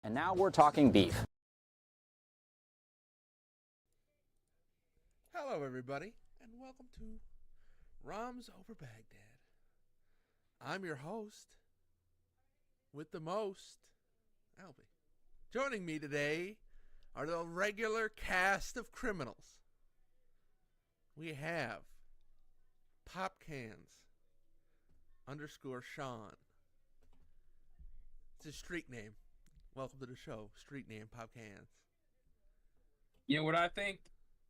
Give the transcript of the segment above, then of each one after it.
And now we're talking beef. Hello, everybody, and welcome to Rams Over Baghdad. I'm your host with the most, Albie. Joining me today are the regular cast of criminals. We have Popcans _ Sean. It's his street name. Welcome to the show. Street name, Popcans. You know what I think?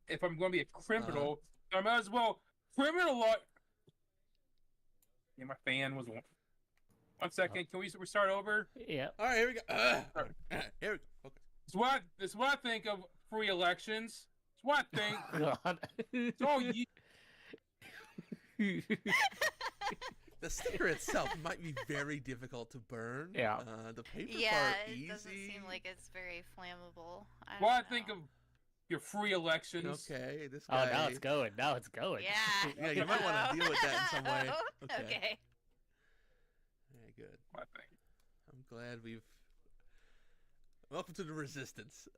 If I'm going to be a criminal, I might as well criminalize. Yeah, my fan was one. 1 second. Can we start over? Yeah. All right, here we go. Here we go. Okay. It's what I think of free elections. It's what I think. God. It's all you. The sticker itself might be very difficult to burn. Yeah. The paper Yeah, part it easy. doesn't seem like it's very flammable. What I think of your free elections. Okay, this Oh, guy. now it's going. Now it's going. Yeah. Yeah, you might want to deal with that in some way. Okay. Very good. What I think. I'm glad we've. Welcome to the Resistance.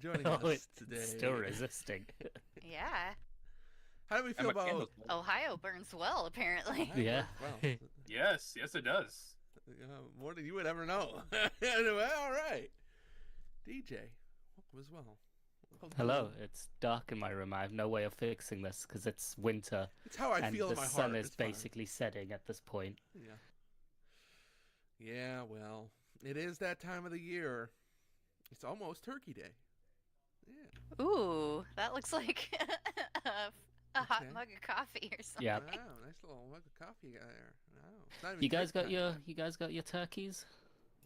Joining Oh, us it's today. still resisting. Yeah. How do we feel And my about? candle's lit. Ohio burns well, apparently. Yeah. Well, Yes, it does. more than you would ever know. Anyway, all right. DJ, welcome as well. Welcome Hello. to- It's dark in my room. I have no way of fixing this because it's winter It's how I and feel the in my sun heart. is It's fine. basically setting at this point. Yeah. Yeah, well, it is that time of the year. It's almost Turkey Day. Yeah. Ooh, that looks like a hot Okay. mug of coffee or something. Yeah. Wow, nice little mug of coffee you got there. Wow. It's not even You guys drink got time. you guys got your turkeys?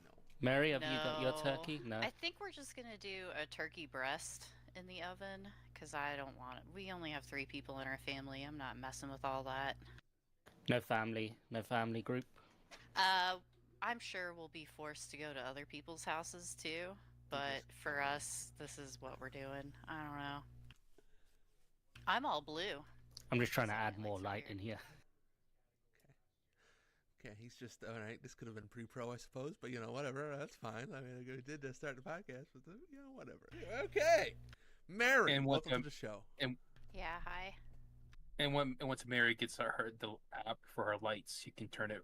No. Mary, have you got your No. turkey? No. I think we're just gonna do a turkey breast in the oven because I don't want it. We only have 3 people in our family. I'm not messing with all that. No family group. I'm sure we'll be forced to go to other people's houses too, but for us, this is what we're doing. I don't know. I'm all blue. I'm just trying to Sorry, add that more looks light weird. in here. Okay, he's just all right. This could have been pre-pro, I suppose, but you know, whatever. That's fine. I mean, we did start the podcast, but you know, whatever. Okay, Mary, And welcome welcome. to the show. Yeah, hi. And once Mary gets the app for her lights, you can turn it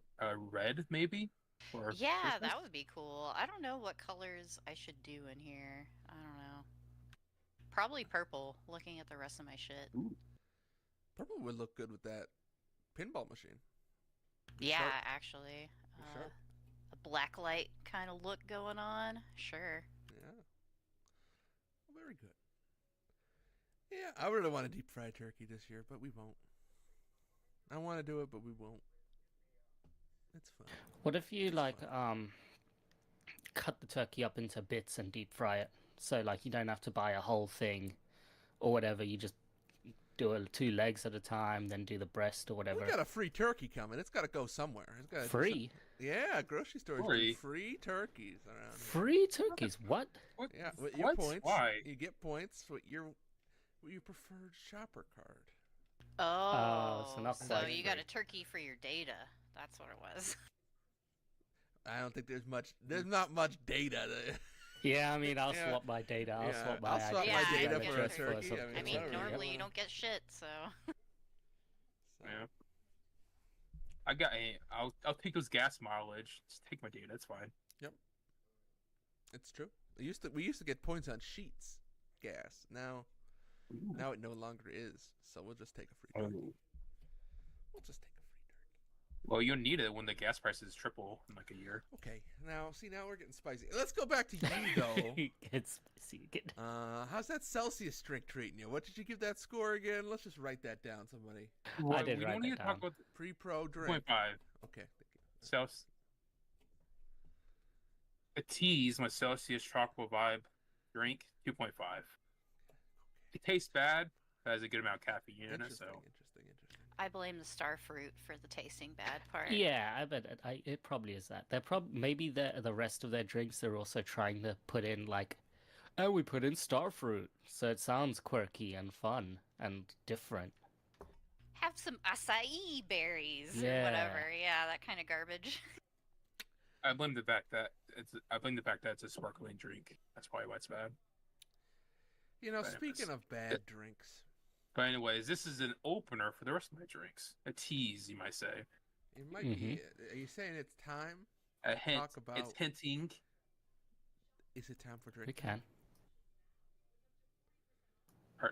red, maybe. Or Yeah, Christmas? that would be cool. I don't know what colors I should do in here. I don't know. Probably purple, looking at the rest of my shit. Purple would look good with that pinball machine. Yeah, Sharp. actually. Be sharp. A black light kind of look going on. Sure. Yeah. Well, very good. Yeah, I really want to deep fry turkey this year, but we won't. I want to do it, but we won't. It's fun. What if you It's like fun. cut the turkey up into bits and deep fry it? So like you don't have to buy a whole thing or whatever. You just do 2 legs at a time, then do the breast or whatever. We got a free turkey coming. It's got to go somewhere. It's got Free? Yeah, grocery stores Free? do free turkeys around here. Free turkeys? What? What? Yeah, with your What? points, Why? you get points with your preferred shopper card. Oh, so not so quite you got free. a turkey for your data. That's what it was. I don't think there's not much data. Yeah, I mean, I'll Yeah. swap my data. I'll Yeah, swap my I'll swap ID my Yeah, data you for get a a turkey. something. I mean, whatever, normally yeah. you don't get shit, so. So, Yeah. I'll take those gas mileage. Just take my data. That's fine. it's true. We used to get points on sheets gas. Now it no longer is. So we'll just take a free turkey. Oh. We'll just take a free turkey. Well, you'll need it when the gas prices triple in like a year. Okay. Now we're getting spicy. Let's go back to you though. It's spicy again. How's that Celsius drink treating you? What did you give that score again? Let's just write that down, somebody. Well, did we write don't need that to talk down. about Pre-pro the drink. 0.5. Okay. Thank you. Celsius. A tease my Celsius chocolate vibe drink 2.5. It tastes bad, but has a good amount of caffeine in it. Interesting. So Interesting. I blame the star fruit for the tasting bad part. Yeah, I bet it probably is that. They're maybe the rest of their drinks they're also trying to put in like, oh, we put in starfruit, so it sounds quirky and fun and different. Have some acai berries or Yeah. whatever. Yeah, that kind of garbage. I blame the fact that I blame the fact that it's a sparkling drink. That's probably why it's bad. You know, But speaking of bad drinks, But anyways, this is an opener for the rest of my drinks. A tease, you might say. it might be. Are you saying it's time? A hint. Talk about. It's hinting. Is it time for We drinking? can. Or,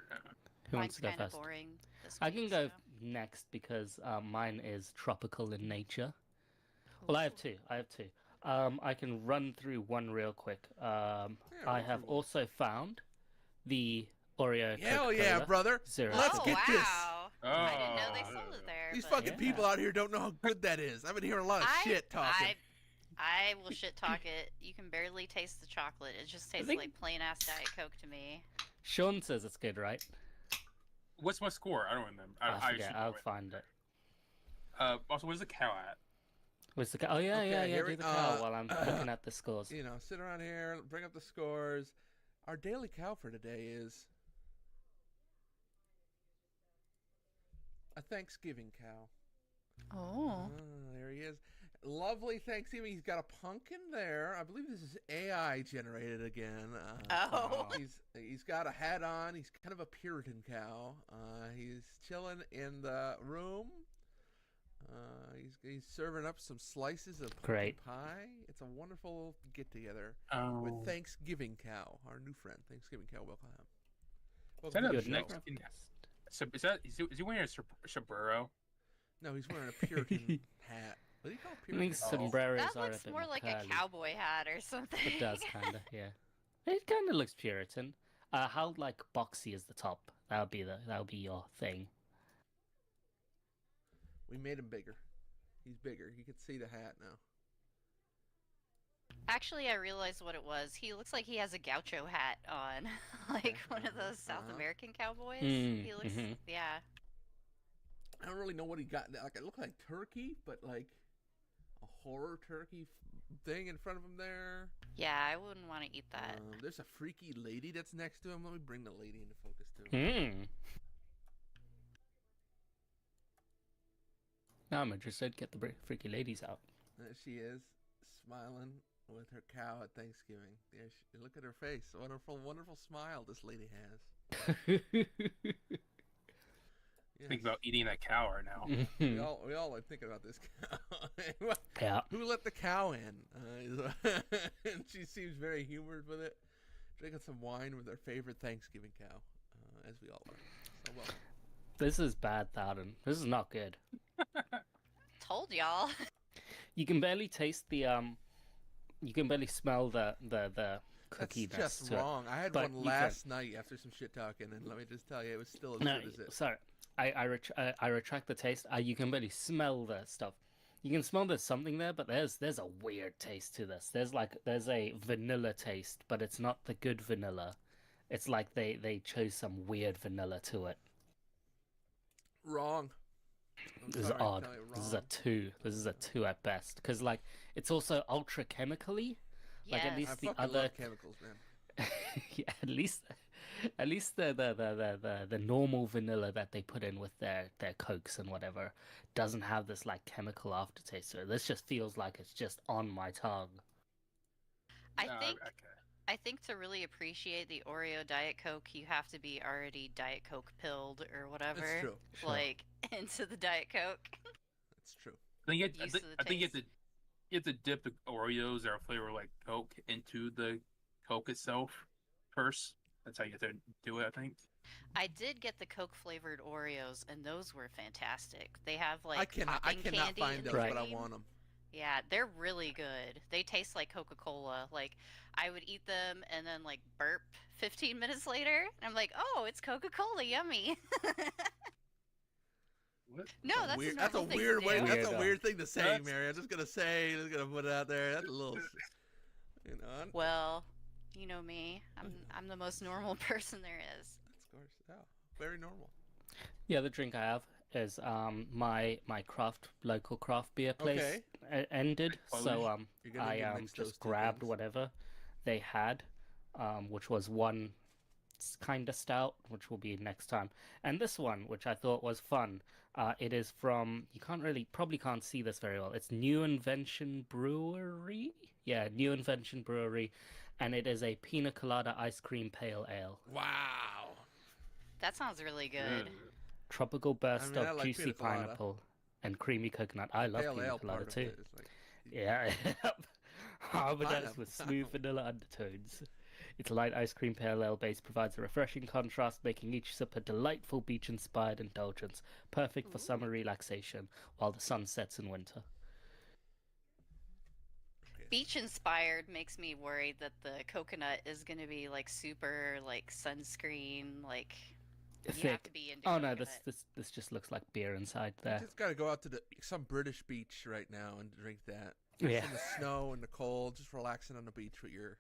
Who wants to go kind of first? boring. This I week, can go so- next because mine is tropical in nature. Well, I have two. I can run through one real quick. I run have through one. also found the Oreo. Hell yeah, Coca-Cola brother! Zero. Let's Oh, get this. wow. I didn't know they sold it there. These but fucking people out here don't know how good that is. I've been hearing a lot of shit talking. I will shit talk it. You can barely taste the chocolate. It just tastes think- like plain ass Diet Coke to me. Sean says it's good, right? what's my score? I don't remember. I forget. actually I'll know it. find it. Also, where's the cow at? What's the cow? Oh yeah, Okay, yeah. here Do we- the cow while I'm looking at the scores. You know, sit around here, bring up the scores. Our daily cow for today is a Thanksgiving cow. Oh. There he is. Lovely Thanksgiving. He's got a pumpkin there. I believe this is AI generated again. Oh. He's got a hat on. He's kind of a Puritan cow. He's chilling in the room. He's serving up some slices of pumpkin Great. pie. It's a wonderful get together Oh. with Thanksgiving cow, our new friend. Thanksgiving cow, welcome. Is that Welcome to a the Good show. Mexican? So is he wearing a sombrero? No, he's wearing a Puritan hat. What do you call I Puritan? think sombreros That are looks a bit more like a curly. cowboy hat or something. It does kind of, yeah. It kind of looks Puritan. How like boxy is the top? That would be your thing. We made him bigger. He's bigger. You can see the hat now. Actually, I realized what it was. He looks like he has a gaucho hat on, like one of those South American cowboys. He looks, yeah. I don't really know what he got. Like it looked like turkey, but like a horror turkey thing in front of him there. Yeah, I wouldn't want to eat that. There's a freaky lady that's next to him. Let me bring the lady into focus too. Now I'm interested. Get the freaky ladies out. There she is, smiling with her cow at Thanksgiving. Look at her face. Wonderful, wonderful smile this lady has. Think about eating that cow right now. We all are thinking about this cow. Yeah. Who let the cow in? And she seems very humored with it. Drinking some wine with her favorite Thanksgiving cow, as we all are. So well. This is bad, Thouden. This is not good. Told y'all. You can barely taste the You can barely smell the cookie. That's just to it. wrong. I had But one you last night after some shit talking, and let me just tell you, it was still as No, good as it. sorry. I retract the taste. You can barely smell the stuff. You can smell there's something there, but there's a weird taste to this. There's a vanilla taste, but it's not the good vanilla. It's like they chose some weird vanilla to it. Wrong. I'm This is sorry to odd. tell you, This is a wrong. 2. This is a 2 at best. Because like it's also ultra chemically. Like at Yes. least I the fucking other love chemicals, man. yeah, at least the normal vanilla that they put in with their cokes and whatever doesn't have this like chemical aftertaste to it. This just feels like it's just on my tongue. I think to really appreciate the Oreo Diet Coke, you have to be already Diet Coke pilled or whatever. That's true. Sure. Like into the Diet Coke. That's true. I think, Used to the I think you taste. have to dip the Oreos that are flavored like Coke into the Coke itself first. That's how you have to do it, I think. I did get the Coke flavored Oreos, and those were fantastic. They have like I cannot popping candy find in those, the but I cream. want them. Yeah, they're really good. They taste like Coca-Cola. Like I would eat them and then like burp 15 minutes later, and I'm like, oh, it's Coca-Cola, yummy. What? No, that's weird. a That's a normal thing to weird way. do. That's a Weirdo. weird thing to say, That's- Mary. I'm just gonna say. Just gonna put it out there. That's a little. You know. Well, you know me. I'm the most normal person there is. Of course. Yeah. Very normal. The other drink I have is my local craft beer place ended, so You're gonna need to I mix those just two grabbed things. whatever they had, which was one kind of stout, which will be next time. And this one, which I thought was fun, it is from, you probably can't see this very well. It's New Invention Brewery? Yeah, New Invention Brewery. And it is a pina colada ice cream pale ale. Wow. That sounds really good. Tropical burst I of like juicy pina colada. pineapple and creamy coconut. I love Pale pina ale colada part of too. it is like, Yeah, harmonized Pineapple. with smooth vanilla undertones. Its light ice cream pale ale base provides a refreshing contrast, making each sip a delightful beach-inspired indulgence, perfect for summer relaxation while the sun sets in winter. Beach inspired makes me worried that the coconut is going to be like super like sunscreen, like you have Thick. to be into Oh no, coconut. this just looks like beer inside you there. just gotta go out to some British beach right now and drink that. Yeah. In the snow and the cold, just relaxing on the beach with your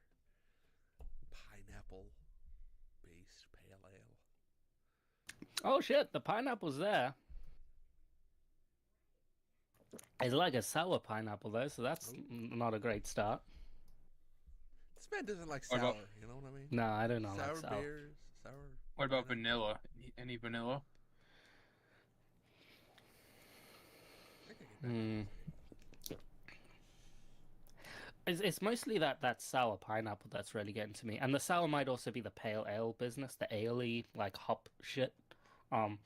pineapple-based pale ale. Oh shit, the pineapple's there. It's like a sour pineapple though, so that's not a great start. This man doesn't like What sour. about- You know what I mean? No, I don't know Sour like sour. beers, sour. What about pineapple. vanilla? Any vanilla? I think I get that. Hmm. It's mostly that sour pineapple that's really getting to me, and the sour might also be the pale ale business, the ale-y like hop shit. I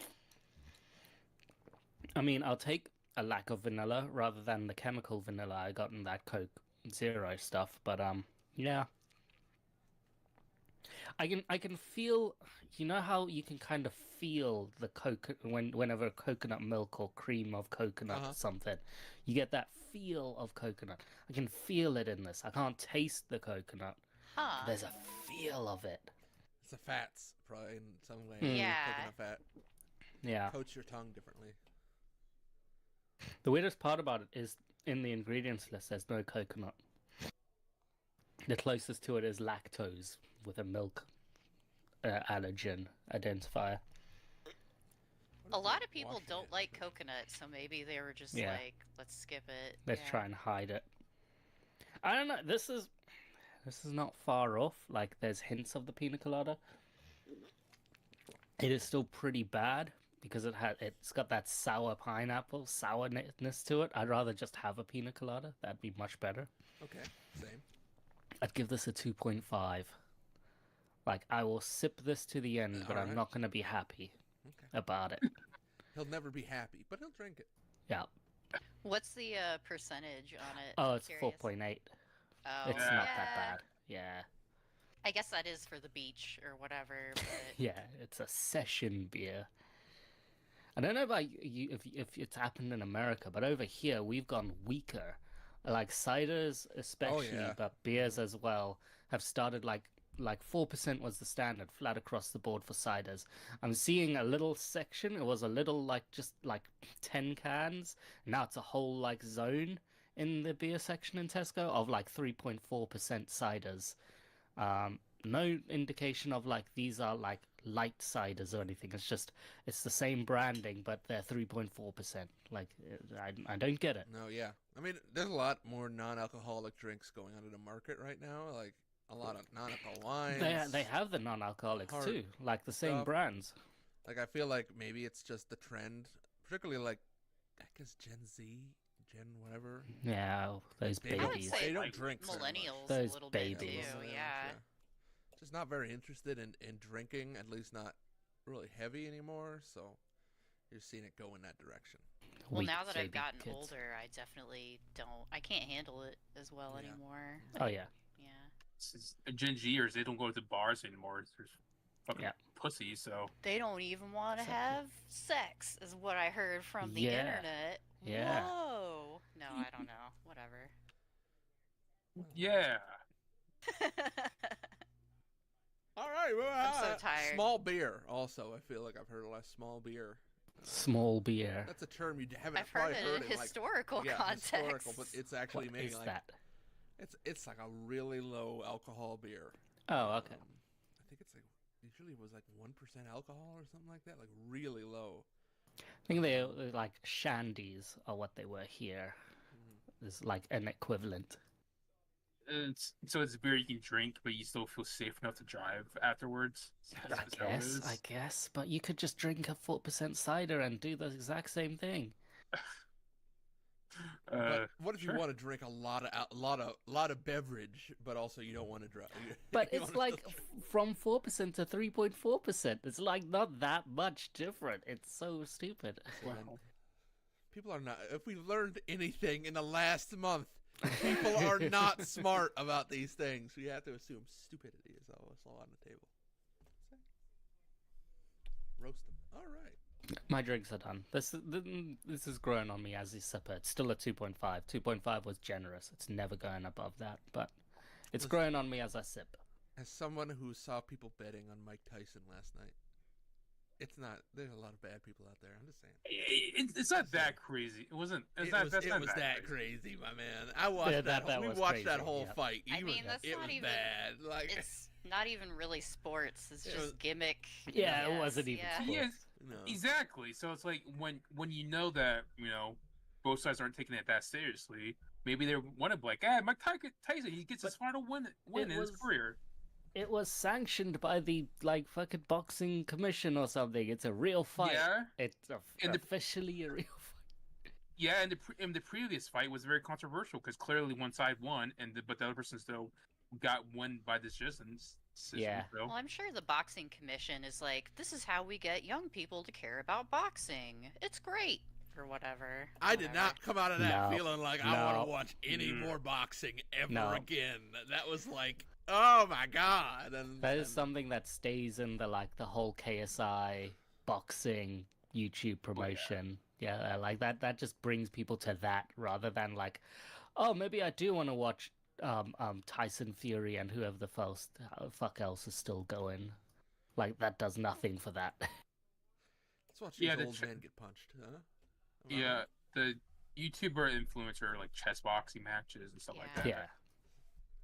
mean, I'll take a lack of vanilla rather than the chemical vanilla I got in that Coke Zero stuff, but yeah. I can feel, you know how you can kind of feel the whenever coconut milk or cream of coconut or something, you get that feel of coconut. I can feel it in this. I can't taste the coconut. Huh. But there's a feel of it. It's the fats, probably in some way. Yeah. Coconut fat Yeah. coats your tongue differently. The weirdest part about it is in the ingredients list there's no coconut. The closest to it is lactose with a milk allergen identifier. A lot of people Washing don't it. like coconut, so maybe they were just Yeah. like, let's skip it. Let's Yeah. try and hide it. I don't know. This is not far off. Like there's hints of the pina colada. It is still pretty bad because it's got that sour pineapple sourness to it. I'd rather just have a pina colada. That'd be much better. Okay, same. I'd give this a 2.5. Like I will sip this to the end, but I'm Alright. not gonna be happy Okay. about it. He'll never be happy, but he'll drink it. Yeah. What's the percentage on it? Oh, I'm it's curious. 4.8. Oh, It's not that yeah. bad. Yeah. I guess that is for the beach or whatever, but Yeah, it's a session beer. I don't know about you if it's happened in America, but over here we've gone weaker. Like ciders especially, yeah. but beers as well have started like 4% was the standard flat across the board for ciders. I'm seeing a little section. It was a little like just like 10 cans. Now it's a whole like zone in the beer section in Tesco of like 3.4% ciders. No indication of like these are like light ciders or anything. It's the same branding, but they're 3.4%. Like I don't get it. No, yeah. I mean, there's a lot more non-alcoholic drinks going on in the market right now. Like a lot of non-alcohol wines. They have the non-alcoholics hard too, like the same stuff. brands. Like I feel like maybe it's just the trend, particularly like I guess Gen Z, Gen whatever. Yeah, those They don't, babies. I would say they don't like drink very much. millennials Those a little babies. bit too. millennials, Yeah. Just not very interested in drinking, at least not really heavy anymore. So you're seeing it go in that direction. Well, Weak now that I've baby gotten kids. older, I definitely don't. I can't handle it as well Yeah. anymore. Oh yeah, Yeah. Gen Gers, they don't go to bars anymore. There's fucking Yeah. pussies, so They don't even want to Exactly. have sex, is what I heard from the Yeah. internet. Yeah. Whoa. No, I don't know. Whatever. yeah. All right, well, I'm so tired. Small beer, also. I feel like I've heard a lot of small beer. small beer. That's a term you haven't I've heard probably it heard in in like historical yeah, context. historical, but it's actually What meaning is like that? it's like a really low alcohol beer. Oh, okay. I think it's like usually it was like 1% alcohol or something like that, like really low. I think they're like shandies are what they were here. Mm-hmm. Is like an equivalent. it's beer you can drink, but you still feel safe enough to drive afterwards. Is that what it is? I guess, but you could just drink a 4% cider and do the exact same thing. But what if you Sure. want to drink a lot of beverage, but also you don't want to drive? But You it's wanna like still- from 4% to 3.4%. It's like not that much different. It's so stupid. Wow. people are not. If we've learned anything in the last month, people are not smart about these things. We have to assume stupidity is always all on the table. Roast them. All right. My drinks are done. This is growing on me as a sipper. It's still a 2.5. 2.5 was generous. It's never going above that, but it's Listen. growing on me as I sip. As someone who saw people betting on Mike Tyson last night, it's not. There's a lot of bad people out there. I'm just saying. It's not that crazy. It wasn't. It's not, that's it not was that crazy, my man. I watched Yeah, that. that We was watched that crazy, whole yeah. fight. I mean, that's it not was even. bad. Like It's not even really sports. It's It just was- gimmick. Yeah, it BS, wasn't even yeah. sports. Yes, no. exactly. So it's like when you know that both sides aren't taking it that seriously. Maybe they want to be like, Mike Tyson, he gets his final win in his was- career. It was sanctioned by the fucking boxing commission or something. It's a real fight. Yeah, It's And the- officially a real fight. yeah. And the previous fight was very controversial because clearly one side won, but the other person still got won by decision. Yeah. So. Well, I'm sure the boxing commission is like, this is how we get young people to care about boxing. It's great, or whatever. I did not come out of that No. feeling like I want No. to watch any more boxing ever No. again. That was like, oh my god! And That is and- something that stays in the whole KSI boxing YouTube promotion. Yeah, like that just brings people to that rather than like, oh, maybe I do want to watch Tyson Fury and whoever the fuck else is still going. Like that does nothing for that. Let's watch these Yeah, the old ch- men get punched, huh? Am I Yeah, right? the YouTuber influencer like chess boxing matches and stuff like Yeah. that. Yeah.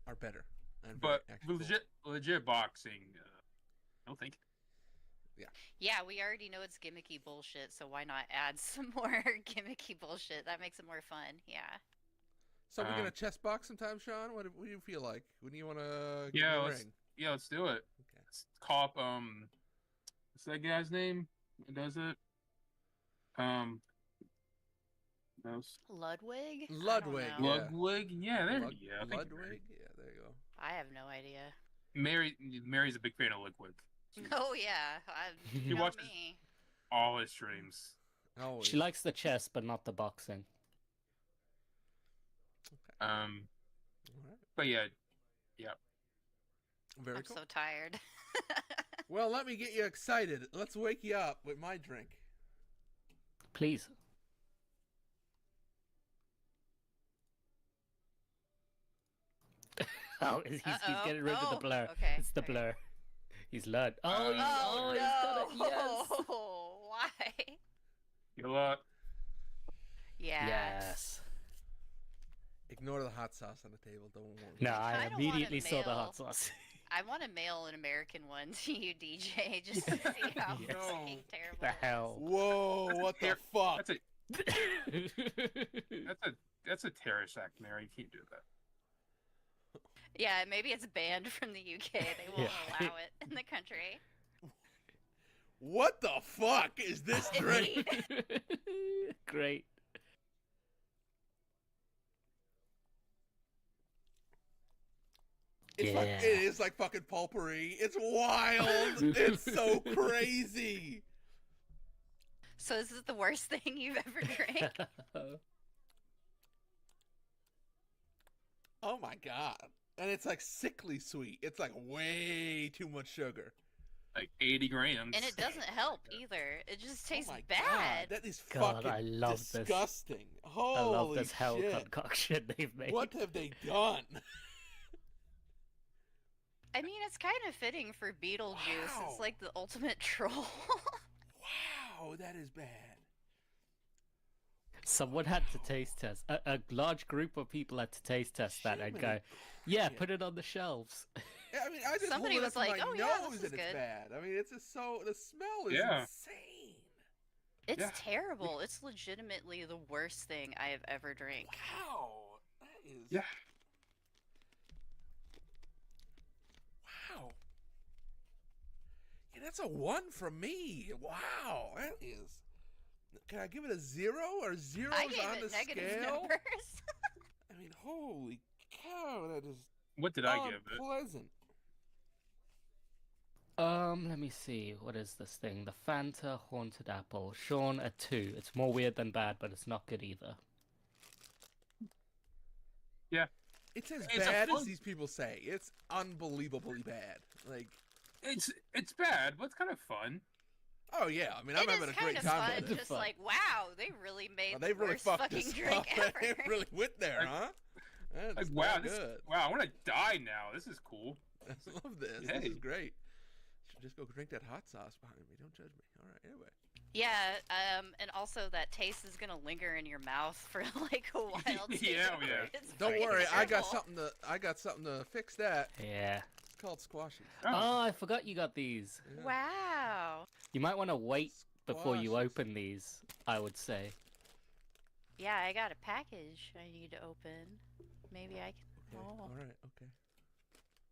Are better. And But very actual. legit boxing, I don't think. Yeah, we already know it's gimmicky bullshit, so why not add some more gimmicky bullshit? That makes it more fun. Yeah. So we're Um, gonna chess box sometime, Sean. What do you feel like? When do you want to Yeah, the let's- ring? Yeah, let's do it. Okay. Let's call up what's that guy's name? Who does it? Those Ludwig? I don't Ludwig, know. yeah. Ludwig. Yeah, there. Lud- Yeah, I think Ludwig. Mary. Yeah, there you go. I have no idea. Mary's a big fan of Ludwig. Oh yeah, He you know watches- me. All his streams. Oh, She likes the chess, but not the boxing. Um, All right. but yeah, Very I'm cool. so tired. Well, let me get you excited. Let's wake you up with my drink. Please. Oh, he's Uh-oh. getting rid of the Oh, blur. okay, It's the okay. blur. He's Lud. Oh, he's, Oh, he's got it. no! Yes. Why? good luck. Yes. Yes. Ignore the hot sauce on the table. Don't worry. No, I I kinda wanna immediately saw the mail- hot sauce. I want to mail an American one to you, DJ, just to see how Yes. fucking terrible. The it is. hell. Whoa! That's a What the ter- fuck? That's a terrorist act, Mary. You can't do that. Yeah, maybe it's banned from the UK. They won't Yeah. allow it in the country. What the fuck is this drink? Great. It's like, it Yeah. is like fucking pulpery. It's wild. It's so crazy. So this is the worst thing you've ever drank? Oh my god. And it's like sickly sweet. It's like way too much sugar. Like 80 grams. And it doesn't help either. It just tastes oh my bad. God. That is God, fucking I love this. disgusting. Holy I love this hell shit. concoction they've made. What have they done? I mean, it's kind of fitting for Beetlejuice. Wow. It's like the ultimate troll. Wow, that is bad. Someone had to taste test. A large group of people had to taste test that and go, Jiminy yeah, Cricket. put it on the shelves. I mean, I just Somebody hold it was up to like, my "Oh, yeah, nose this is and it's good." bad. I mean, it's just so the smell is Yeah. insane. It's Yeah. terrible. It's legitimately the worst thing I have ever drank. Wow, that is. Yeah. Hey, that's a 1 from me. Wow, that is. Can I give it a 0 or zeros I gave on it the negative scale? numbers. I mean, holy cow, that is What did I give it? unpleasant. Let me see. What is this thing? The Fanta Haunted Apple. Sean, a 2. It's more weird than bad, but it's not good either. Yeah. It's as It's a bad as fun- these people say. It's unbelievably bad. Like, It's bad, but it's kind of fun. oh yeah, I mean, I'm It having is a great kind of time fun. with it. Just Fun. like, wow, they really made Well, they the really worst fucked fucking this drink up. ever. They really went there, Like- huh? That's Like, wow, not this, good. wow, I want to die now. This is cool. I love this. Hey. This is great. Should just go drink that hot sauce behind me. Don't judge me. All right. Anyway. Yeah, and also that taste is gonna linger in your mouth for like a while. Too. Yeah, yeah. It's Don't pretty worry. I got terrible. something to fix that. Yeah. It's called squashy. Oh, I forgot you got these. Yeah. Wow. You might want to wait before you Squashes. open these, I would say. Yeah, I got a package I need to open. Maybe I can. Okay. Oh. All right. Okay.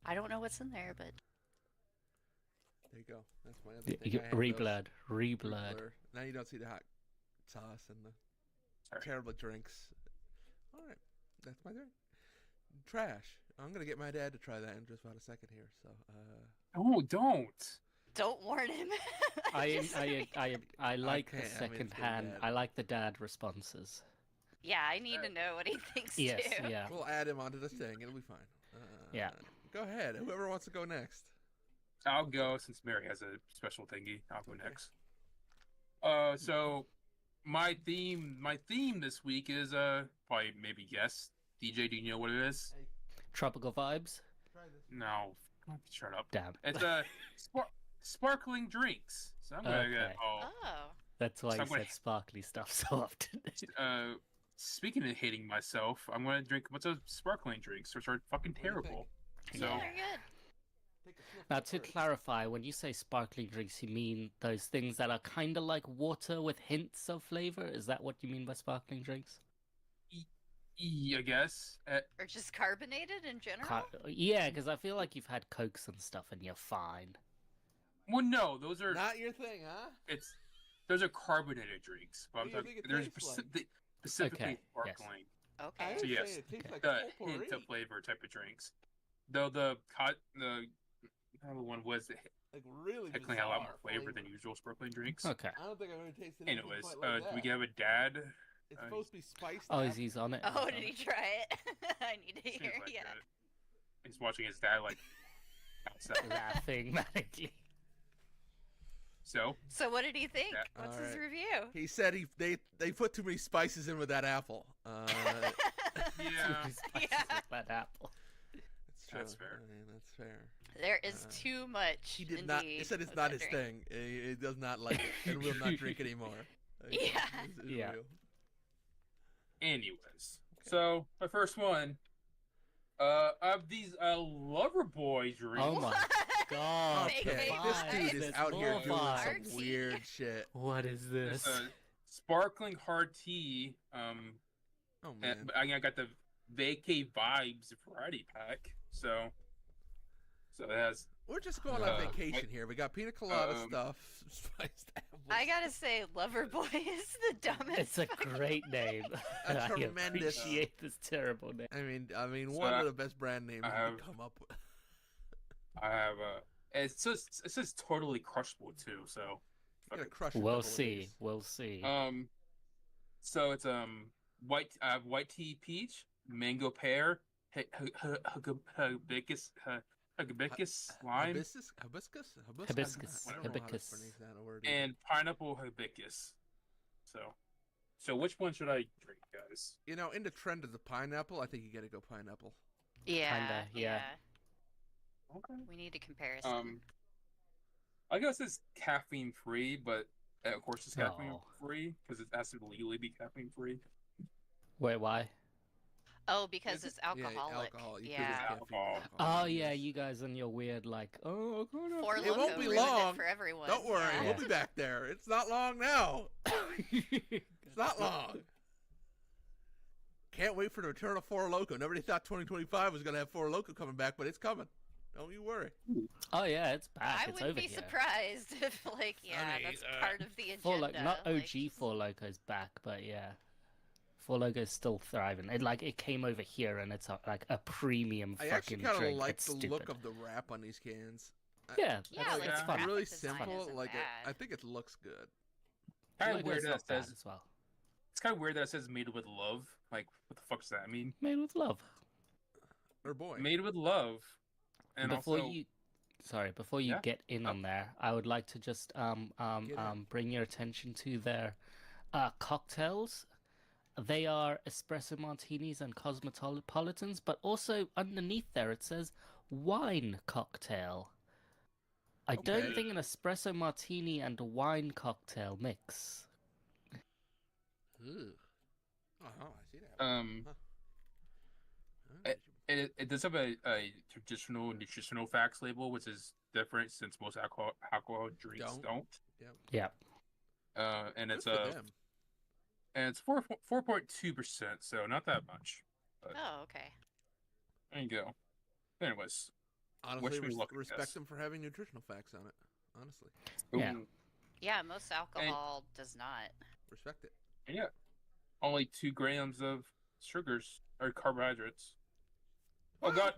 I don't know what's in there, but There you go. That's my other thing. I have those. Reblood. Reblood. Blur. Now you don't see the hot sauce and the Sorry. terrible drinks. All right, that's my thing. Trash. I'm gonna get my dad to try that in just about a second here. So, Oh, don't. don't warn him. I like the can't, I mean, it's second getting hand. bad. I like the dad responses. Yeah, I need to know what he thinks Yes, too. yeah. we'll add him onto this thing. It'll be fine. Yeah. Go ahead. Whoever wants to go next. I'll go since Mary has a special thingy. I'll go Okay. next. So my theme this week is probably maybe guess. DJ, do you know what it is? Tropical vibes. Try this. No, shut up. Damn. It's sparkling drinks. So I'm gonna get. Okay. Oh. That's why So you I'm gonna- said sparkly stuff so often. Speaking of hating myself, I'm gonna drink a bunch of sparkling drinks, which are fucking What do you terrible. think? So Yeah, they're good. Take a sniff Now, of to first. clarify, when you say sparkling drinks, you mean those things that are kind of like water with hints of flavor? Is that what you mean by sparkling drinks? I guess. Or just carbonated in general. Yeah, because I feel like you've had Cokes and stuff and you're fine. Well, no, those are Not your thing, huh? those are carbonated drinks. But I'm What do you talking, think it there's tastes like? specifically Okay, yes. sparkling. I Okay. would So, yes, say it tastes like The potpourri. hint of flavor type of drinks. Though the other one was Like really technically had a lot more bizarre flavor than usual sparkling drinks. Okay. I don't think I've ever tasted anything Anyways, quite like do we that. have a dad? It's supposed to be spiced. Oh, apple. he's on it? Oh, did he try it? I need to Seems hear. like Yeah. it. He's watching his dad like outside. Laughing manically. So So what did he think? Yeah. What's All his right. review? He said they put too many spices in with that apple. yeah, Too spicy Yeah. with that apple. That's true. That's fair. I mean, that's fair. There is Uh, too much. He did indeed, not. He said it's with not that his drink. thing. He does not like it and will not drink anymore. Like, Yeah. it's Yeah. real. anyways. So my first one, of these lover boy drinks. Oh my god. Fake Okay, fake this vibes. dude is out here Full doing vibes. some Artsy. weird shit. What is It's this? a sparkling hard tea. Oh And man. I got the vacay vibes variety pack. So it has. We're just going on Uh, vacation here. We got pina colada um, stuff, spiced apples. I gotta say, Loverboy is the dumbest. It's a fucking great name. A I tremendous- appreciate this terrible name. I mean, So one I- of the best brand names I you have- could come up with. I have it says totally crushable too. So You gotta fuck crush a We'll couple of see. these. We'll see. it. So it's white tea peach, mango pear, hibiscus lime, Hibiscus? Hibiscus. I don't know how to Hibiscus. pronounce that word either. and pineapple hibiscus. So which one should I drink, guys? You know, in the trend of the pineapple, I think you gotta go pineapple. Yeah. Kinda, yeah. Okay. We need a comparison. I guess it's caffeine free, but of course it's caffeine Oh. free because it has to legally be caffeine free. Wait, why? Oh, because Is it's Yeah, alcoholic. alcohol. You Yeah. put this caffeine in Alcohol. alcohol. Oh yeah, you guys and your weird like, oh, I'm gonna Four It Loko won't be ruined long. it for everyone. Don't worry, Yeah. we'll be back there. It's not long now. It's not long. Can't wait for the return of Four Loko. Nobody thought 2025 was gonna have Four Loko coming back, but it's coming. Don't you worry. Oh yeah, it's back. I It's wouldn't over be here. surprised if, like, yeah, mean, that's part of the agenda. Four Loco, not like, OG Four Loco's back, but yeah, Four Loco's still thriving. It came over here and it's like a premium I actually fucking kind of drink. like It's the stupid. look of the wrap on these cans. Yeah, Yeah, that's, like, it's the fun. graphic Really design simple. isn't Like bad. I think it looks good. Kind Logo's of weird that not it bad says. as well. It's kind of weird that it says "made with love." Like, what the fuck does that mean? Made with love. Or boy. Made with love. And Before also, before you Yeah? get in on there, I would like to just Get in. bring your attention to their cocktails. They are espresso martinis and cosmopolitans, but also underneath there it says wine cocktail. I don't Okay. think an espresso martini and a wine cocktail mix. Ugh. Oh, I see that. um, Huh. it does have a traditional nutritional facts label, which is different since most alcohol drinks don't. Yeah. And it's Good for them. and it's 4.2%, so not that much. Oh, okay. There you go. Anyways, Honestly, should we look at respect this? them for having nutritional facts on it. Honestly, Yeah. ooh, Yeah, most alcohol does not. respect it. and yeah, only 2 grams of sugars or carbohydrates. Oh god.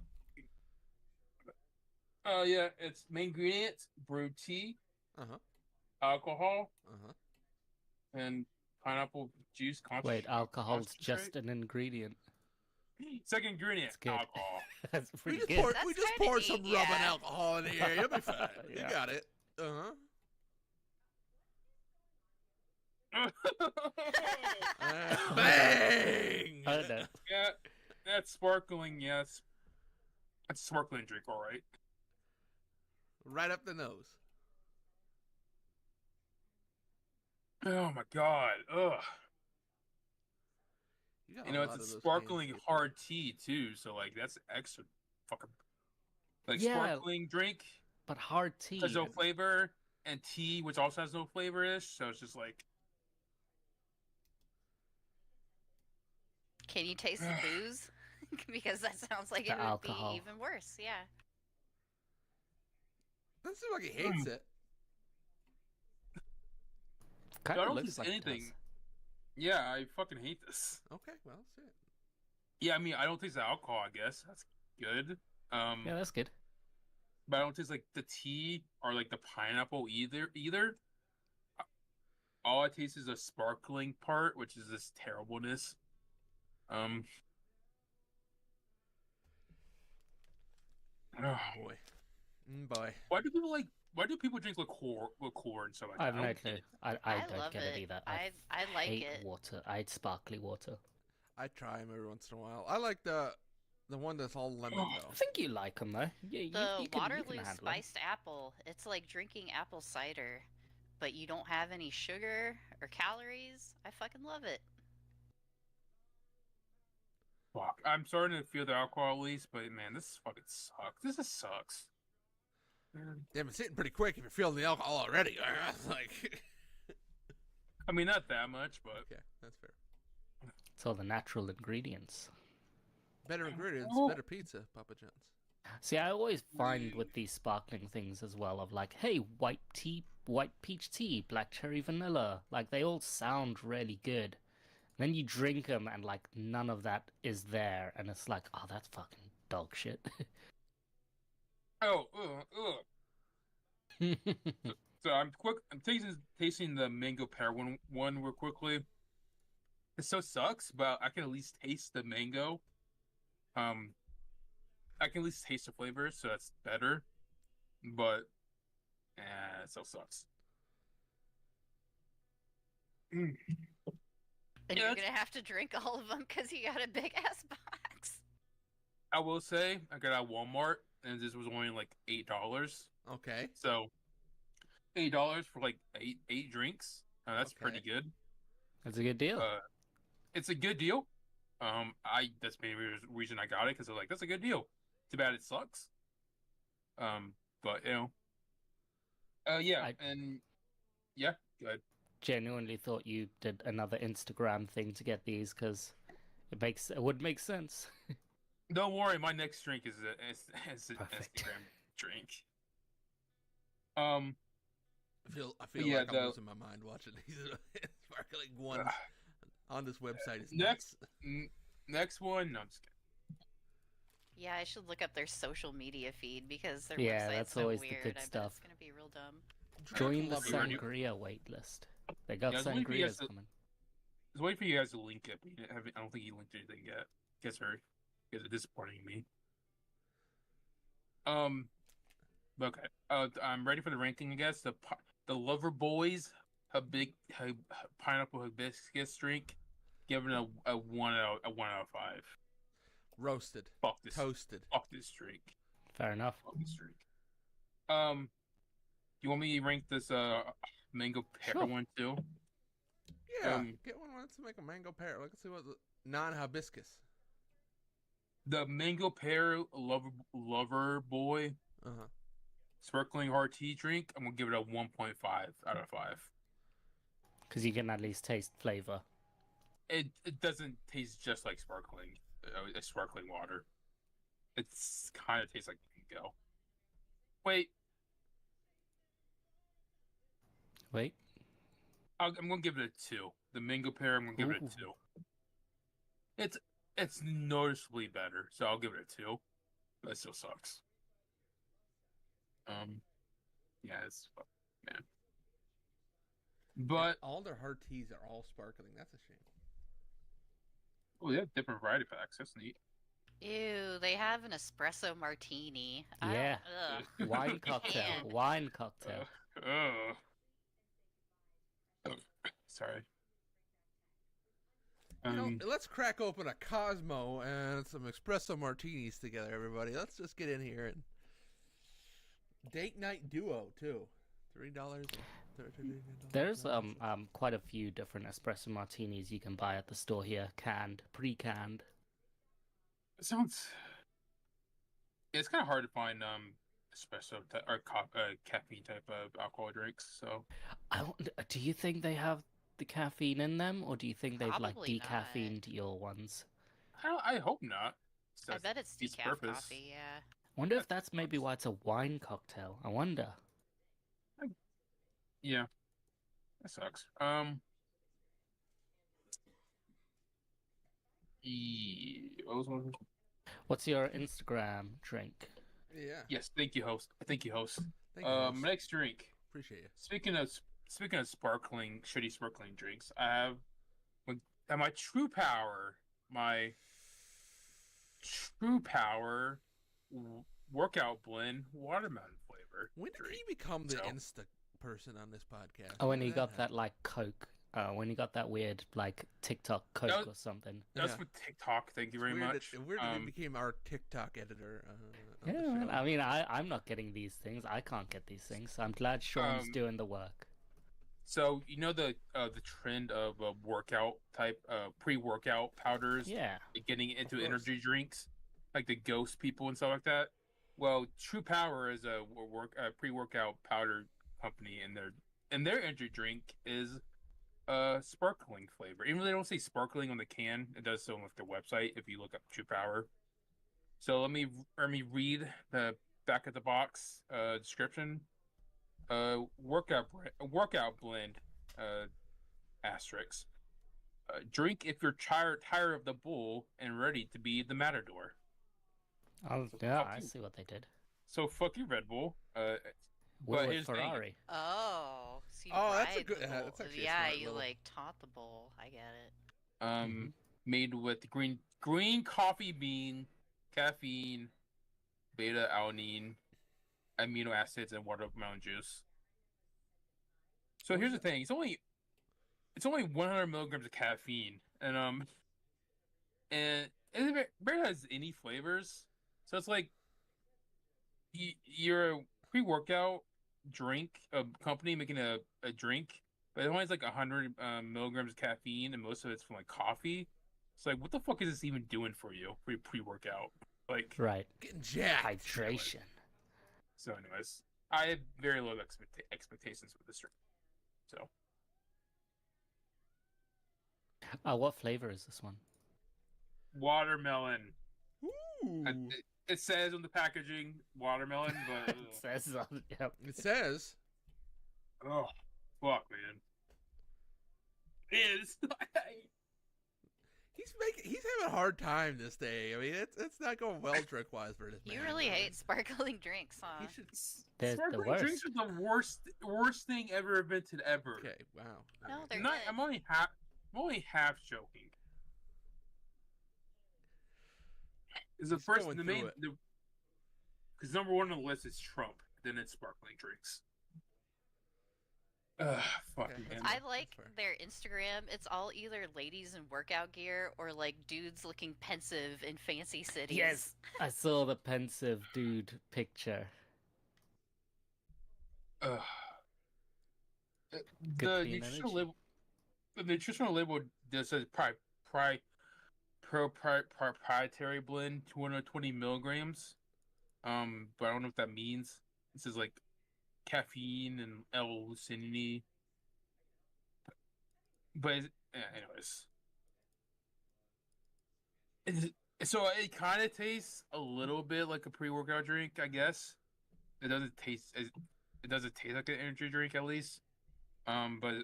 Yeah, it's main ingredients: brewed tea, Uh huh. alcohol, Uh huh. and pineapple juice. Wait, alcohol's concentrate. just an ingredient. Second ingredient: It's good. alcohol. That's We pretty just good. poured. That's We just kinda poured some neat, rubbing yeah. alcohol in the air. You'll be fine. You Yeah. got it. Uh yeah, huh. Bang! I don't know. that's sparkling. Yes, that's a sparkling drink. All right. Right up the nose. Oh my god. Ugh. got You a know, lot it's of a those sparkling cans. hard tea too, so like that's extra fucking like Yeah. sparkling drink But hard tea. has no flavor, and tea which also has no flavor ish, so it's just like Can you taste the booze? Because that sounds like The it would alcohol. be even worse. Yeah. Doesn't seem like he hates it. Kind I of don't looks taste like it anything. does. Yeah, I fucking hate this. Okay, well, that's it. Yeah, I mean I don't taste the alcohol, I guess. That's good. Yeah, that's good. But I don't taste like the tea or like the pineapple either. All I taste is a sparkling part, which is this terribleness. Oh boy. Boy. Why do people drink liqueur and stuff like I have that? no don't clue. get it. I I don't love get it. it either. I like hate it. water. I hate sparkly water. I try them every once in a while. I like the one that's all lemon I though. think you like them though. Yeah, The you can Waterloo handle 'em. spiced apple. It's like drinking apple cider, but you don't have any sugar or calories. I fucking love it. Fuck. I'm starting to feel the alcohol at least, but man, this fucking sucks. This just sucks. Damn, it's hitting pretty quick if you're feeling the alcohol already. Like, I mean, not that much, but okay, that's fair. It's all the natural ingredients. Better ingredients, Oh. better pizza, Papa John's. See, I always find with these sparkling things as well of like, hey, white tea, white peach tea, black cherry vanilla. Like they all sound really good. Then you drink them and like none of that is there, and it's like, oh, that's fucking dog shit. oh, so I'm tasting the mango pear one real quickly. It so sucks, but I can at least taste the mango. I can at least taste the flavor, so that's better. But, it still sucks. And Yeah, you're that's- gonna have to drink all of them because you got a big ass box. I will say I got it at Walmart, and this was only like $8. Okay. So, $8 for like eight drinks. That's Okay. pretty good. That's a good deal. It's a good deal. That's the main reason I got it because I was like, that's a good deal. Too bad it sucks. But yeah, good. Genuinely thought you did another Instagram thing to get these because it would make sense. Don't worry, my next drink is an Perfect. Instagram drink. I feel Yeah, like I'm losing my mind watching these sparkling ones on this website. Is nuts. Next one. No, I'm just kidding. Yeah, I should look up their social media feed because their Yeah, website's that's so always the weird. good I stuff. bet it's gonna be real dumb. Join the Love it. sangria waitlist. They got Yeah, I was waiting for you guys sangrias to- coming. I was waiting for you guys to link it, but I don't think you linked anything yet. You guys are disappointing me. Okay. I'm ready for the ranking. I guess the Lover Boys pineapple hibiscus drink, giving a 1 out of 5. Roasted. Fuck this. Toasted. Fuck this drink. Fair enough. Fuck this drink. You want me to rank this mango pear Sure. one too? Yeah. Get one. Let's make a mango pear. Let's see what non-hibiscus. The mango pear lover boy Uh-huh. sparkling hard tea drink. I'm gonna give it a 1.5 out of 5. Because you can at least taste flavor. It doesn't taste just like sparkling water. It's kind of tastes like mango. Wait, Wait. I'm gonna give it a 2. The mango pear, I'm gonna give it a Ooh. 2. It's noticeably better, so I'll give it a 2. But it still sucks. Yeah, it's man. But all their hard teas are all sparkling. That's a shame. oh, they have different variety packs. That's neat. Ew, they have an espresso martini. I Yeah. don't- ugh. Wine cocktail. Man. Wine cocktail. Oh, sorry. You know, let's crack open a Cosmo and some espresso martinis together, everybody. Let's just get in here and date night duo too. $3. There's quite a few different espresso martinis you can buy at the store here, canned, pre-canned. It sounds. It's kind of hard to find espresso or caffeine type of alcohol drinks. So Do you think they have the caffeine in them, or do you think they've like Probably not. decaffeined your ones? I hope not. I bet it's defeats decaf purpose. coffee, yeah. I wonder if that's maybe why it's a wine cocktail. I wonder. Yeah, that sucks. What was one? What's your Instagram drink? Yeah. Yes, thank you, host. Thank you, host. Thank you, host. Next drink. Appreciate you. Speaking of shitty sparkling drinks, I have my True Power, workout blend watermelon flavor. When did drink. he become the So- Insta person on this podcast? Oh, when he did got happen? that like Coke. When he got that weird like TikTok Coke That- or something. That's Yeah. with TikTok. Thank you very Weird much. Weird that he became our TikTok editor. On Yeah, the man. show. I mean, I'm not getting these things. I can't get these things. So I'm glad Sean's doing the work. So you know the trend of workout type pre-workout powders Yeah. getting into course. energy drinks, like the Ghost people and stuff like that. Well, True Power is a pre-workout powder company, and their energy drink is sparkling flavor. Even though they don't say sparkling on the can, it does so on like their website if you look up True Power. So let me read the back of the box description. Workout blend asterisk. Drink if you're tired of the bull and ready to be the matador. Oh, So yeah, fuck I you. see what they did. So fuck you, Red Bull. We're with here's the thing. Ferrari. Oh, so you Oh, that's a ride good- the yeah, bull. that's actually a Yeah, smart you little- like taught the bull. I get it. Made with green coffee bean, caffeine, beta alanine, amino acids, and watermelon juice. So here's the thing: it's only 100 milligrams of caffeine, and it barely has any flavors. So it's like you're a pre-workout drink, a company making a drink, but it only has like 100 milligrams of caffeine, and most of it's from like coffee. It's like, what the fuck is this even doing for you for your pre-workout? Like, Right. Getting jacked. Hydration. so anyways, I have very low expectations with this drink. So What flavor is this one? watermelon. Ooh. Ooh. It says on the packaging watermelon, but It says on. Yep. It says. oh fuck, man. It is. He's having a hard time this day. I mean, it's not going well trick wise for this man. You really hate sparkling drinks, huh? He should. They're the Sparkling worst. drinks are the worst thing ever invented ever. Okay. Wow. No, Alright. they're Not, good. I'm only half joking. Is the He's first going the through main it. because number one on the list is Trump, then it's sparkling drinks. Fuck Okay, man. I That's like fair. their Instagram. It's all either ladies in workout gear or like dudes looking pensive in fancy cities. Yes, I saw the pensive dude picture. The Good clean nutritional energy. label. The nutritional label does says proprietary blend 220 milligrams. But I don't know what that means. It says like caffeine and L-leucine. But anyways, so it kind of tastes a little bit like a pre-workout drink, I guess. It doesn't taste like an energy drink at least. But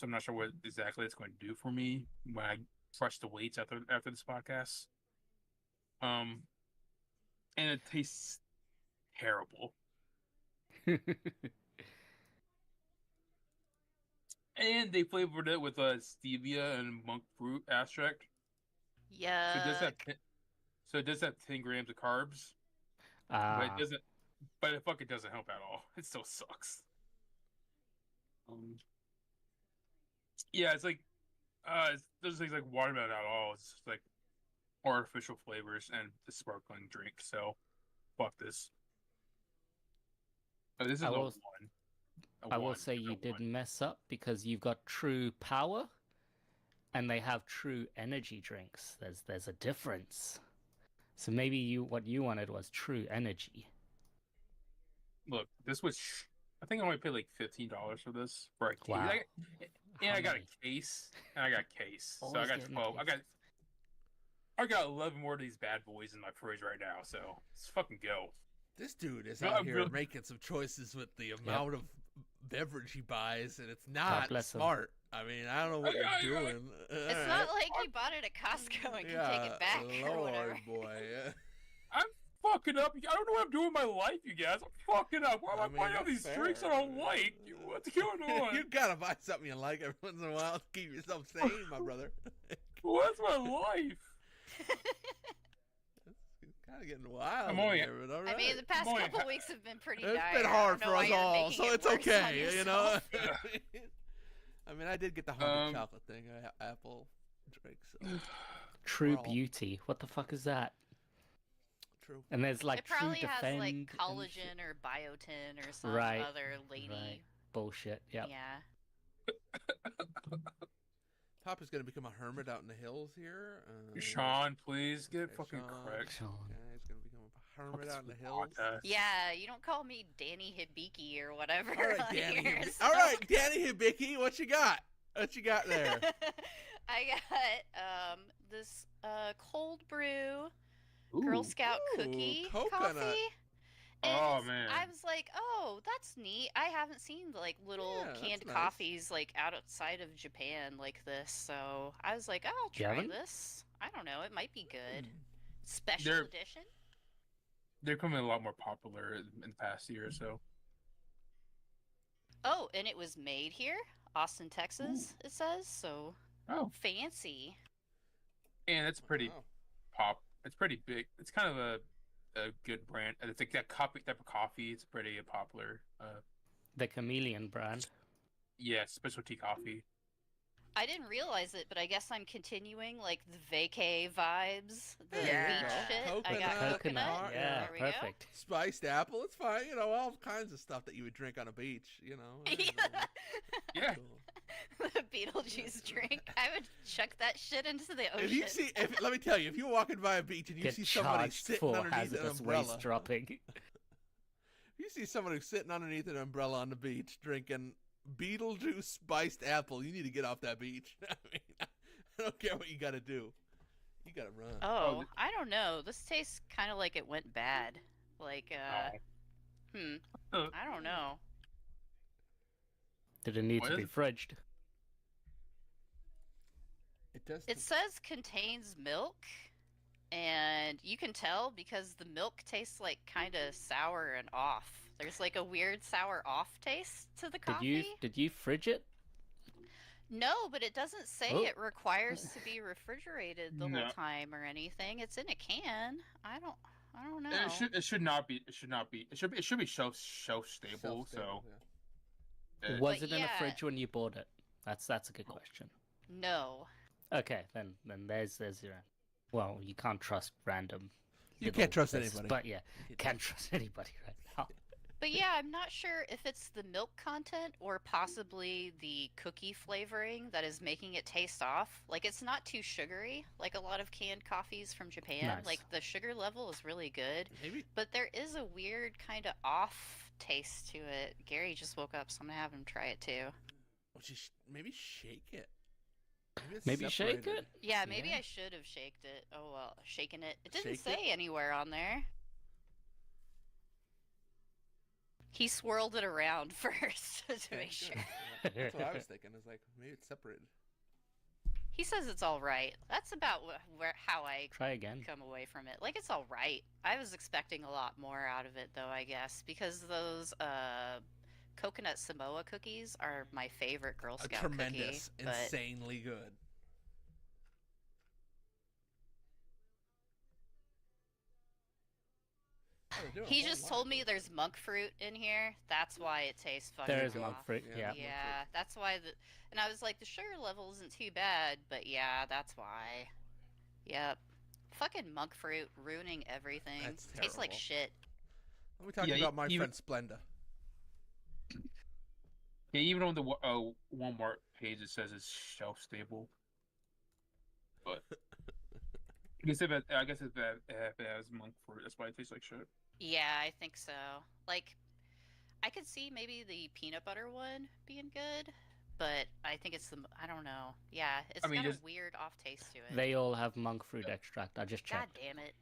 I'm not sure what exactly it's going to do for me when I crush the weights after this podcast. And it tastes terrible. And they flavored it with stevia and monk fruit extract. Yeah. So it does have 10 grams of carbs, but Ah, it doesn't. But it fucking doesn't help at all. It still sucks. Yeah, it's like it doesn't taste like watermelon at all. It's just like artificial flavors and the sparkling drink. So, fuck this. Oh, this is I a will- one. I will say you did mess up because you've got true power, and they have true energy drinks. There's a difference. So maybe what you wanted was true energy. Look, this was. I think I only paid like $15 for this for a case. Wow. And How I got many? a case. And I got a case. So I Always got getting a 12. case. I got 11 more of these bad boys in my fridge right now. So let's fucking go. This dude is No, out I'm here really- making some choices with the amount of beverage he buys, and it's not bless him. smart. I mean, I don't know what I- you're doing. It's not like you bought it at Costco and can take it back or Lord, whatever. boy. I'm fucking up. I don't know what I'm doing with my life, you guys. I'm fucking up. Why am I I mean, buying all that's these drinks I fair. don't like? What's going on? You gotta buy something you like every once in a while to keep yourself sane, my brother. What's my life? It's kind of getting wild. I'm in only- here, but all right. I mean, the past Boy, couple weeks have been pretty It's dire. been I hard don't know for why us you're all, making so it it's worse on okay, you know. yourself. I mean, I did get the honey chocolate thing, apple drink, so True Well- beauty. What the fuck is that? true. And there's like It probably true has defend like and shit. collagen or biotin or some Right, other lady. right. Bullshit. Yep. Yeah. Papa's gonna become a hermit out in the hills here. Sean, please get Okay, fucking Sean. correct. Sean. Yeah, he's gonna become a hermit out in the Fuck hills. this podcast. Yeah, you don't call me Danny Hibiki or whatever. All right, on Danny. here, All so- right, Danny Hibiki, what you got? What you got there? I got this cold brew Girl Ooh. Scout Ooh, cookie coconut. coffee. Oh, And man. I was like, oh, that's neat. I haven't seen like little Yeah, that's canned nice. coffees like outside of Japan like this. So I was like, oh, I'll You try haven't? this. I don't know. It might be good. Special They're- edition. They're becoming a lot more popular in the past year or so. Oh, and it was made here, Austin, Texas. It says so. Oh. Fancy. And it's pretty Wow. It's pretty big. It's kind of a good brand. It's like that type of coffee. It's pretty popular. The Chameleon brand. Yeah, specialty coffee. I didn't realize it, but I guess I'm continuing like the vacay vibes, the There you beach go. shit. I got Coconut. coconut. Yeah, There we go. perfect. Spiced apple, it's fine. You know, all kinds of stuff that you would drink on a beach. You know. Yeah. Cool. The Beetlejuice drink. I would chuck that shit into the ocean. If you see, let me tell you, if you're walking by a beach and you Get see somebody charged sitting for underneath an hazardous umbrella, waste dropping. if you see someone who's sitting underneath an umbrella on the beach drinking Beetlejuice spiced apple, you need to get off that beach. I mean, I don't care what you got to do. You gotta run. Oh, I don't know. This tastes kind of like it went bad. Like, Uh, I don't know. Did it need What to is be it? fridged? It does. It says contains milk, and you can tell because the milk tastes like kind of sour and off. There's like a weird sour off taste to the coffee. Did you fridge it? No, but it doesn't say Oh. it requires to be refrigerated the No. whole time or anything. It's in a can. I don't know. It should not be. It should not be. It should be shelf stable. Shelf-stable, So yeah. Was But it in a yeah. fridge when you bought it? That's a good question. No. Okay, then there's your. Well, you can't trust random. You little can't trust places, anybody. But yeah, can't trust anybody right now. But yeah, I'm not sure if it's the milk content or possibly the cookie flavoring that is making it taste off. Like, it's not too sugary, like a lot of canned coffees from Japan. Nice. Like, the sugar level is really good, Maybe. but there is a weird kind of off taste to it. Gary just woke up, so I'm gonna have him try it too. Maybe shake it. It's Maybe shake separated. it. Yeah, maybe Yeah. I should have shaked it. Oh well, shaken it. It didn't Shaked say it? anywhere on there. He swirled it around first to Okay, make good. sure. Yeah, that's what I was thinking. Is like maybe it's separated. He says it's all right. That's about how I Try again. come away from it. Like, it's all right. I was expecting a lot more out of it, though, I guess, because those coconut Samoa cookies are my favorite Girl A Scout tremendous, cookie. But insanely good. Oh, they're doing a he whole just lot. told me there's monk fruit in here. That's why it tastes fucking There is off. monk fruit. Yeah. Yeah. Monk Yeah, that's why and I was like, the sugar level isn't too bad, but yeah, that's why. Yep. Fucking monk fruit ruining everything. That's Tastes like terrible. shit. Let me talk Yeah, about my even- friend Splenda. Yeah, even on the Walmart page, it says it's shelf stable. But I guess if it has monk fruit, that's why it tastes like shit. Yeah, I think so. Like, I could see maybe the peanut butter one being good, but I think it's I don't know. Yeah, it's I mean, got a just- weird off taste to it. They all have monk fruit extract. I just God checked. damn it.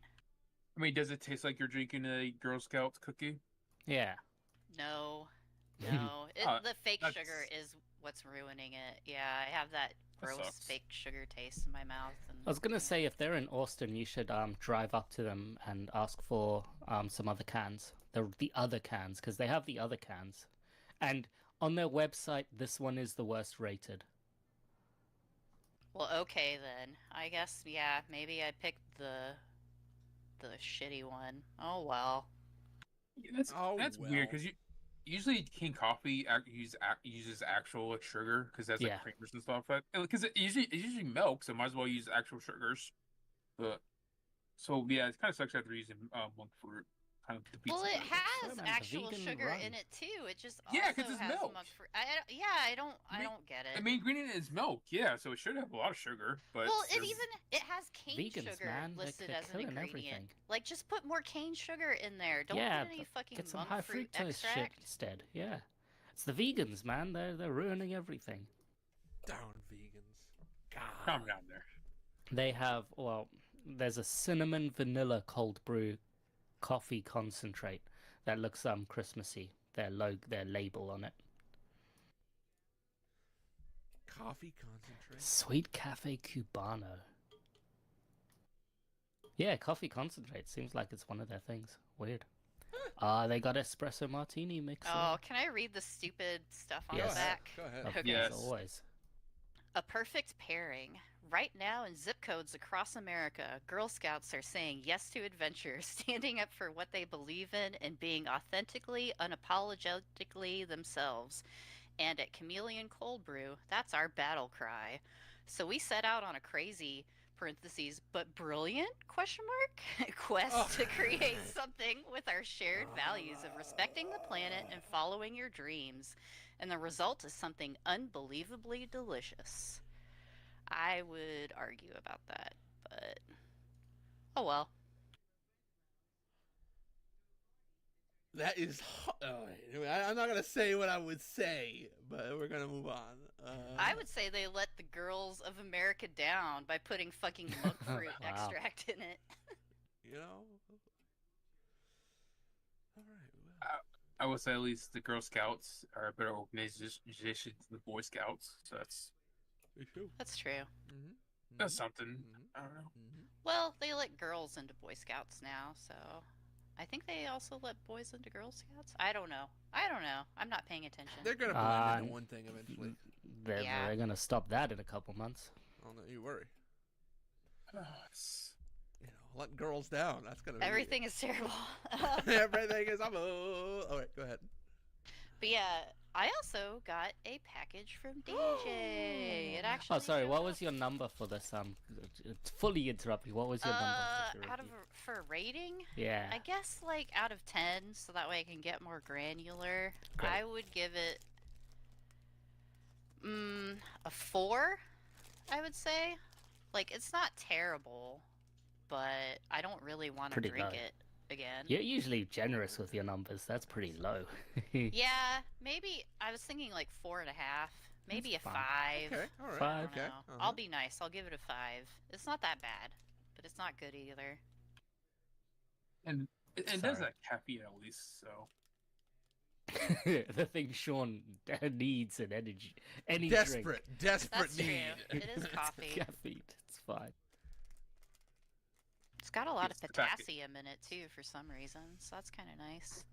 I mean, does it taste like you're drinking a Girl Scout cookie? Yeah. No. No. The fake that's- sugar is what's ruining it. Yeah, I have that That gross sucks. fake sugar taste in my mouth. And, I was gonna yeah. say if they're in Austin, you should drive up to them and ask for some other cans. The other cans, because they have the other cans, and on their website, this one is the worst rated. Well, okay then. I guess, yeah, maybe I picked the shitty one. Oh well. Yeah, that's Oh, weird well. because usually King Coffee uses actual like, sugar because that's like Yeah. creamers and stuff. Because it usually milk, so might as well use actual sugars. But so yeah, it kind of sucks after using monk fruit. Kind of defeats Well, the it purpose. has man, the actual vegan sugar run. in it too. It just Yeah, also 'cause it's has milk. monk fruit. I main- don't get it. The main ingredient is milk, yeah, so it should have a lot of sugar. But well, there's- it has cane Vegans, sugar man, they're listed as an killing ingredient. everything. Like, just put more cane sugar in there. Don't Yeah, put any fucking Get some monk high fruit fructose shit extract. instead. Yeah. It's the vegans, man. They're ruining everything. Darn vegans. calm God. down there. They have, well, there's a cinnamon vanilla cold brew coffee concentrate that looks Christmassy. Their label on it. Coffee concentrate. Sweet Cafe Cubano. Yeah, coffee concentrate. Seems like it's one of their things. Weird. They got espresso martini mixer. Oh, can I read the stupid stuff on Go Yes. the ahead. back? Go ahead. Of Okay. course, Yes. always. A perfect pairing. Right now, in zip codes across America, Girl Scouts are saying yes to adventure, standing up for what they believe in, and being authentically, unapologetically themselves. And at Chameleon Cold Brew, that's our battle cry. So we set out on a crazy (parentheses but brilliant question mark) quest to create something with our shared values of respecting the planet and following your dreams. And the result is something unbelievably delicious. I would argue about that, but oh well. That is. Anyway, I'm not gonna say what I would say, but we're gonna move on. I would say they let the girls of America down by putting fucking monk fruit Wow. extract in it. You know. All right. I would say at least the Girl Scouts are a better organization than the Boy Scouts. So that's That's true. Mm-hmm. that's something. I don't know. Mm-hmm. Well, they let girls into Boy Scouts now, so I think they also let boys into Girl Scouts. I don't know. I'm not paying attention. They're gonna blend into one thing eventually. Yeah. They're gonna stop that in a couple months. Oh, no, you worry. You know, letting girls down. That's gonna be Everything is terrible. Everything is awful. All right, go ahead. But yeah, I also got a package from DJ. It actually. Oh, sorry. showed What up. was your number for this? It's fully interrupted. What was your number? Out of for rating, Yeah. I guess like out of 10, so that way I can get more granular. Great. I would give it a 4. I would say, like it's not terrible, but I don't really want to Pretty drink low. it again. You're usually generous with your numbers. That's pretty low. Yeah, maybe I was thinking like 4.5, maybe That's a fine. 5. Okay, all right. I Five. don't Okay. know. I'll be nice. I'll give it a 5. It's not that bad, but it's not good either. And it does Sorry. that caffeine at least. So The thing Sean needs an energy. Any Desperate That's need. true. It is drink. coffee. Caffeine. It's fine. It's got a lot of It's the packet. potassium in it too, for some reason. So that's kind of nice.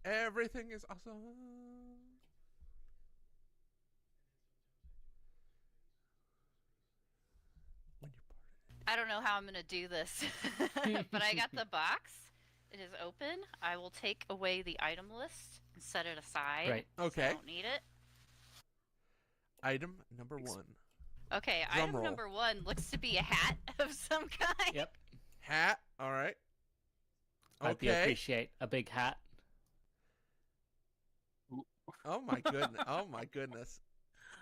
Everything is awesome. When you parted. I don't know how I'm gonna do this, but I got the box. It is open. I will take away the item list and set it aside. Right. Okay. I don't need it. Item number 1. Okay, Drum item roll. number 1 looks to be a hat of some kind. Yep. Hat. All right. Hope you Okay. appreciate a big hat. Oh my goodness. Oh my goodness.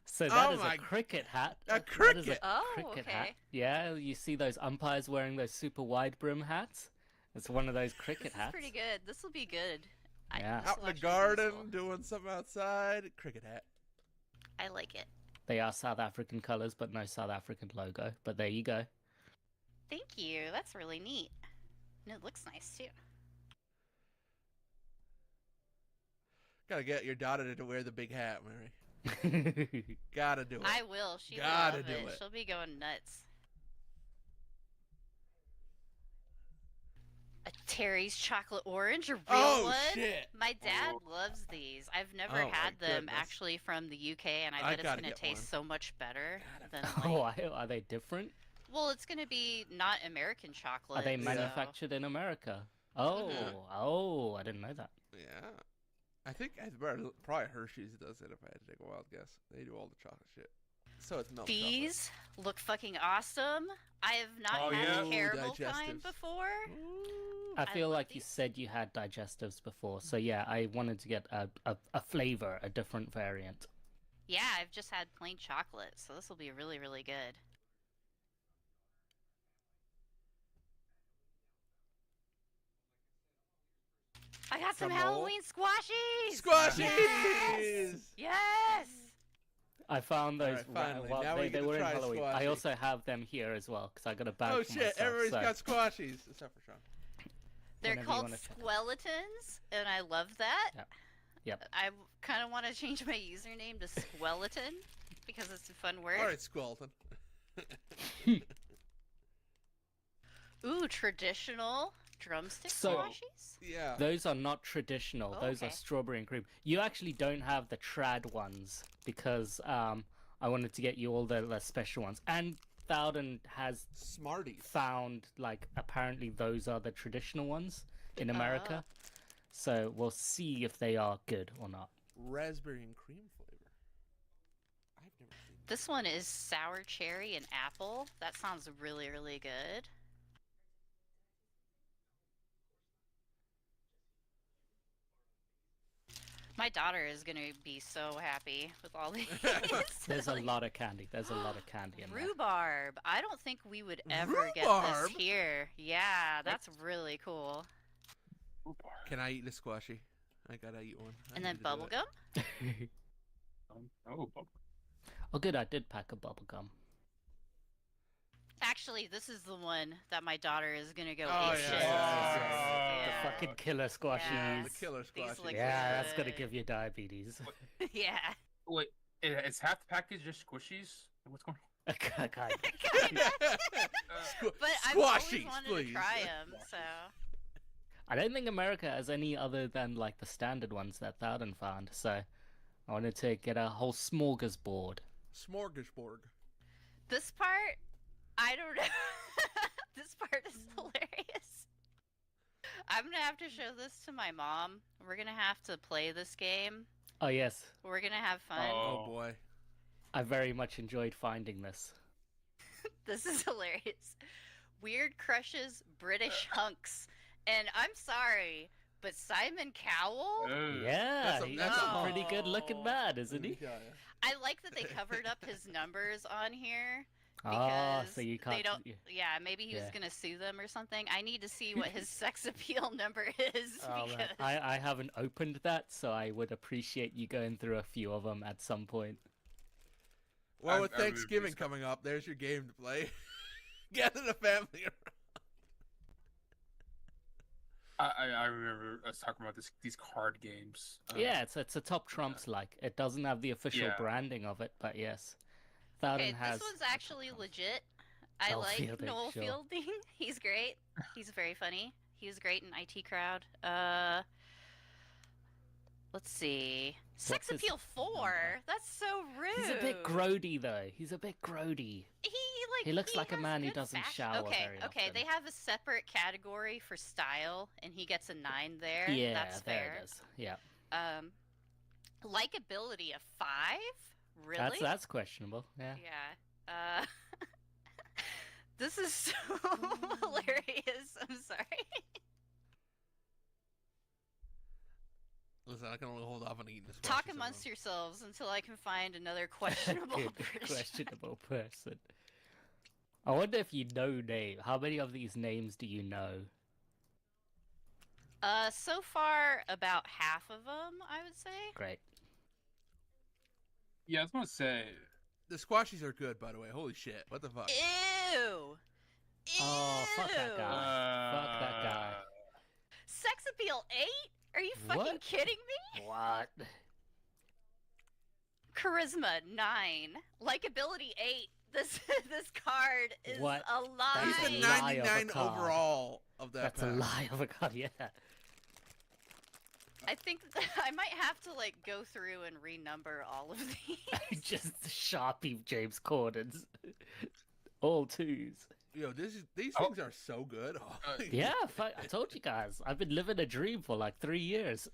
So that Oh is my- a cricket hat. A That is cricket? Oh, cricket hat. okay. Yeah, you see those umpires wearing those super wide brim hats? It's one of those cricket This is hats. pretty good. This will be good. Yeah. This Out will in the actually be garden, useful. doing something outside. Cricket hat. I like it. They are South African colors, but no South African logo. But there you go. Thank you. That's really neat. And it looks nice too. Gotta get your daughter to wear the big hat, Mary. Gotta do it. I will. She will Gotta love do it. it. She'll be going nuts. A Terry's chocolate orange, a real Oh, one. shit. My dad Oh. loves these. I've never Oh, my had them goodness. actually from the UK, and I I bet it's gotta gonna get taste so much better than Oh, like. are they different? Well, it's gonna be not American chocolate. Are they so- manufactured in America? Oh, Mhm. oh, I didn't know that. Yeah. I think probably Hershey's does it if I had to take a wild guess. They do all the chocolate shit. So it's milk These look fucking awesome. I have not Oh, had yeah? a Ooh, caramel digestives. kind before. chocolate. Ooh. I I feel love like you these. said you had digestives before, so yeah, I wanted to get a flavor, a different variant. Yeah, I've just had plain chocolate, so this will be really, really good. I got some Drum roll. Halloween squashies! Squashies! Yes! Yes! I found those. Alright, finally. Well, Now we they get to were in try Halloween. I squashy. also have them here as well because I got a bag Oh for shit! myself. Everybody's so got squashies except for Sean. They're whenever you called wanna check 'em. skeletons, and I love that. Yep. I kind of want to change my username to skeleton because it's a fun word. All right, Squelton. Ooh, traditional drumstick So- squashies? Yeah. Those are not traditional. Oh, Those are okay. strawberry and cream. You actually don't have the trad ones because I wanted to get you all the special ones. And Thouden has Smarties. found like apparently those are the traditional ones in America. So we'll see if they are good or not. Raspberry and cream flavor. I've never seen that. This one is sour cherry and apple. That sounds really, really good. My daughter is gonna be so happy with all these. There's a lot of candy. There's a lot of candy in there. Rhubarb. I don't think we would ever get Rhubarb? this here. Yeah, that's really cool. Can I eat the squashy? I gotta eat one. I And then need to do it. bubblegum. Oh, Oh, good, I did pack a bubblegum. Actually, this is the one that my daughter is gonna go Oh, ape yeah, shit. yeah. The fucking killer squashies. Yeah. The killer These squashies. look Yeah, that's gonna good. give you diabetes. Yeah. wait, is half the package just squishies? What's going on? Kind Kinda. But I've always Squashies, wanted please. to try them, so. I don't think America has any other than like the standard ones that Thouden found, so I wanted to get a whole smorgasbord. Smorgasbord. This part, I don't know. This part is hilarious. I'm gonna have to show this to my mom. We're gonna have to play this game. Oh yes, We're gonna have fun. Oh boy. I very much enjoyed finding this. This is hilarious. Weird crushes, British hunks. And I'm sorry, but Simon Cowell? Yeah, That's a- he's that's a a- pretty good looking man, isn't he? Yeah. I like that they covered up his numbers on here. Ah, Because so you can't. they don't. Yeah, maybe he was Yeah. gonna sue them or something. I need to see what his sex appeal number is Oh, because man. I haven't opened that, so I would appreciate you going through a few of them at some point. Well, I- with I really Thanksgiving appreciate- coming up, there's your game to play. Gather the family around. I remember us talking about these card games. Yeah, it's a top trumps like. It doesn't have the official Yeah. branding of it, but yes, Thouden okay, has. this one's a top actually trumps. legit. I Noel like Fielding, Noel sure. Fielding. He's great. He's very funny. He was great in IT Crowd. Let's see. Sex his appeal 4. number? That's so rude. He's a bit grody though. He's a bit grody. He looks like a has man who good doesn't fashion. shower Okay, very okay. often. They have a separate category for style, and he gets a 9 there. Yeah, That's there fair. it is. Yeah, Likability a 5. Really? that's questionable. Yeah. Yeah. This is so hilarious. I'm sorry. Listen, I can only hold off on eating this. Talk amongst yourselves until I can find another questionable Good, person. questionable person. I wonder if you know name. How many of these names do you know? So far about half of them, I would say. Great. Yeah, I was gonna say. The squashies are good, by the way. Holy shit! What the fuck? Ew. Oh, fuck that Ew. guy. Fuck that guy. Sex appeal 8? Are you fucking What? kidding me? What? Charisma 9. Likability 8. This card is What? a lie. He's That's the a lie of a 99 card. overall of that. That's a pack. lie of a god. Yeah. I think that I might have to like go through and renumber all of these. Just Sharpie James Cordons. All twos. Yo, these Oh. things are so good. Oh, Yeah, I told you guys. I've been living a dream for like 3 years.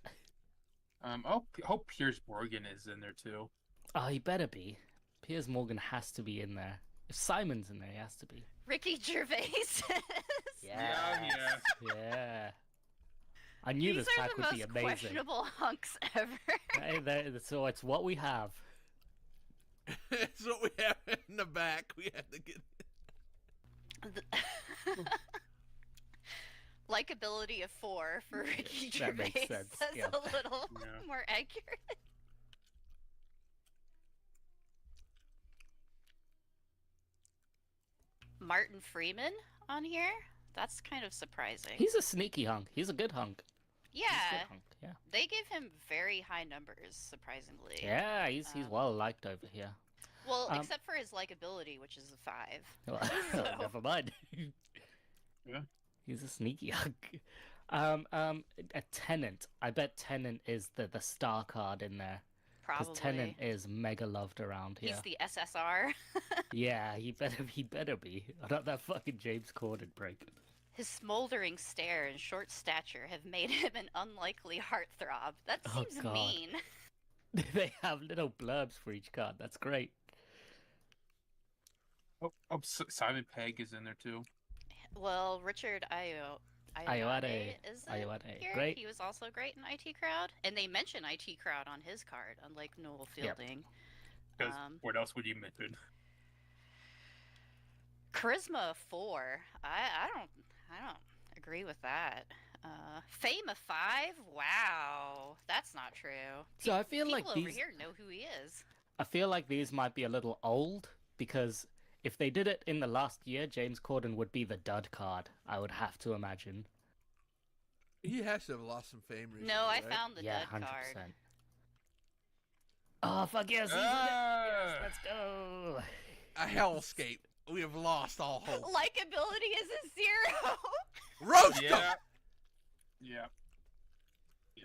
I hope Piers Morgan is in there too. Oh, he better be. Piers Morgan has to be in there. If Simon's in there, he has to be. Ricky Gervais. Yeah. Yeah. I knew These this are pack the would be most amazing. questionable hunks ever. So it's what we have. It's what we have in the back. We had to get. Likability of 4 for Ricky That Gervais. makes sense, That's yeah. a little Yeah. more accurate. Martin Freeman on here? That's kind of surprising. He's a sneaky hunk. He's a good hunk. He's a yeah, good hunk. Yeah. they give him very high numbers, surprisingly. Yeah, he's Um, well liked over here. Well, Um, except for his likability, which is a 5. Well, So- never mind. Yeah. He's a sneaky hunk. A Tenant. I bet Tenant is the star card in there. Because Probably. Tenant is mega loved around here. He's the SSR. Yeah, he better be. Not that fucking James Corden break. His smoldering stare and short stature have made him an unlikely heartthrob. That Oh, seems God. mean. They have little blurbs for each card. That's great. Simon Pegg is in there too. Well, Richard Ayoade. is Ayoade. here. Great. He was also great in IT Crowd, and they mention IT Crowd on his card, unlike Noel Fielding. 'Cause Um, what else would you mention? Charisma 4. I don't agree with that. Fame of 5? Wow, that's not true. So I feel like People over these. here know who he is. I feel like these might be a little old because if they did it in the last year, James Corden would be the dud card. I would have to imagine. He has to have lost some fame recently. No, I right? found the Yeah, dud 100%. card. Oh fuck yes! Yes, let's go. A hellscape. We have lost all hope. Likeability is a 0. Roast him! Yeah. Yeah.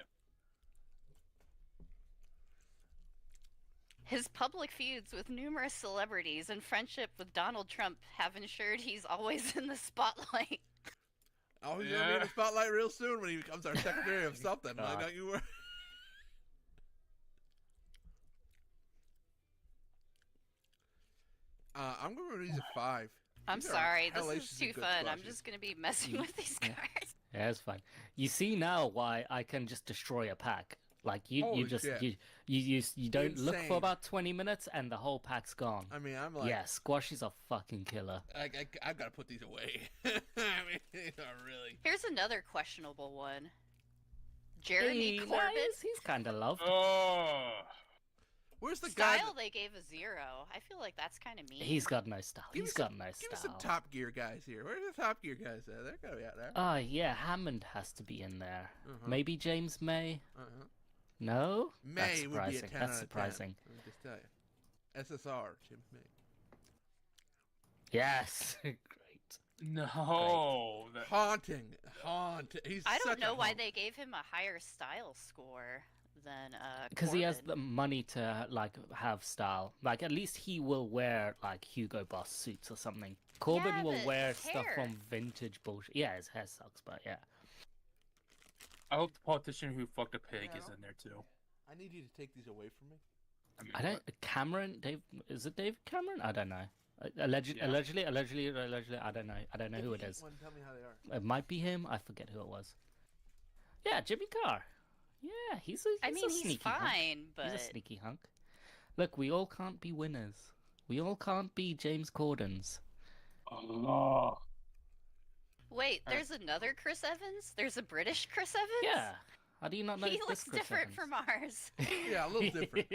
His public feuds with numerous celebrities and friendship with Donald Trump have ensured he's always in the spotlight. Oh, he's gonna be in the spotlight real soon when he becomes our secretary of something. Like, don't you worry. I'm gonna release a 5. I'm These are sorry, this hellacious is too good fun. I'm squashes. just gonna be messing with these Yeah. cards. Yeah, it's fine. You see now why I can just destroy a pack. Like you Holy just shit. you don't look Insane. for about 20 minutes and the whole pack's gone. I mean, I'm like, Yeah, squashes are fucking killer. I've got to put these away. I mean, these are really. Here's another questionable one. Jeremy Hey, Corbyn. nice. He's kind of loved. Oh. Where's the guy? Style they gave a 0. I feel like that's kind of mean. He's got no style. Give me He's some- got no Give me style. some Top Gear guys here. Where's the Top Gear guys at? They're gotta be out there. Oh yeah, Hammond has to be in there. Uh-huh. Maybe James May. Uh-huh. No, May that's would be a surprising. 10 That's out of surprising. 10. Let me just tell you. SSR, Jim May. Yes, great. No. That, Haunting. He's I don't such know a why haunt. they gave him a higher style score than Because he has Corbyn. the money to like have style. Like at least he will wear like Hugo Boss suits or something. Corbyn Yeah, will but wear his stuff hair. from vintage bullshit. Yeah, his hair sucks, but yeah. I hope the politician who fucked a pig is in there too. I need you to take these away from me. mean, I don't. Cameron, Dave, is it David Cameron? I don't know. Allegedly, Yeah. allegedly. I don't know. I don't know who it is. Tell me how they are. It might be him. I forget who it was. Yeah, Jimmy Carr. Yeah, he's a. I mean, a he's sneaky hunk. fine, but He's a sneaky hunk. Look, we all can't be winners. We all can't be James Cordens. Oh. wait, Alright. there's another Chris Evans? There's a British Chris Evans? Yeah. How do you not know He this looks Chris different Evans? from ours. Yeah, a little different.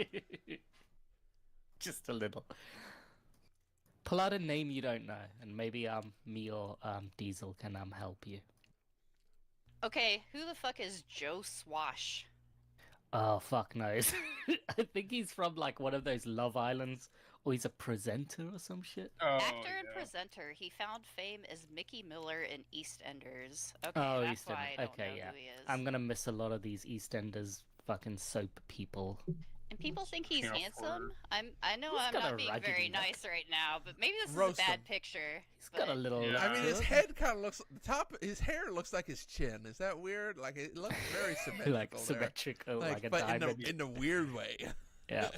Just a little. Pull out a name you don't know, and maybe me or Diesel can help you. Okay, who the fuck is Joe Swash? Oh fuck knows. I think he's from like one of those Love Islands, or he's a presenter or some shit. Oh, Actor and yeah. presenter. He found fame as Mickey Miller in EastEnders. Okay, Oh, that's why EastEnders. I don't Okay, know yeah. who he is. I'm gonna miss a lot of these EastEnders fucking soap people. And people think he's Can't handsome. afford I know He's I'm got a not being raggedy very neck. nice right now, but maybe this Roast is a bad him. picture. He's got a but- little. Yeah. I mean, his look. head kind of looks. The top, his hair looks like his chin. Is that weird? Like it looks very symmetrical. like there. symmetrical, like a but diamond. in a weird way. Yeah.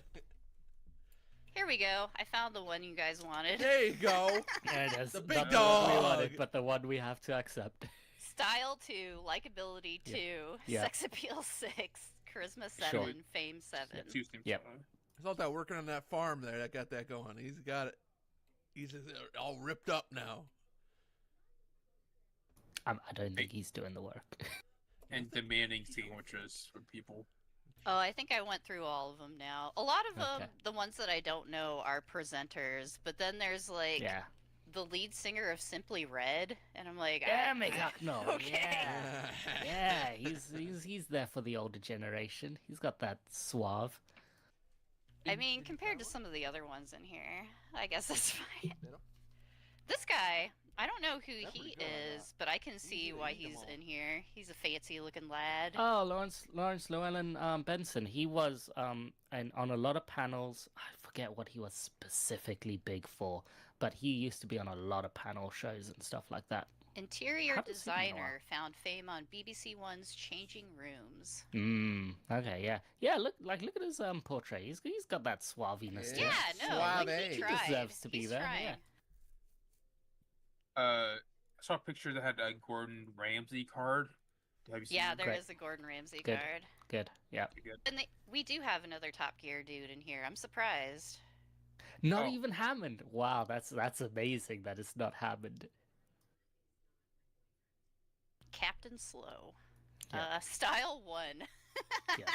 Here we go. I found the one you guys wanted. There you go. There it is. The big Not the one we dog. wanted, but the one we have to accept. Style 2, likability 2, Yeah. sex appeal 6, charisma 7, Sure. fame 7. Yeah, two seems Yep. fine. I thought that working on that farm there that got that going. He's got it. He's just all ripped up now. I don't think he's doing the work. And demanding sandwiches from people. Oh, I think I went through all of them now. A lot of them, Okay. the ones that I don't know, are presenters, but then there's like Yeah. the lead singer of Simply Red, and I'm like, Yeah, no. Okay. Yeah. Yeah, he's there for the older generation. He's got that suave. I mean, compared to some of the other ones in here, I guess that's fine. This guy, I don't know who They're he pretty good on is, but I can see Easy to why eat 'em he's all. in here. He's a fancy-looking lad. Oh, Lawrence Llewellyn Benson. He was on a lot of panels. I forget what he was specifically big for, but he used to be on a lot of panel shows and stuff like that. Interior Haven't seen him in a while. designer found fame on BBC One's Changing Rooms. Okay, yeah. Yeah, look at his portrait. He's got that suaviness to Yeah. it. Yeah, no, like Suave. he He tried. deserves to be He's there, trying. yeah. I saw a picture that had a Gordon Ramsay card. Have you seen Yeah, that? there Great. is a Gordon Ramsay Good. card. Good. Yeah. Pretty good. And we do have another Top Gear dude in here. I'm surprised. Not Oh. even Hammond. Wow, that's amazing that it's not Hammond. Captain Slow. Yeah. Style 1. Yeah.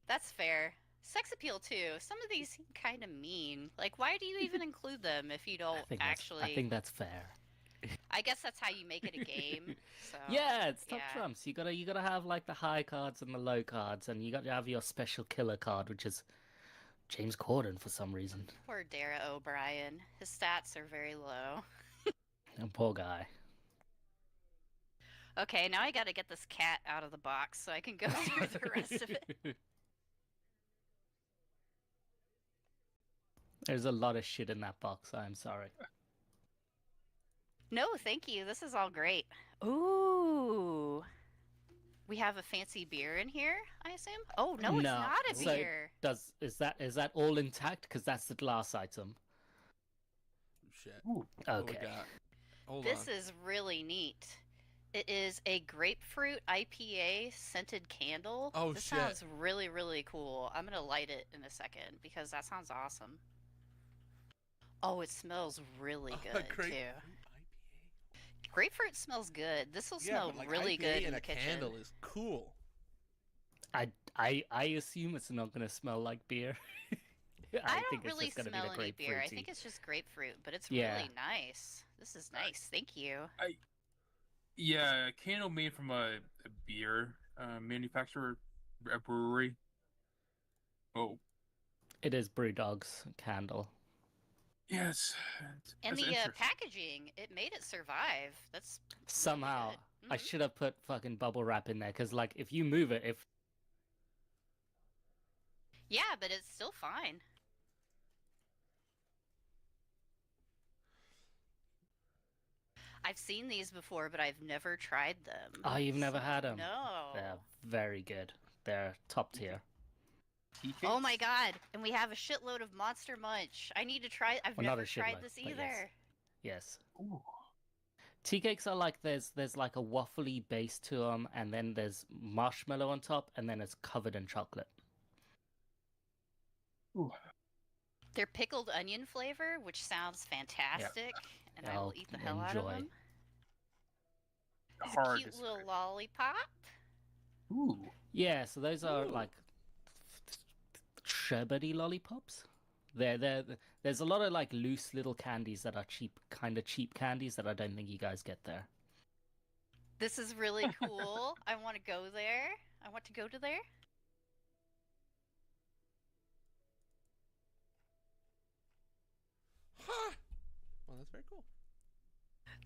That's fair. Sex appeal too. Some of these seem kind of mean. Like, why do you even include them if you don't actually? I think that's fair. I guess that's how you make it a game. So Yeah, it's top yeah. trumps. You gotta have like the high cards and the low cards, and you gotta have your special killer card, which is James Corden for some reason. Poor Dara O'Brien. His stats are very low. And poor guy. Okay, now I gotta get this cat out of the box so I can go through the rest of it. There's a lot of shit in that box. I'm sorry. No, thank you. This is all great. Ooh. We have a fancy beer in here, I assume? Oh, no, it's not a So beer. is that all intact? Because that's the glass item. Shit. Ooh. What we Okay. got? Hold This on. is really neat. It is a grapefruit IPA scented candle. Oh, this shit. sounds really, really cool. I'm gonna light it in a second because that sounds awesome. Oh, it smells really good Great. too. IPA. Grapefruit smells good. This will Yeah, smell but, like, really IPA good in in a the kitchen. candle is cool. I assume it's not gonna smell like beer. I think don't really it's just gonna smell be the any beer. I grapefruity. think it's just grapefruit, but it's Yeah. really nice. This is nice. Thank you. Yeah, a candle made from a beer manufacturer, a brewery. Oh, It is Brewdog's candle. yes. And That's the interesting. packaging, it made it survive. That's Somehow, good. I Mhm. should have put fucking bubble wrap in there, because like if you move it, if Yeah, but it's still fine. I've seen these before, but I've never tried them. oh, you've never So, had them. No. They're very good. They're top tier. Tea Oh my cakes? god! And we have a shitload of Monster Munch. I need to try. I've Well, not never a tried shitload, this but either. Yes. Ooh. Tea cakes are like there's like a waffly base to them, and then there's marshmallow on top, and then it's covered in chocolate. Ooh. They're pickled onion flavor, which sounds fantastic, and I will I'll eat the hell out of enjoy. them. It's a Hard cute to little describe. lollipop. Ooh. Yeah, so those are Ooh. like sherbety lollipops. There's a lot of like loose little candies that are cheap, kind of cheap candies that I don't think you guys get there. This is really cool. I want to go there. I want to go to there. Huh. Well, that's very cool.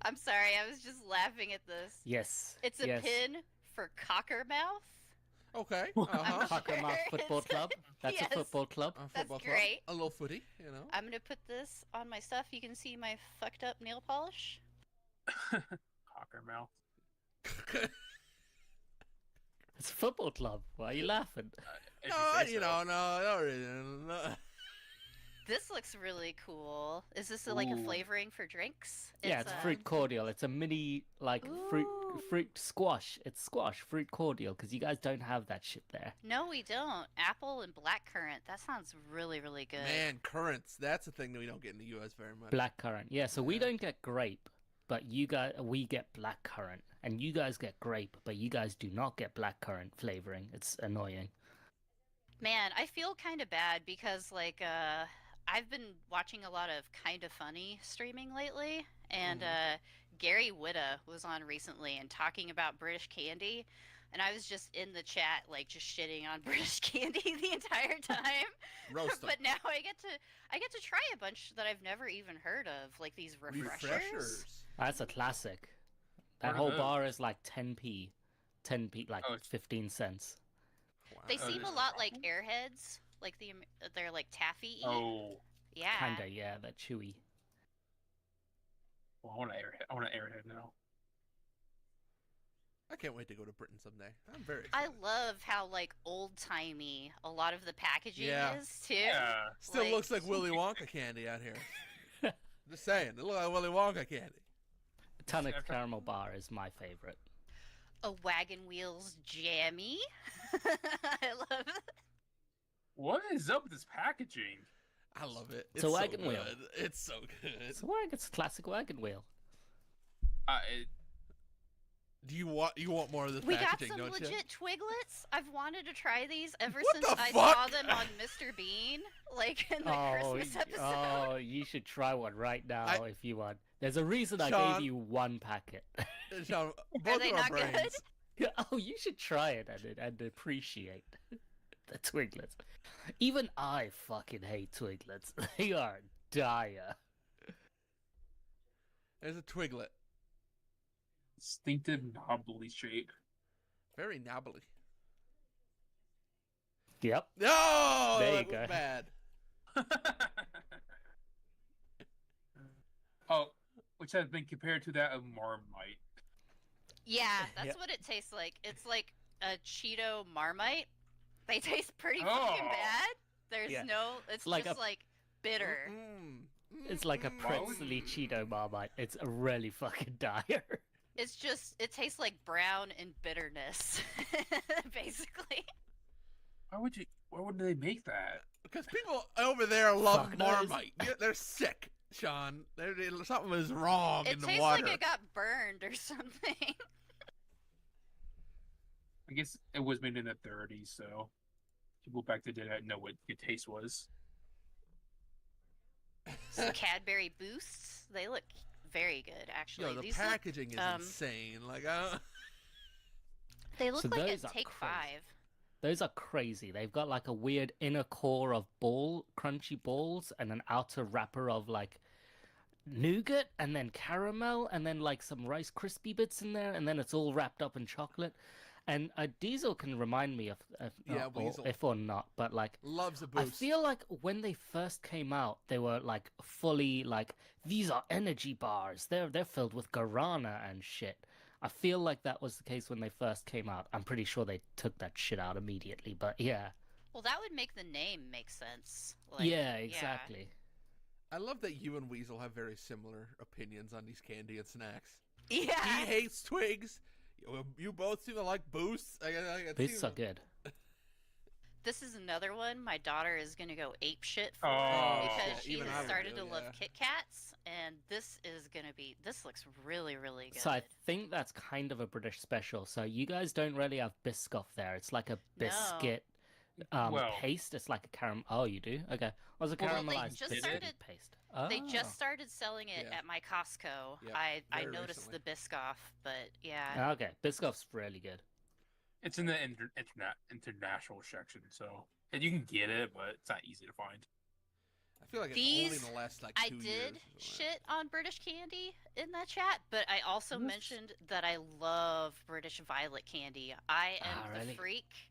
I'm sorry, I was just laughing at this. Yes. It's a yes. pin for Cockermouth. Okay. I'm Uh-huh. sure Cockermouth Football it's- Club. That's Yes. a football club. A That's football club. great. A little footy, you know. I'm gonna put this on my stuff. You can see my fucked up nail polish. Cockermouth. It's a football club. Why are you laughing? If No, say you so. know, no reason. No. This looks really cool. Is this like a Ooh. flavoring for drinks? Yeah, it's fruit cordial. It's a mini like fruit Ooh. squash. It's squash fruit cordial because you guys don't have that shit there. No, we don't. Apple and blackcurrant. That sounds really, really good. Man, currants. That's a thing that we don't get in the U.S. very much. Blackcurrant. Yeah, so we Yeah. don't get grape, but we get blackcurrant, and you guys get grape, but you guys do not get blackcurrant flavoring. It's annoying. Man, I feel kind of bad because I've been watching a lot of Kind of Funny streaming lately, and Gary Whitta was on recently and talking about British candy, and I was just in the chat like just shitting on British candy the entire time. Roast 'em. But now I get to try a bunch that I've never even heard of, like these refreshers. That's a classic. What That are whole those? bar is like 10p, like Oh, it's- 15 cents. Wow. They Oh, seem a this- lot like Airheads, like they're like taffy. Oh. Yeah. Kinda, yeah, they're chewy. Well, I want an airhead now. I can't wait to go to Britain someday. I'm very I excited. love how like old timey a lot of the packaging Yeah. is too. Yeah. Still like- looks like Willy Wonka candy out here. Just saying, it looks like Willy Wonka candy. Tonic caramel bar is my favorite. A Wagon Wheels jammy. I love it. What is up with this packaging? I love it. It's a wagon so wheel. good. It's so good. It's a wagon, it's a classic wagon wheel. It, Do you want more of this We got packaging, some don't legit you? Twiglets. I've wanted to try these ever What since the I fuck? saw them on Mr. Bean, like in the Christmas episode. Oh, you should try one right now if you want. There's a reason I Sean- gave you one packet. Sean, both they of our not good? brains. Oh, you should try it and appreciate the Twiglets. Even I fucking hate Twiglets. They are dire. There's a Twiglet. Distinctive knobbly shape. Very knobbly. Yep. No, There you that was go. bad. Oh, which has been compared to that of Marmite. Yeah, that's Yep. what it tastes like. It's like a Cheeto Marmite. They taste pretty Oh. fucking bad. There's Yeah. no. It's Like just like bitter. It's like a Mm. princely Cheeto Marmite. It's really fucking dire. It's just. It tastes like brown and bitterness, basically. Why would they make that? Because people over there love Fuck knows. Marmite. They're sick, Sean. Something is wrong It in the tastes water. like it got burned or something. I guess it was made in the 30s, so people back then didn't know what good taste was. Some Cadbury Boosts. They look very good, actually. Yo, the These packaging is um, insane. Like, they look So like those a are Take crazy. 5. Those are crazy. They've got like a weird inner core of crunchy balls, and an outer wrapper of like nougat, and then caramel, and then like some Rice Krispie bits in there, and then it's all wrapped up in chocolate. And Diesel can remind me of Yeah, or, Weasel. if or not, but like loves a I boost. feel like when they first came out, they were like fully like these are energy bars. They're filled with guarana and shit. I feel like that was the case when they first came out. I'm pretty sure they took that shit out immediately, but yeah. Well, that would make the name make sense. Like, Yeah, exactly. I love that you and Weasel have very similar opinions on these candy and snacks. Yeah. He hates twigs. You both seem to like boosts. It These seems- are good. This is another one my daughter is gonna go ape shit for Oh, because shit, she even I has would started do, to love yeah. Kit Kats, and this is gonna be. This looks really, really good. So I think that's kind of a British special. So you guys don't really have Biscoff there. It's like a No. biscuit Well- paste. It's like a caramel. Oh, you do? Okay. Was a Well, they caramelized just biscuit started- paste. They Oh. just started selling it Yeah. at my Costco. Yep, I very noticed recently. the Biscoff, but yeah. Okay, Biscoff's really good. It's in the international section, so and you can get it, but it's not easy to find. I feel like it's These- only in the last like I 2 did years. or something. shit on British candy in that chat, but I also Yes. mentioned that I love British violet candy. I am Ah, the really? freak.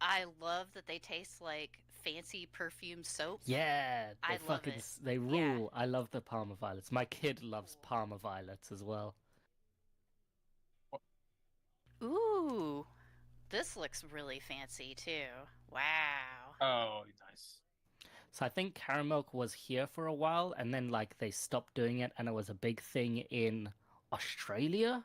I love that they taste like fancy perfume soap. Yeah, I they love fucking it. they Yeah. rule. I love the Parma violets. My kid loves Parma violets as well. Ooh, this looks really fancy too. Wow. Oh, nice. So I think Caramilk was here for a while, and then like they stopped doing it, and it was a big thing in Australia.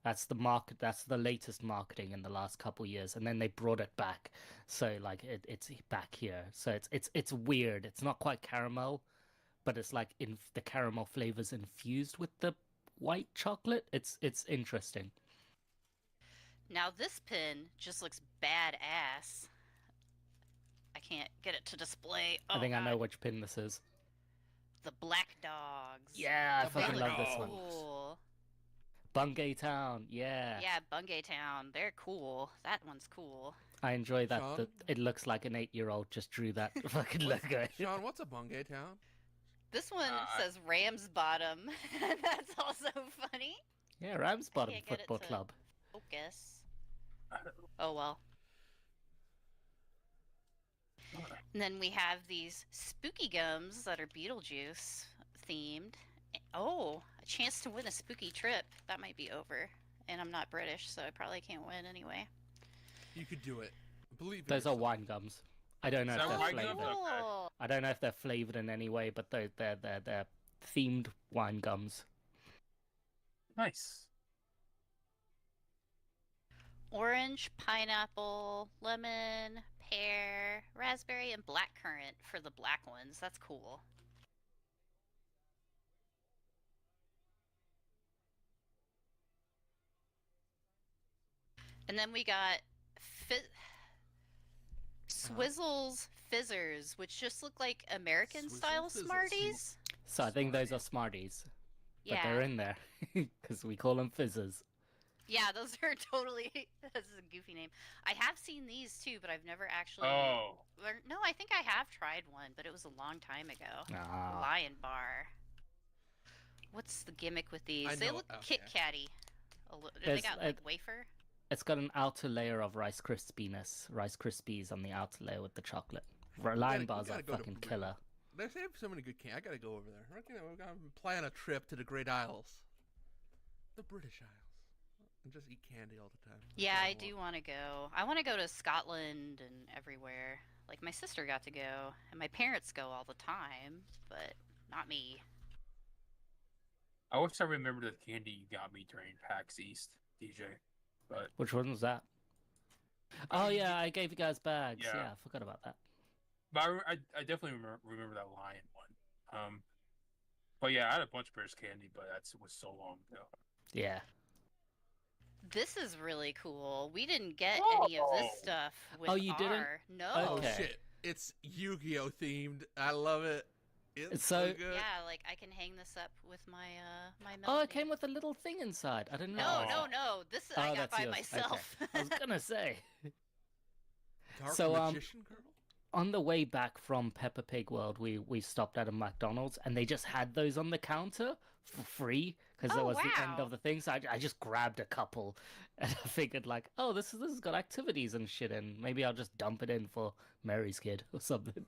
That's the market. That's the latest marketing in the last couple years, and then they brought it back. So like it's back here. So it's weird. It's not quite caramel, but it's like in the caramel flavors infused with the white chocolate. It's interesting. Now this pin just looks badass. I can't get it to display. Oh, I think I know God. which pin this is. The Black Dogs. Yeah, I The They fucking look love this one. cool. Bungay Town, yeah. Yeah, Bungay Town. They're cool. That one's cool. I enjoy that. Sean? It looks like an 8-year-old just drew that fucking logo. Sean, what's a Bungay Town? This one I- says Rams Bottom. That's also funny. Yeah, Ramsbottom can't get it Football to- Club. Focus. Oh well. And then we have these spooky gums that are Beetlejuice themed. Oh, a chance to win a spooky trip. That might be over. And I'm not British, so I probably can't win anyway. You could do it. Believe it. Those are wine gums. I don't know Is if that they're wine flavored. gums? Okay. cool. I don't know if they're flavored in any way, but they're themed wine gums. Nice. Orange, pineapple, lemon, pear, raspberry, and blackcurrant for the black ones. That's cool. And then we got Swizzles Fizzers, which just look like American-style Swizzle Fizzles. Smarties. So I think those are Smarties. But Yeah. they're in there because we call them fizzers. Yeah, those are totally. This is a goofy name. I have seen these too, but I've never actually. Oh. No, I think I have tried one, but it was a long time ago. Ah. Lion Bar. What's the gimmick with these? I They know- look okay. Kit Katty. They There's, got like wafer. It's got an outer layer of Rice Krispies on the outer layer with the chocolate. Lion we bars gotta are go to fucking Br- killer. They have so many good candy. I gotta go over there. We're gonna plan a trip to the Great Isles, the British Isles, and just eat candy all the time. That's Yeah, all I do want to go. I want to go to Scotland and everywhere. Like my sister got to go, and my parents go all the time, but not me. I wish I remembered the candy you got me during PAX East, DJ. But Which one was that? Oh yeah, I gave you guys bags. Yeah. Yeah, I forgot about that. but I definitely remember that lion one. But yeah, I had a bunch of Bears candy, but it was so long ago. Yeah. This is really cool. We didn't get any of this Oh. stuff with Oh, you didn't? our. No. Oh Okay. shit! It's Yu-Gi-Oh themed. I love it. It's So- so good. Yeah, like I can hang this up with my my. Oh, Melody. it came with a little thing inside. I didn't No, know. no. This Oh, I got that's by yours. myself. Okay. I was gonna say. Dark So, Magician Girl. On the way back from Peppa Pig World, we stopped at a McDonald's and they just had those on the counter for free because it Oh, was the end wow. of the thing. So I just grabbed a couple, and I figured like, oh, this has got activities and shit in. Maybe I'll just dump it in for Mary's kid or something.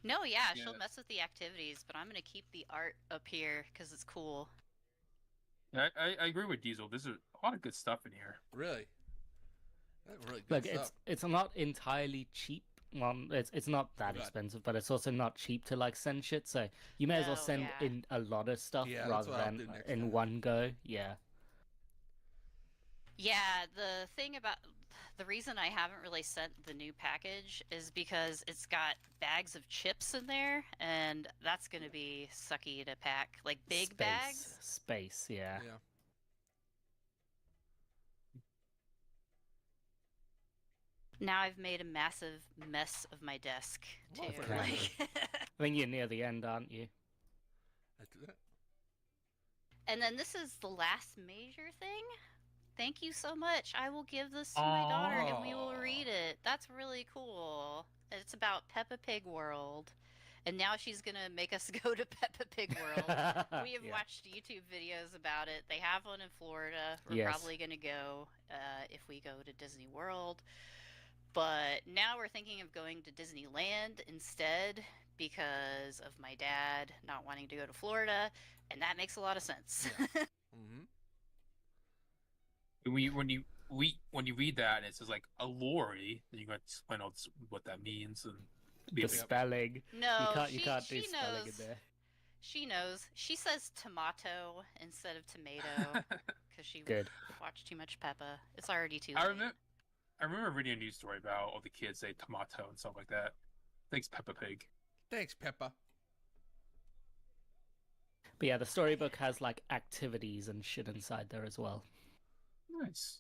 No, yeah, Yeah. she'll mess with the activities, but I'm gonna keep the art up here because it's cool. Yeah, I agree with Diesel. There's a lot of good stuff in here. Really? That's really good Like stuff. it's not entirely cheap. Well, it's not that Right. expensive, but it's also not cheap to like send shit. So you may as well No, send yeah. in a lot of stuff Yeah, that's rather what I'll than do next in time. one go. Yeah. Yeah, the thing about the reason I haven't really sent the new package is because it's got bags of chips in there, and that's gonna be sucky to pack. Like big bags. Space, yeah. Yeah. Now I've made a massive mess of my desk too. Well, Like, I think you're near the end, aren't you? I do that. and then this is the last major thing. Thank you so much. I will give this to my daughter and we will Aw. read it. That's really cool. It's about Peppa Pig World. And now she's going to make us go to Peppa Pig World. We have Yeah. watched YouTube videos about it. They have one in Florida. We're Yes. probably going to go if we go to Disney World. But now we're thinking of going to Disneyland instead because of my dad not wanting to go to Florida. And that makes a lot of sense. Mm-hmm. When you read that and it says like a lorry, then you got to explain what that means and be The able to- spelling. No, You can't do she spelling in knows. there. She knows. She says tomato instead of tomato because she Good. watched too much Peppa. It's already too I late. remember reading a news story about all the kids say tomato and stuff like that. Thanks, Peppa Pig. Thanks, Peppa. But yeah, the storybook has like activities and shit inside there as well. Nice.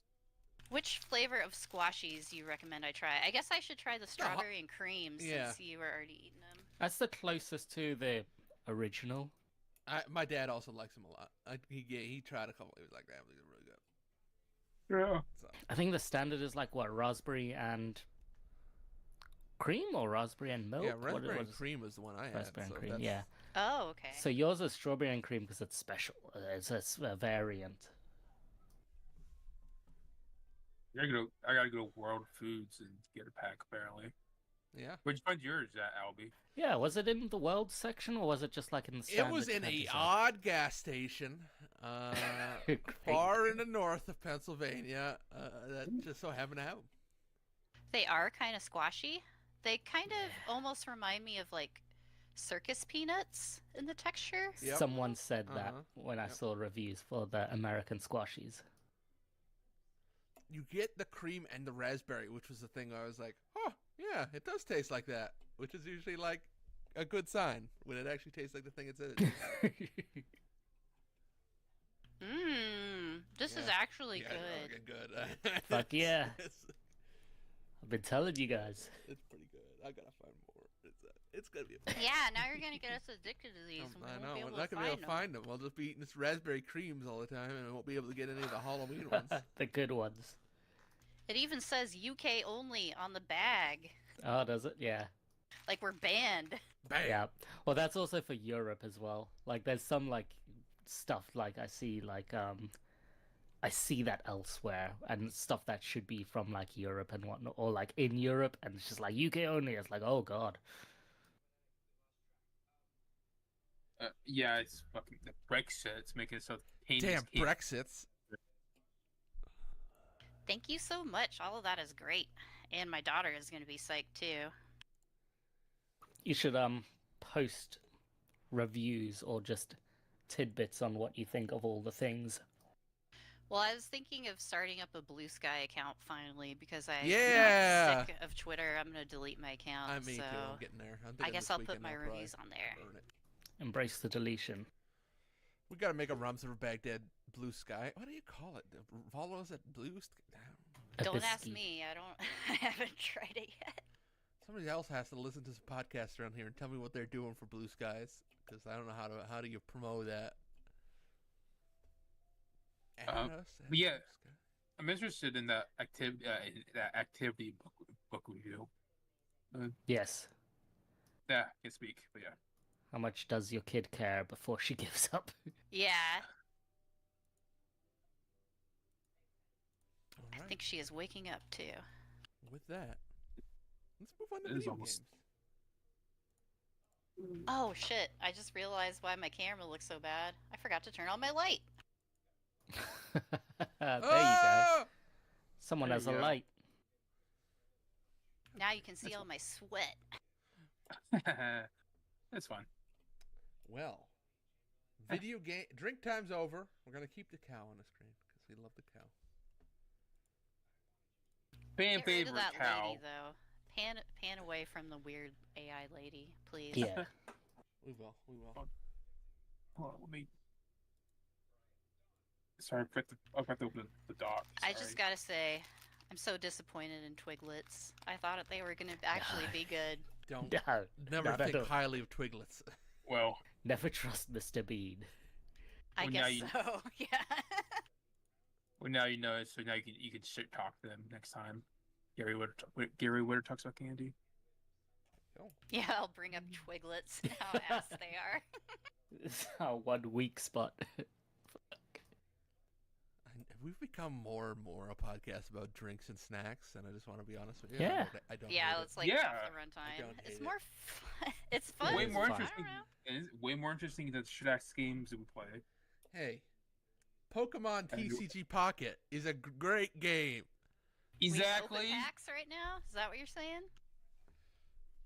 Which flavor of squashies do you recommend I try? I guess I should try the strawberry and cream since Yeah. you were already eating them. That's the closest to the original. My dad also likes them a lot. He tried a couple. He was like, "That was really good." Yeah. So I think the standard is like what, raspberry and cream or raspberry and milk? yeah, What- raspberry what and is- cream is the one I had. Raspberry and so cream, that's- yeah. Oh, okay. So yours is strawberry and cream because it's special. It's a variant. I gotta go to World Foods and get a pack apparently. Yeah. Where'd you find yours at, Albie? Yeah, was it in the world section or was it just like in the It standard was in a 20 section? odd gas station, Great. far in the north of Pennsylvania. That just so happened to have 'em. They are kind of squashy. They kind of almost remind me of like circus peanuts in the texture. Yep. Someone said that Uh-huh. when I Yep. saw reviews for the American squashies. You get the cream and the raspberry, which was the thing I was like, "Oh, yeah, it does taste like that," which is usually like a good sign when it actually tastes like the thing it said. It tastes like. Mmm. This is Yeah. actually Yeah, good. okay, good. Fuck yeah. It's, I've been telling you guys. it's pretty good. I gotta find more. It's gonna be. A Yeah, now you're gonna get us addicted to these. and we I won't know. be We're able not to gonna be able to find find them. We'll just be eating this raspberry creams all the time, and we won't be able to get any of the Halloween ones. The good ones. It even says UK only on the bag. Oh, does it? Yeah. Like we're banned. Bam. Yeah. Well, that's also for Europe as well. Like, there's some like stuff like I see I see that elsewhere and stuff that should be from like Europe and whatnot, or like in Europe, and it's just like UK only. It's like, oh god. Yeah, it's fucking the Brexit. It's making it so painless. Damn Brexits. Thank you so much. All of that is great. And my daughter is gonna be psyched too. You should post reviews or just tidbits on what you think of all the things. Well, I was thinking of starting up a Blue Sky account finally because I'm Yeah. sick of Twitter. I'm gonna delete my account. I mean, so too. I'm getting there. I guess I'll put my reviews on there. Burn it. Embrace the deletion. We gotta make a Rums Over Baghdad Blue Sky. What do you call it? Follow us at Blue Sky. Don't ask Abisky. me. I don't. I haven't tried it yet. Somebody else has to listen to this podcast around here and tell me what they're doing for Blue Skies, because I don't know how do you promote that. Add us at yeah. Blue Sky. I'm interested in that activity book review. Yes. Yeah, I can speak, but yeah. How much does your kid care before she gives up? Yeah, All I right. think she is waking up too. With that, let's move on to It is video almost- games. Oh shit! I just realized why my camera looks so bad. I forgot to turn on my light. There you go. Ah! Someone There has you a go. light. Now you can see all my sweat. That's fun. Well, video game drink time's over. We're gonna keep the cow on the screen because we love the cow. Fan Get rid of favorite that cow. lady though. Pan away from the weird AI lady, please. Yeah. We will. We will. Hold on, let me. Sorry, I forgot to open the dock. I just gotta say, I'm so disappointed in Twiglets. I thought they were gonna actually be good. Don't No, never not at think all. highly of Twiglets. Well, Never trust Mr. Bean. I Well, now guess you- so. Yeah. now you know, so now you can shit talk them next time. Gary Witter talks about candy. Oh, Yeah, I'll bring up Twiglets and how ass they are. It's our 1 weak spot. we've become more and more a podcast about drinks and snacks, and I just want to be honest with you. Yeah. I don't. Yeah, hate let's it. like Yeah. half the runtime. don't It's hate more fun. It's fun. Way it's more fun. interesting. I don't know. And it's way more interesting than shit-ass games that we play. Hey, Pokémon I do- TCG Pocket is a great game. We open Exactly. packs right now? Is that what you're saying?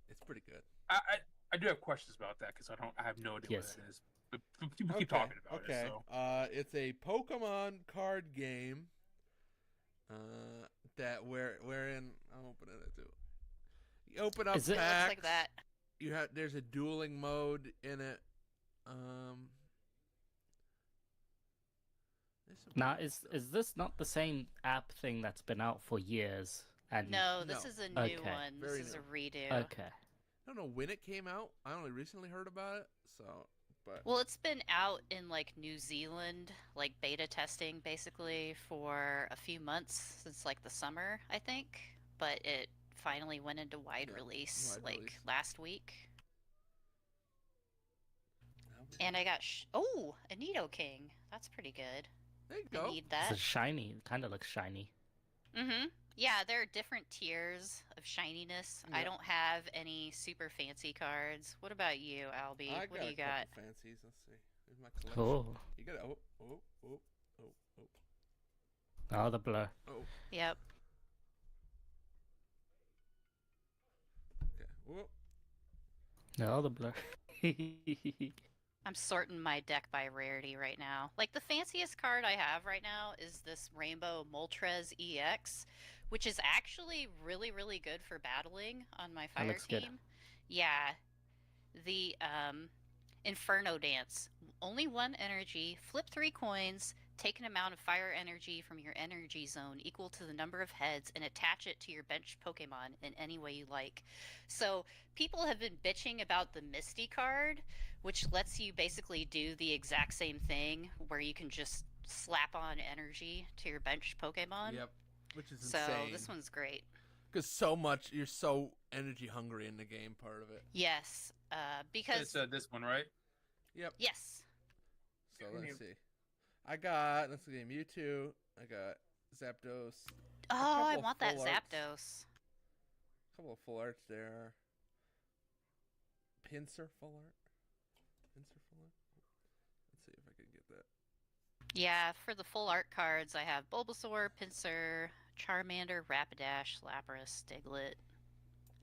It's pretty good. I do have questions about that because I have no idea Yes. what that is. But people keep talking about okay. it. So It's a Pokemon card game. That wherein I'm opening it too. You open up Is it- It packs. looks like that. There's a dueling mode in it. there's some Now, weird is stuff. this not the same app thing that's been out for years? And No, this No. is a new Okay. one. Very This is a new. redo. Okay. I don't know when it came out. I only recently heard about it. So, but Well, it's been out in like New Zealand, like beta testing basically for a few months since like the summer, I think. But it finally went into wide Yeah, release wide like release. last week. no, And I got a Nido King. That's pretty good. there you I go. need It's that. a shiny. It kind of looks shiny. Mm-hmm. Yeah, there are different tiers of shininess. I Yeah. don't have any super fancy cards. What about you, Albie? I What got do a you got? couple fancies. Let's see. Here's my collection. Oh. You got oh. Oh, the blur. Yep. Okay. Whoop. Oh, the blur. I'm sorting my deck by rarity right now. Like the fanciest card I have right now is this Rainbow Moltres EX, which is actually really, really good for battling on my That fire looks team. good. Yeah. The Inferno Dance. Only 1 energy, flip 3 coins, take an amount of fire energy from your energy zone equal to the number of heads and attach it to your bench Pokemon in any way you like. So people have been bitching about the Misty card, which lets you basically do the exact same thing where you can just slap on energy to your bench Pokemon. Yep, which is So insane. this one's great. Because you're so energy hungry in the game part of it. Yes, because It's this one, right? Yep. yes. So let's see. I got Mewtwo. I got Zapdos. Oh, I couple of want that full arts. Zapdos. A couple of full arts there. Pinsir full art. Pinsir full art. Let's see if I can get that. Yeah, for the full art cards, I have Bulbasaur, Pinsir, Charmander, Rapidash, Lapras, Diglett,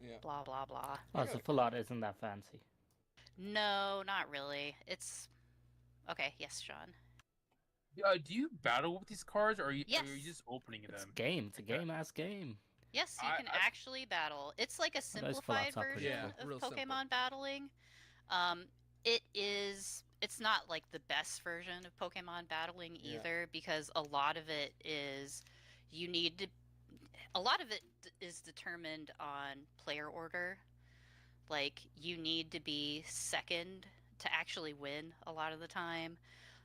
Yeah. blah blah blah. Oh, so full art isn't that fancy. No, not really. It's okay. Yes, Sean. Do you battle with these cards, or are you Yes. just opening It's them? game. It's a game-ass game. Yes, you can I- actually battle. It's like a those full simplified arts are pretty version cool. of Real Pokemon simple. battling. It is. It's not like the best version of Pokemon battling Yeah. either, because a lot of it is you need to. A lot of it is determined on player order. Like you need to be second to actually win a lot of the time.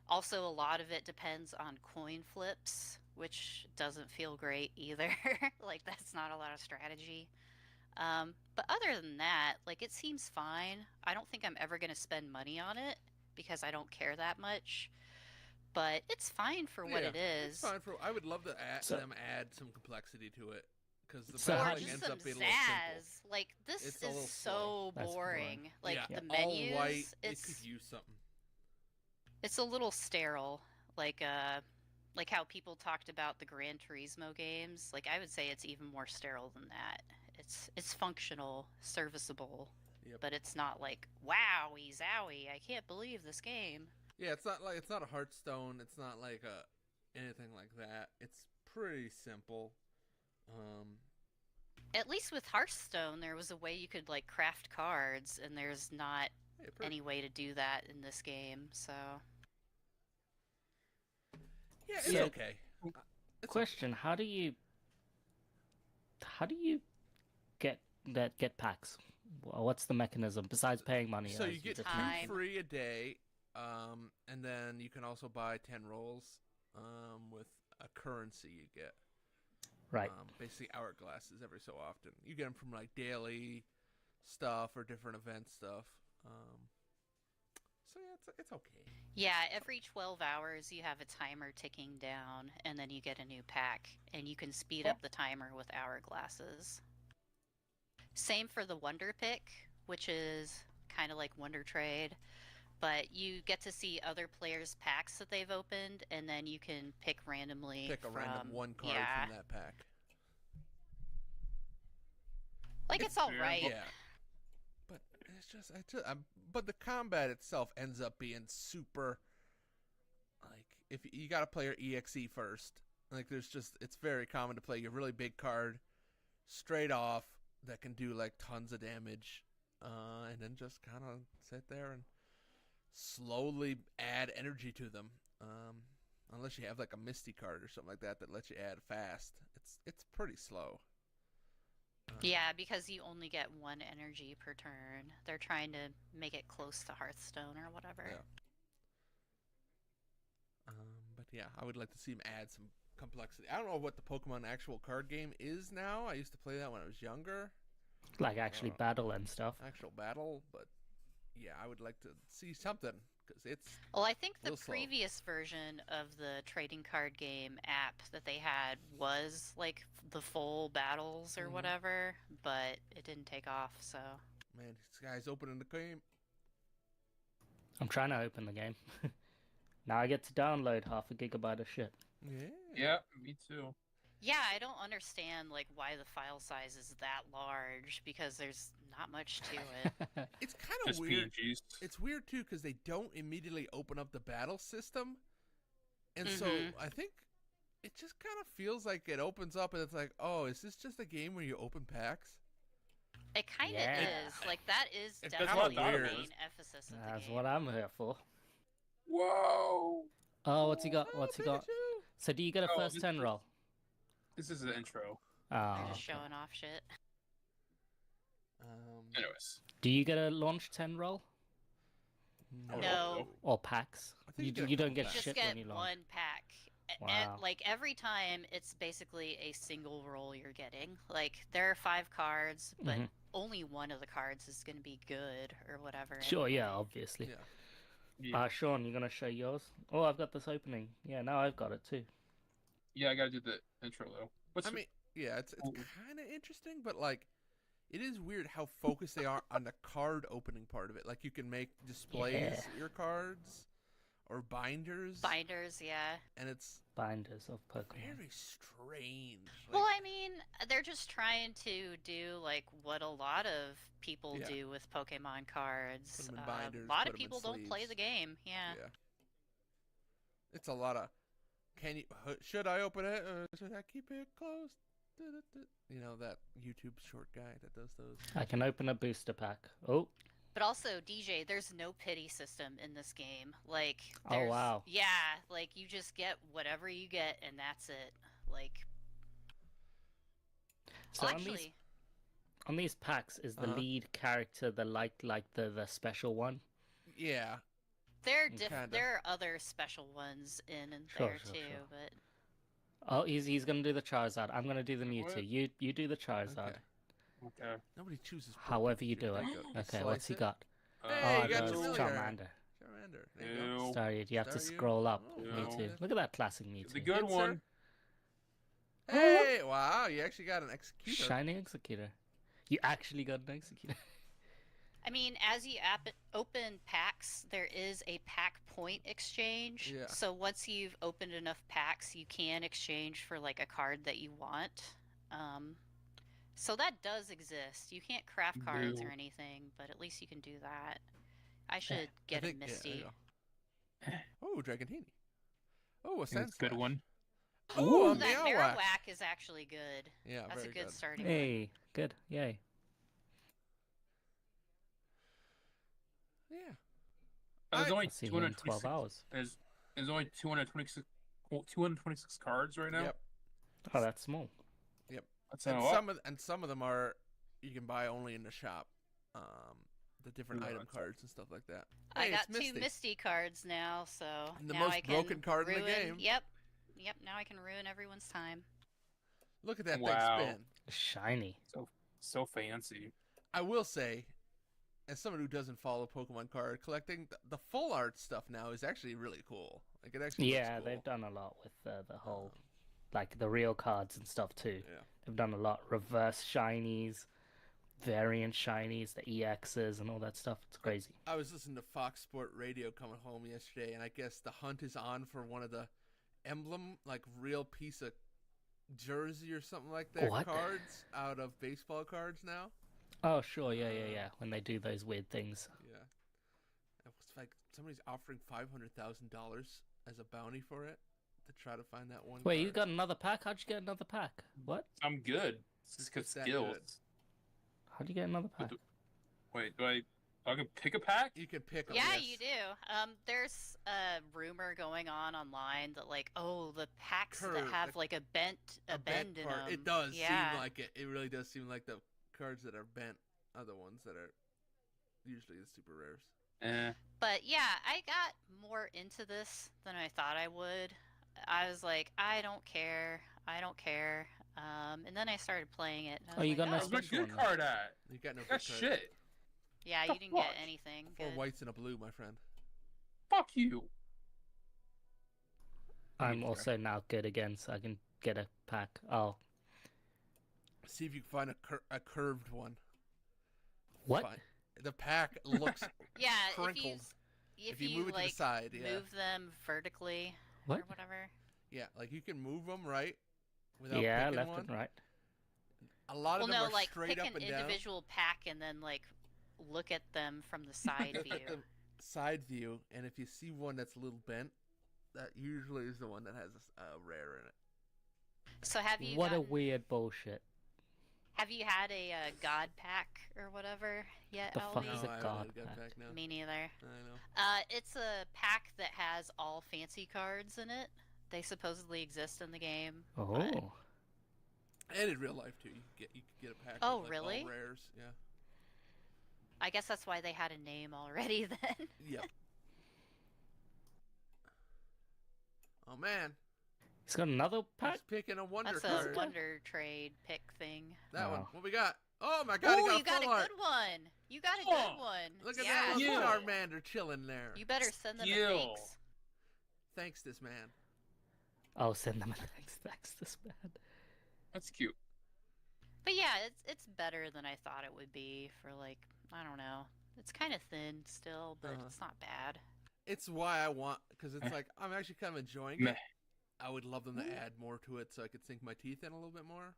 Also, a lot of it depends on coin flips, which doesn't feel great either. Like that's not a lot of strategy. But other than that, like it seems fine. I don't think I'm ever going to spend money on it because I don't care that much. But it's fine for what it is. It's fine for. I would love to So- add some complexity to it because the So Or how battling do just ends some up being a little simple. zazz. Like this It's a little is slow. so That's boring. boring. Like Yeah. the menus, all white. It it's could use something. it's a little sterile. Like how people talked about the Gran Turismo games. Like I would say it's even more sterile than that. It's functional, serviceable, Yep. but it's not like wowie zowie. I can't believe this game. Yeah, it's not a Hearthstone. It's not like anything like that. It's pretty simple. At least with Hearthstone, there was a way you could like craft cards, and there's not Yeah, pretty, any way to do that in this game. So yeah, it's So- okay. It's Question: How do you get packs? What's the mechanism besides paying money? So as you get just two Time. free a day, and then you can also buy 10 rolls, with a currency you get. right. Basically hourglasses every so often. You get them from like daily stuff or different event stuff. So yeah, it's okay. yeah, every 12 hours you have a timer ticking down, and then you get a new pack, and you can speed up the timer with hourglasses. Same for the Wonder Pick, which is kind of like Wonder Trade, but you get to see other players' packs that they've opened, and then you can pick randomly. Pick a random from- one card yeah, from that pack. like it's all fair. right. Yeah. But but the combat itself ends up being super. Like if you got to play your EXE first, like it's very common to play your really big card straight off that can do like tons of damage, and then just kind of sit there and slowly add energy to them. Unless you have like a Misty card or something like that lets you add fast. It's pretty slow. Yeah, because you only get one energy per turn. They're trying to make it close to Hearthstone or whatever. Yeah. But yeah, I would like to see him add some complexity. I don't know what the Pokemon actual card game is now. I used to play that when I was younger, Like actually battle and stuff. actual battle. But yeah, I would like to see something because it's Well, I think the Real slow. previous version of the trading card game app that they had was like the full battles or Mhm. whatever, but it didn't take off, so. man, this guy's opening the game. I'm trying to open the game. Now I get to download half a gigabyte of shit. Yeah. Yeah, me too. Yeah, I don't understand like why the file size is that large because there's not much to it. It's kind of Just weird. PNGs. It's weird too because they don't immediately open up the battle system, and so Mhm. I think it just kind of feels like it opens up and it's like, oh, is this just a game where you open packs? It kind of Yeah. is. Like that is That's definitely what I the thought it main was. emphasis of the That's game. what I'm here for. Whoa! Oh, what's he got? What's he got? Pikachu! So do you get a Oh, first this 10 is- roll? This is the intro. Oh, They're just okay. showing off shit. Anyways. Do you get a launch 10 roll? No. Or packs? I think You you don't get get a couple You shit just get when you launch. one pack. Wow. Like every time, it's basically a single roll you're getting. Like there are 5 cards, but Mhm. only one of the cards is going to be good or whatever. Sure, yeah, anyway. obviously. Yeah. Yeah, Sean, you gonna show yours? Oh, I've got this opening. Yeah, now I've got it too. yeah, I gotta do the intro though. I mean, yeah, it's Ooh. kind of interesting, but like, it is weird how focused they are on the card opening part of it. Like, you can make displays your cards or binders, Binders, yeah. and it's Binders of Pokemon. very strange. Well, Like, I mean, they're just trying to do like what a lot of people Yeah. do with Pokemon cards. Put 'em in binders, a lot put of 'em in people don't play sleeves. the game. Yeah. yeah, it's a lot of. Should I open it? Or should I keep it closed? You know that YouTube short guy that does those. I can open a booster pack. Oh, But also, DJ, there's no pity system in this game. Like, Oh, there's, wow. Yeah, like you just get whatever you get, and that's it. Like, so well, on these actually, on these packs is the Uh-huh. lead character the the special one? Yeah, Kinda. there are other special ones in Sure, there sure, too, sure. but Oh, he's gonna do the Charizard. I'm gonna do the Mewtwo. What? You do the Charizard. Okay. Okay. Nobody chooses. However you Pokemon. do it. There you go. Okay, Slice what's he it. got? Hey, Oh, you got no, your it's familiar. Charmander. Charmander. There you go. Ew. Sorry, you have to Star you? scroll up. Oh, Mewtwo. no. Look at that classic Mewtwo. The good Good, sir. one. Hey, wow, you actually got an executor. Shiny Executor. You actually got an Executor. I mean, as you open packs, there is a pack point exchange. Yeah. So once you've opened enough packs, you can exchange for like a card that you want. So that does exist. You can't craft cards Boo. or anything, but at least you can do that. I should get a Misty. Oh, Dragantini. Oh, a That's a good Sandslash. one. Ooh, a That Meowth. Marowak is actually good. Yeah, That's very a good starting one. Hey, good. Yay. Yeah. There's I- only I'll see you in 12 226. hours. There's only 226 cards right now. Yep. Oh, that's small. That's And a lot. some of them are you can buy only in the shop. The different No, item it's- cards and stuff like that. I Hey, got it's 2 Misty cards now, so And the now most I can broken card in the ruin- game. Yep. Now I can ruin everyone's time. Look at that Wow. thing spin. Shiny. So fancy. I will say, as someone who doesn't follow Pokemon card collecting, the full art stuff now is actually really cool. Like, it actually Yeah, looks they've cool. done a lot with the whole, like the real cards and stuff too. Yeah. They've done a lot. Reverse shinies, variant shinies, the EXs, and all that stuff. It's crazy. I was listening to Fox Sport Radio coming home yesterday, and I guess the hunt is on for one of the emblem, like real piece of jersey or something like that What? cards out of baseball cards now. Oh, sure. Yeah. When they do those weird things. Yeah. It was like somebody's offering $500,000 as a bounty for it to try to find that one. Wait, card. you got another pack? How'd you get another pack? What? I'm good. It's It's good just that skills. good. How'd you get another pack? Wait, I can pick a pack? You can pick 'em, Yeah, yes. you do. There's a rumor going on online that like, oh, the packs that Curve, have like a bend bent in part. them. It does Yeah. seem like it. It really does seem like the cards that are bent are the ones that are usually the super rares. But yeah, I got more into this than I thought I would. I was like, I don't care. And then I started playing it. And I Oh, was you like, got no Where's my special good one, card at? You got no That's good card. shit. Yeah, The you didn't get fuck? anything. 4 Good. whites and a blue, my friend. Fuck you. I'm also now good again, so I can get a pack. Oh, See if you can find a curved one. what? Fine. The pack looks Yeah, crinkled. if you move it like to the side, yeah. move them vertically What? or whatever. Yeah, like you can move them right without Yeah, picking left one. and right. A lot Well, of them no, are like straight pick up an and down. individual pack and then like look at them from the side Look view. at the side view, and if you see one that's a little bent, that usually is the one that has a rare in it. So have you What a gotten- weird bullshit. Have you had a God pack or whatever yet, The fuck Albie? is No, a I haven't god had a good pack? pack now. Me neither. I know. It's a pack that has all fancy cards in it. They supposedly exist in the game. but- Oh. And in real life too, you could get a pack. Oh, with, like, really? All rares, yeah. I guess that's why they had a name already then. Yep. Oh man, He's got another he's pack? picking a wonder That's card. a wonder trade pick thing. That one. Wow. What we got? Oh my god, he Ooh, got you a got a full art. good one. You got a Oh, good one. Look at yeah. that little Yeah. Charmander chilling there. You better send them a Skill. thanks. Thanks, this man. Oh, send them a thanks this man. That's cute. But yeah, it's better than I thought it would be for like, I don't know. It's kind of thin still, but Uh-huh. it's not bad. It's why I want, because it's like I'm actually kind of enjoying Meh. it. I would love them to add more to it so I could sink my teeth in a little bit more,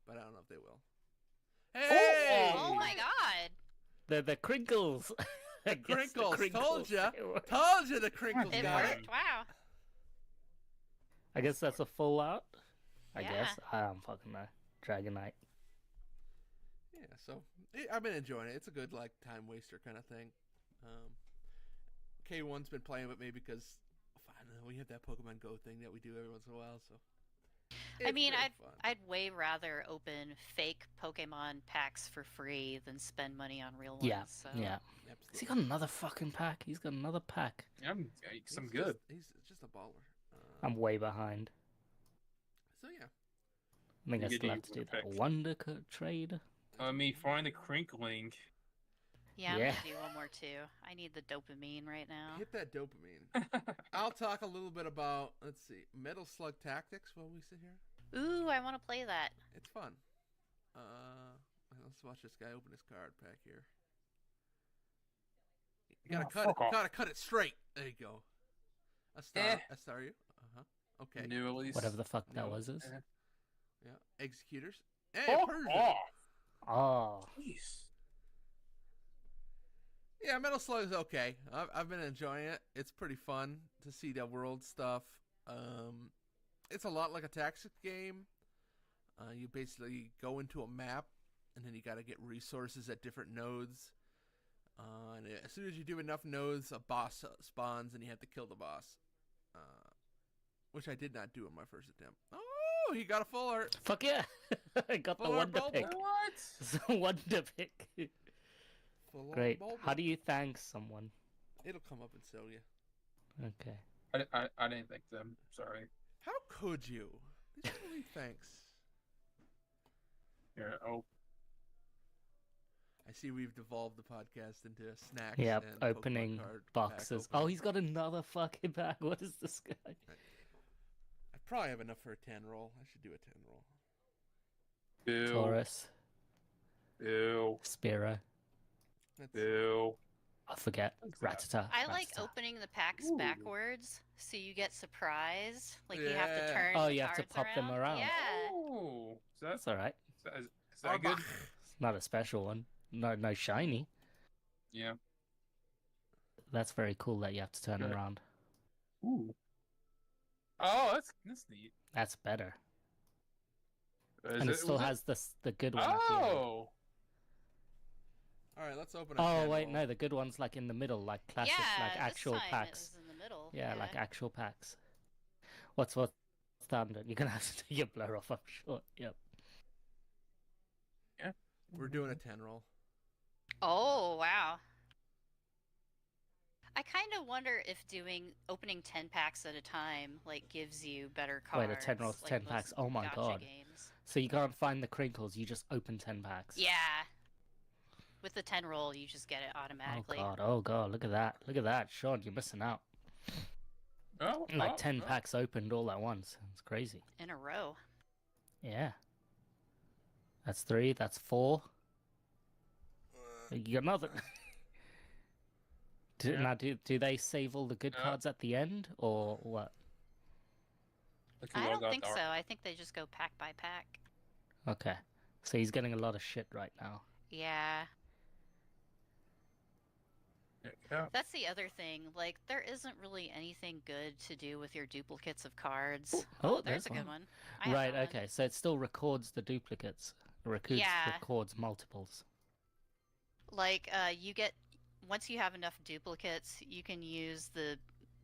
but I don't know if they will. Hey! Oh my god. The crinkles. I guess the Crinkles, told ya. they were- Told you the crinkles It got it. worked. Wow. I guess that's a full out. I Yeah. guess. I don't fucking know. Dragonite. Yeah, so I've been enjoying it. It's a good like time waster kind of thing. K1's been playing with me because I don't know, we have that Pokemon Go thing that we do every once in a while. So I mean, very fun. I'd way rather open fake Pokemon packs for free than spend money on real ones. Yeah. So. Yeah. Absolutely. Has he got another fucking pack? He's got another pack. I'm He's some good. He's just a baller. I'm way behind. So yeah, I think I You still do have to do with that pick. wonder trade. Let me find a crinkling. Yeah, I'm Yeah. gonna do one more too. I need the dopamine right now. hit that dopamine. I'll talk a little bit about, let's see, Metal Slug Tactics while we sit here. Ooh, I want to play that. It's fun. Let's watch this guy open his card pack here. You gotta Oh, cut it. fuck off. Gotta cut it straight. There you go. A star. Eh. A star. You. Okay. New at least. Whatever the fuck that No. was. Yeah. Executors. Hey, Oh, Persian. Oh. Jeez. Yeah, Metal Slug is okay. I've been enjoying it. It's pretty fun to see the world stuff. It's a lot like a tactics game. You basically go into a map, and then you got to get resources at different nodes. And as soon as you do enough nodes, a boss spawns, and you have to kill the boss. Which I did not do in my first attempt. Oh, he got a full art. Fuck yeah! I got the Full art wonder bulb. pick. What? It's a wonder pick. Full Great. art bulb. How do you thank someone? It'll come up and show you. Okay. I didn't think them. Sorry. How could you? This is really thanks. Here. Oh. I see we've devolved the podcast into snacks. Yep. and Pokemon Opening card pack boxes. opening. Oh, he's got another fucking pack. What is this guy? I probably have enough for a 10 roll. I should do a 10 roll. Ew. Taurus, Ew. Spiro. That's, Ew. I forget. What's that? Ratata. I like Rattata. opening the packs Ooh. backwards, so you get surprised. Like you have to Yeah. turn. Oh, the you have to cards pop them around. Yeah. Oh. Is that, That's all right. is that good? It's not a special one. No shiny. Yeah. That's very cool that you have to turn Good. around. Ooh. Oh, that's neat. That's better. Is And it still was has the good one. At the end. Oh. All right, let's open a Oh 10 wait, roll. no, the good one's like in the middle, like classic, Yeah, like actual this time packs. It was in the middle. Yeah, like actual packs. What's standard? You're gonna have to take your blur off, I'm sure. Yep. We're doing a 10 roll. Oh wow. I kind of wonder if opening 10 packs at a time like gives you better cards. Wait, a 10 rolls, like 10 most packs. Oh my gacha God. Games. So you can't find the crinkles, you just open 10 packs. Yeah. With the 10 roll, you just get it Oh automatically. god, oh god, look at that. Look at that, Sean, you're missing out. Oh. Like oh, 10 oh. packs opened all at once. It's crazy. In a row. Yeah. That's 3, that's 4. You got another. Yeah. Now, do they save all the good Yeah. cards at the end, or what? Look who I all don't got think the so. art. I think they just go pack by pack. Okay. So he's getting a lot of shit right now. Yeah. Yeah. That's the other thing. Like, there isn't really anything good to do with your duplicates of cards. Oh, There's a there's good one. one. I have Right, that one. okay. So it still records the duplicates. records multiples. Like, you get once you have enough duplicates, you can use the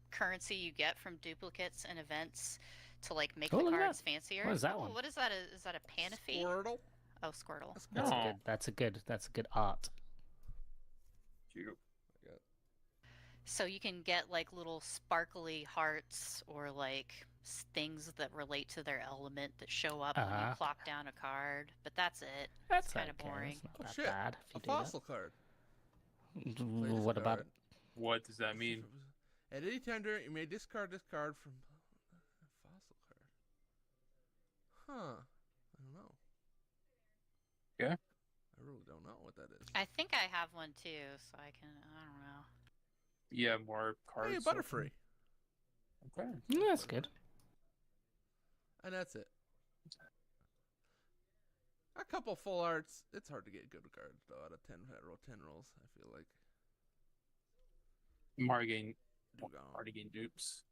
currency you get from duplicates and events to like make the look at cards that. fancier. What is that Ooh, one? What is that? Is that a Panaphy? Squirtle. Oh, Squirtle. That's Oh. good. That's a good art. Cute. So you can get like little sparkly hearts or like things that relate to their element that show up when you Uh-huh. plop down a card. But that's it. That's It's kind of okay, boring. It's not Oh that shit! bad if A you do that. fossil card. Play this What about card. What does that mean? At any time during, you may discard this card from a fossil card. Huh? I don't know. Yeah. I really don't know what that is. I think I have one too, so I can. I don't know. Yeah, more cards. Hey, Butterfree. Okay. Yeah, that's good. And that's it. A couple full arts. It's hard to get good cards though. Out of 10 rolls, I feel like. Margain Dugong. dupes.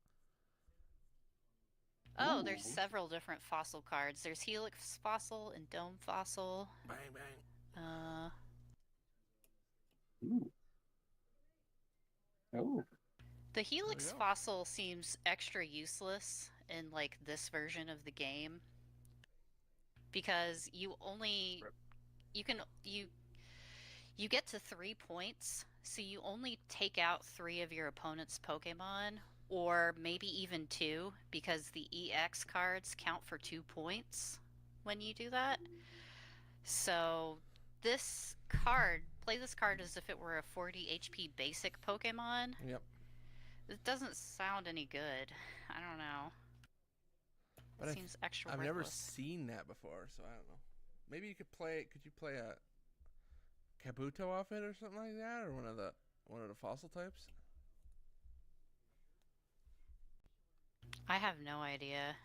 Oh, there's Ooh. several different fossil cards. There's Helix Fossil and Dome Fossil. Bang bang. Ooh. Oh. The Helix go. Fossil seems extra useless in like this version of the game because you get to 3 points, so you only take out 3 of your opponent's Pokemon, or maybe even 2, because the EX cards count for 2 points when you do that. So this card, play this card as if it were a 40 HP basic Pokemon. Yep. It doesn't sound any good. I don't know. But It seems extra I've never worthless. seen that before, so I don't know. Maybe you could play. Could you play a Kabuto off it or something like that, or one of the fossil types? I have no idea.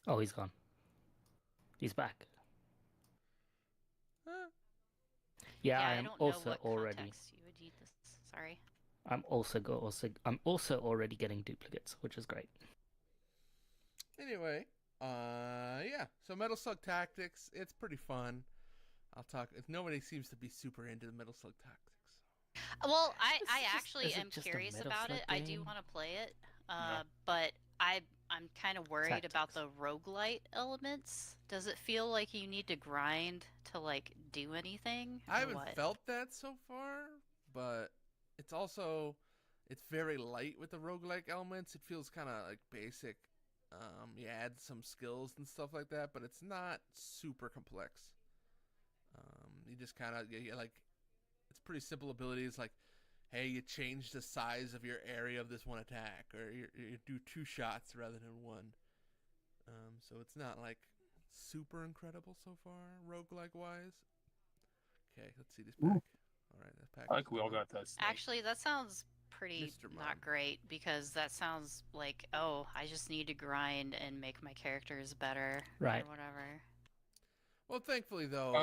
Oh, he's gone. He's back. Huh? Yeah, I I am don't know also what already. context you would need this. Sorry. I'm also already getting duplicates, which is great. Anyway, yeah. So Metal Slug Tactics, it's pretty fun. I'll talk. If nobody seems to be super into the Metal Slug Tactics. Well, I Is actually it am just a curious Metal about Slug it. I do game? want to play it, Yeah. but I'm kind of worried about Tactics. the roguelite elements. Does it feel like you need to grind to like do anything? I or haven't what? felt that so far, but it's very light with the roguelike elements. It feels kind of like basic. You add some skills and stuff like that, but it's not super complex. You just kind of like, it's pretty simple abilities like, hey, you change the size of your area of this one attack, or you do 2 shots rather than 1. So it's not like super incredible so far, roguelike wise. Okay, let's see this pack. All right, that pack. I like we all got that. Snake. Actually, that sounds pretty Mr. Mom. not great, because that sounds like, oh, I just need to grind and make my characters better Right. or whatever. Well, thankfully though,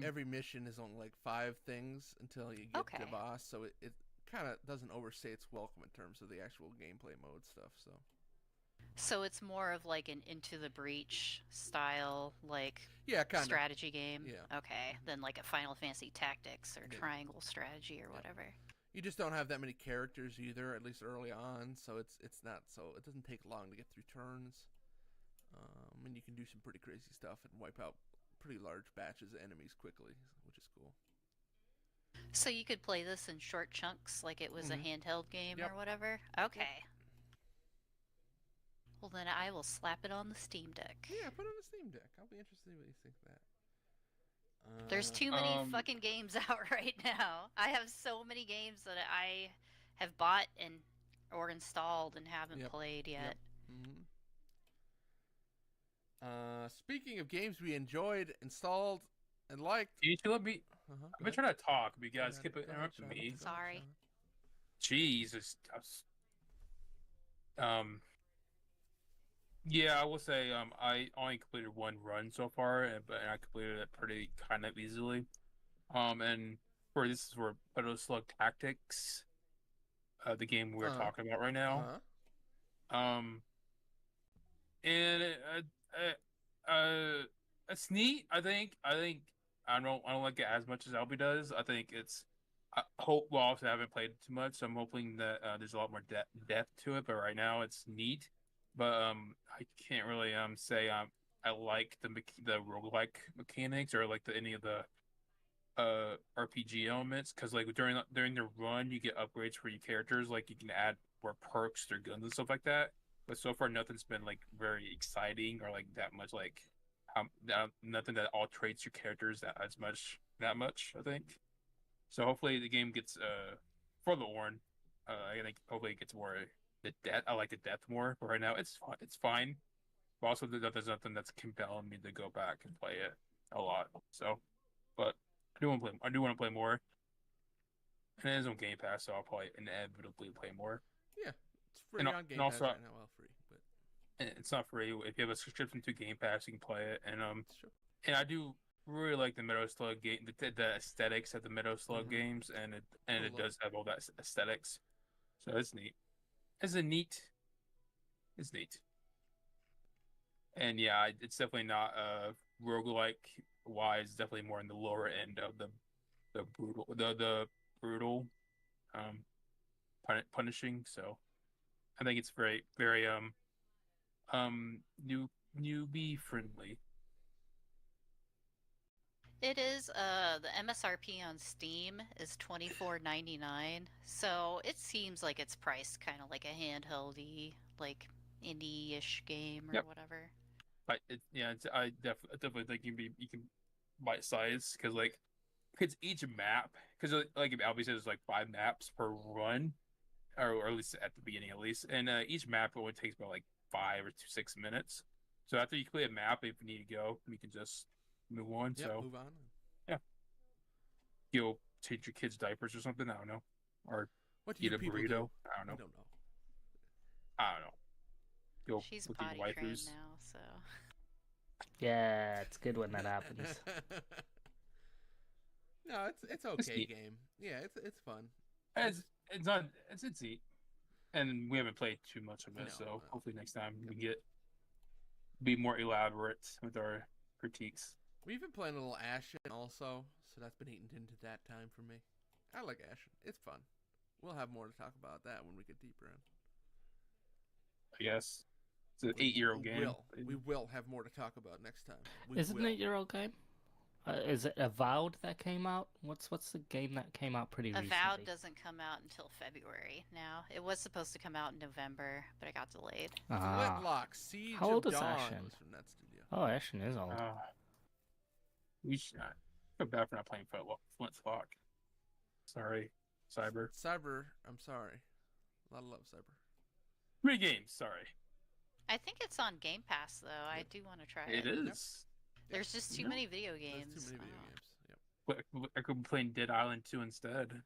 every mission is only like 5 things until you get to the Okay. boss, so it kind of doesn't overstay its welcome in terms of the actual gameplay mode stuff. So it's more of like an Into the Breach style, like Yeah, kind of. strategy game. Yeah. Okay, than like a Final Fantasy Tactics or Yeah. Triangle Strategy or whatever. You just don't have that many characters either, at least early on. So it doesn't take long to get through turns, and you can do some pretty crazy stuff and wipe out pretty large batches of enemies quickly, which is cool. So you could play this in short chunks, like it was a Mhm. handheld game Yep. or whatever. Okay. Well, then I will slap it on the Steam Deck. Yeah, put it on the Steam Deck. I'll be interested in what you think of that. There's too many Um, fucking games out right now. I have so many games that I have bought or installed and haven't Yep, played yet. Mhm. Speaking of games we enjoyed, installed, and liked. Can you two let me? Uh-huh, I've been trying to talk, but you guys keep Go ahead, interrupting Sean. me. Go ahead, Sorry. Sean. Jesus. Yeah, I will say I only completed 1 run so far, but I completed it pretty kind of easily. And this is for Metal Slug Tactics, the game we're Uh-huh. talking about right now. Uh-huh. And It's neat. I don't like it as much as Albie does. I think it's. I hope. Well, also I haven't played too much, so I'm hoping that there's a lot more depth to it. But right now, it's neat. But I can't really say I like the roguelike mechanics or like any of the RPG elements, because like during the run you get upgrades for your characters, like you can add more perks to their guns and stuff like that. But so far nothing's been like very exciting or like that much like nothing that alterates your characters that much, I think. So hopefully the game gets for the Orn, I think hopefully it gets more the depth. I like the depth more, but right now it's fine. But also there's nothing that's compelling me to go back and play it a lot. So, but I do want to play more. And it is on Game Pass, so I'll probably inevitably play more. Yeah, it's free And, on Game and Pass also, right now. Well, free, but it's not free. If you have a subscription to Game Pass, you can play it. sure. And I do really like the Meadow Slug game, the aesthetics of the Meadow Slug games, and it does have all that aesthetics. So it's neat. It's neat. And yeah, it's definitely not roguelike wise, definitely more in the lower end of the brutal punishing. So I think it's very newbie friendly. It is the MSRP on Steam is $24.99, so it seems like it's priced kind of like a handheldy, like indie-ish game or Yep. whatever. But I definitely think you can bite size, because like it's each map, because like Albie says, like 5 maps per run, or at least at the beginning at least, and each map only takes about like 5 or 6 minutes. So after you clear a map, if you need to go, you can just move on. Yep, So move on. yeah, you'll change your kids' diapers or something. I don't know, or What do eat you a people burrito. do? I don't know. I don't know. I don't know. Go She's look at potty your trained waifus. now, so Yeah, it's good when that happens. No, it's okay neat. game. Yeah, it's fun. It's not it's neat, and we haven't played too much of it, No, so no. hopefully next time we be more elaborate with our critiques. We've been playing a little Ashen also, so that's been eaten into that time for me. I like Ashen. It's fun. We'll have more to talk about that when we get deeper in. I guess it's an 8-year-old game. We will have more to talk about next time. Is it an 8-year-old game? Is it Avowed that came out? What's the game that came out pretty recently? Avowed doesn't come out until February now. It was supposed to come out in November, but it got delayed. Ah. Flintlock Siege How old of is Dawn Ashen? was from that studio. Oh, Ashen is old. We should not feel bad for not playing Flintlock. Sorry, Cyber. Cyber, I'm sorry. A lot of love, Cyber. 3 games. Sorry. I think it's on Game Pass though. I do want to try it. It is. There's just too Yeah. many video games. There's too many video Oh. games. Yep. But I could be playing Dead Island 2 instead.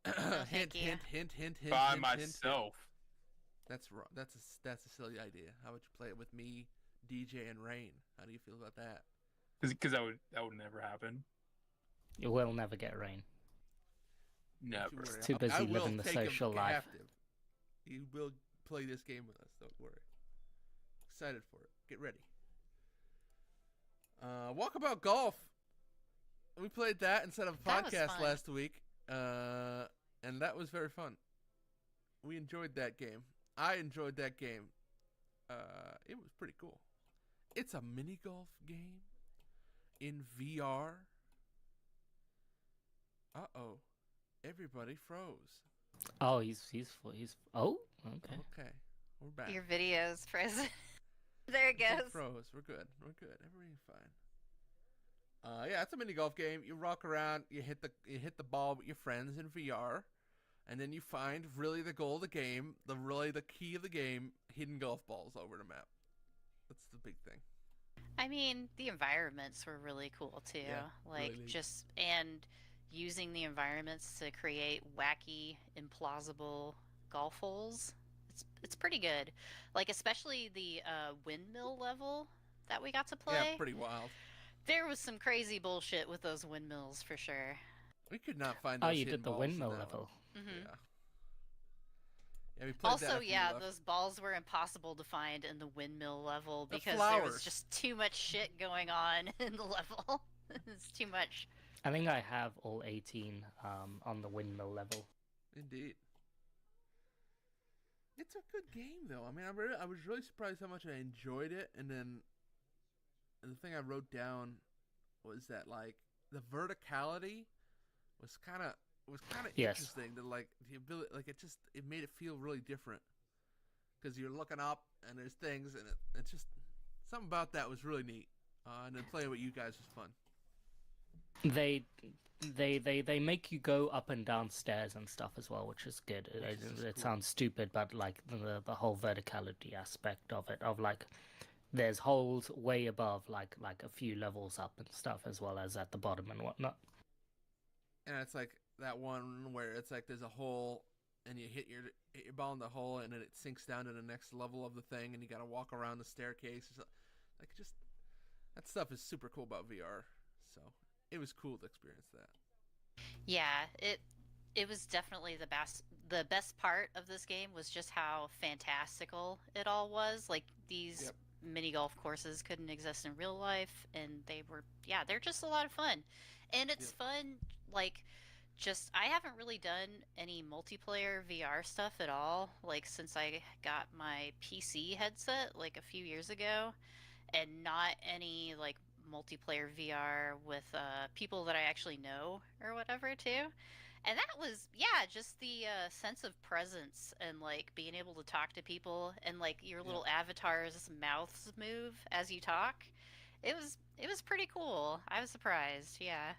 Hint, thank you. hint. By hint, myself. That's wrong. That's a silly idea. How would you play it with me, DJ, and Rain? How do you feel about that? Because that would never happen. It will never get rain. Don't you Never. worry. Too busy I will living the take him social life. captive. You will play this game with us. Don't worry. Excited for it. Get ready. Walkabout Golf. We played that instead of a That was podcast fun. last week, and that was very fun. We enjoyed that game. I enjoyed that game. It was pretty cool. It's a mini golf game in VR. Uh-oh. Everybody froze. Oh, he's oh, okay. Okay. We're back. Your video's frozen. There it It goes. froze. We're good. Everything's fine. Yeah, it's a mini golf game. You rock around. You hit the ball with your friends in VR, and then you find really the goal of the game, the key of the game, hidden golf balls over the map. That's the big thing. I mean, the environments were really cool too. Yeah, Like really neat. just and using the environments to create wacky, implausible golf holes. It's pretty good. Like especially the windmill level that we got to play. Yeah, pretty wild. There was some crazy bullshit with those windmills for sure. We could not find. Oh, those you hidden did the balls in windmill that level. one. Hmm Yeah, we played that Also, after you yeah, left. those balls were impossible to find in the windmill level The because there was flowers. just too much shit going on in the level. It's too much. I think I have all 18 on the windmill level. Indeed. It's a good game, though. I mean, I was really surprised how much I enjoyed it, and then the thing I wrote down was that like the verticality was kind of Yes. interesting. To like the ability, like it made it feel really different because you're looking up and there's things, and it's just something about that was really neat. And then playing with you guys was fun. They make you go up and down stairs and stuff as well, which is good. Which is It cool. sounds stupid, but like the whole verticality aspect of it, of like there's holes way above, like a few levels up and stuff, as well as at the bottom and whatnot. And it's like that one where it's like there's a hole and you hit your ball in the hole and then it sinks down to the next level of the thing and you got to walk around the staircase. Like just that stuff is super cool about VR. So it was cool to experience that. Yeah, it was definitely the best part of this game was just how fantastical it all was. Like these Yep. mini golf courses couldn't exist in real life, and they're just a lot of fun. And it's Yep. fun, like just I haven't really done any multiplayer VR stuff at all, like since I got my PC headset like a few years ago, and not any like multiplayer VR with people that I actually know or whatever too. And that was, yeah, just the sense of presence and like being able to talk to people and like your little avatars' mouths move as you talk. It was pretty cool. I was surprised. Yeah,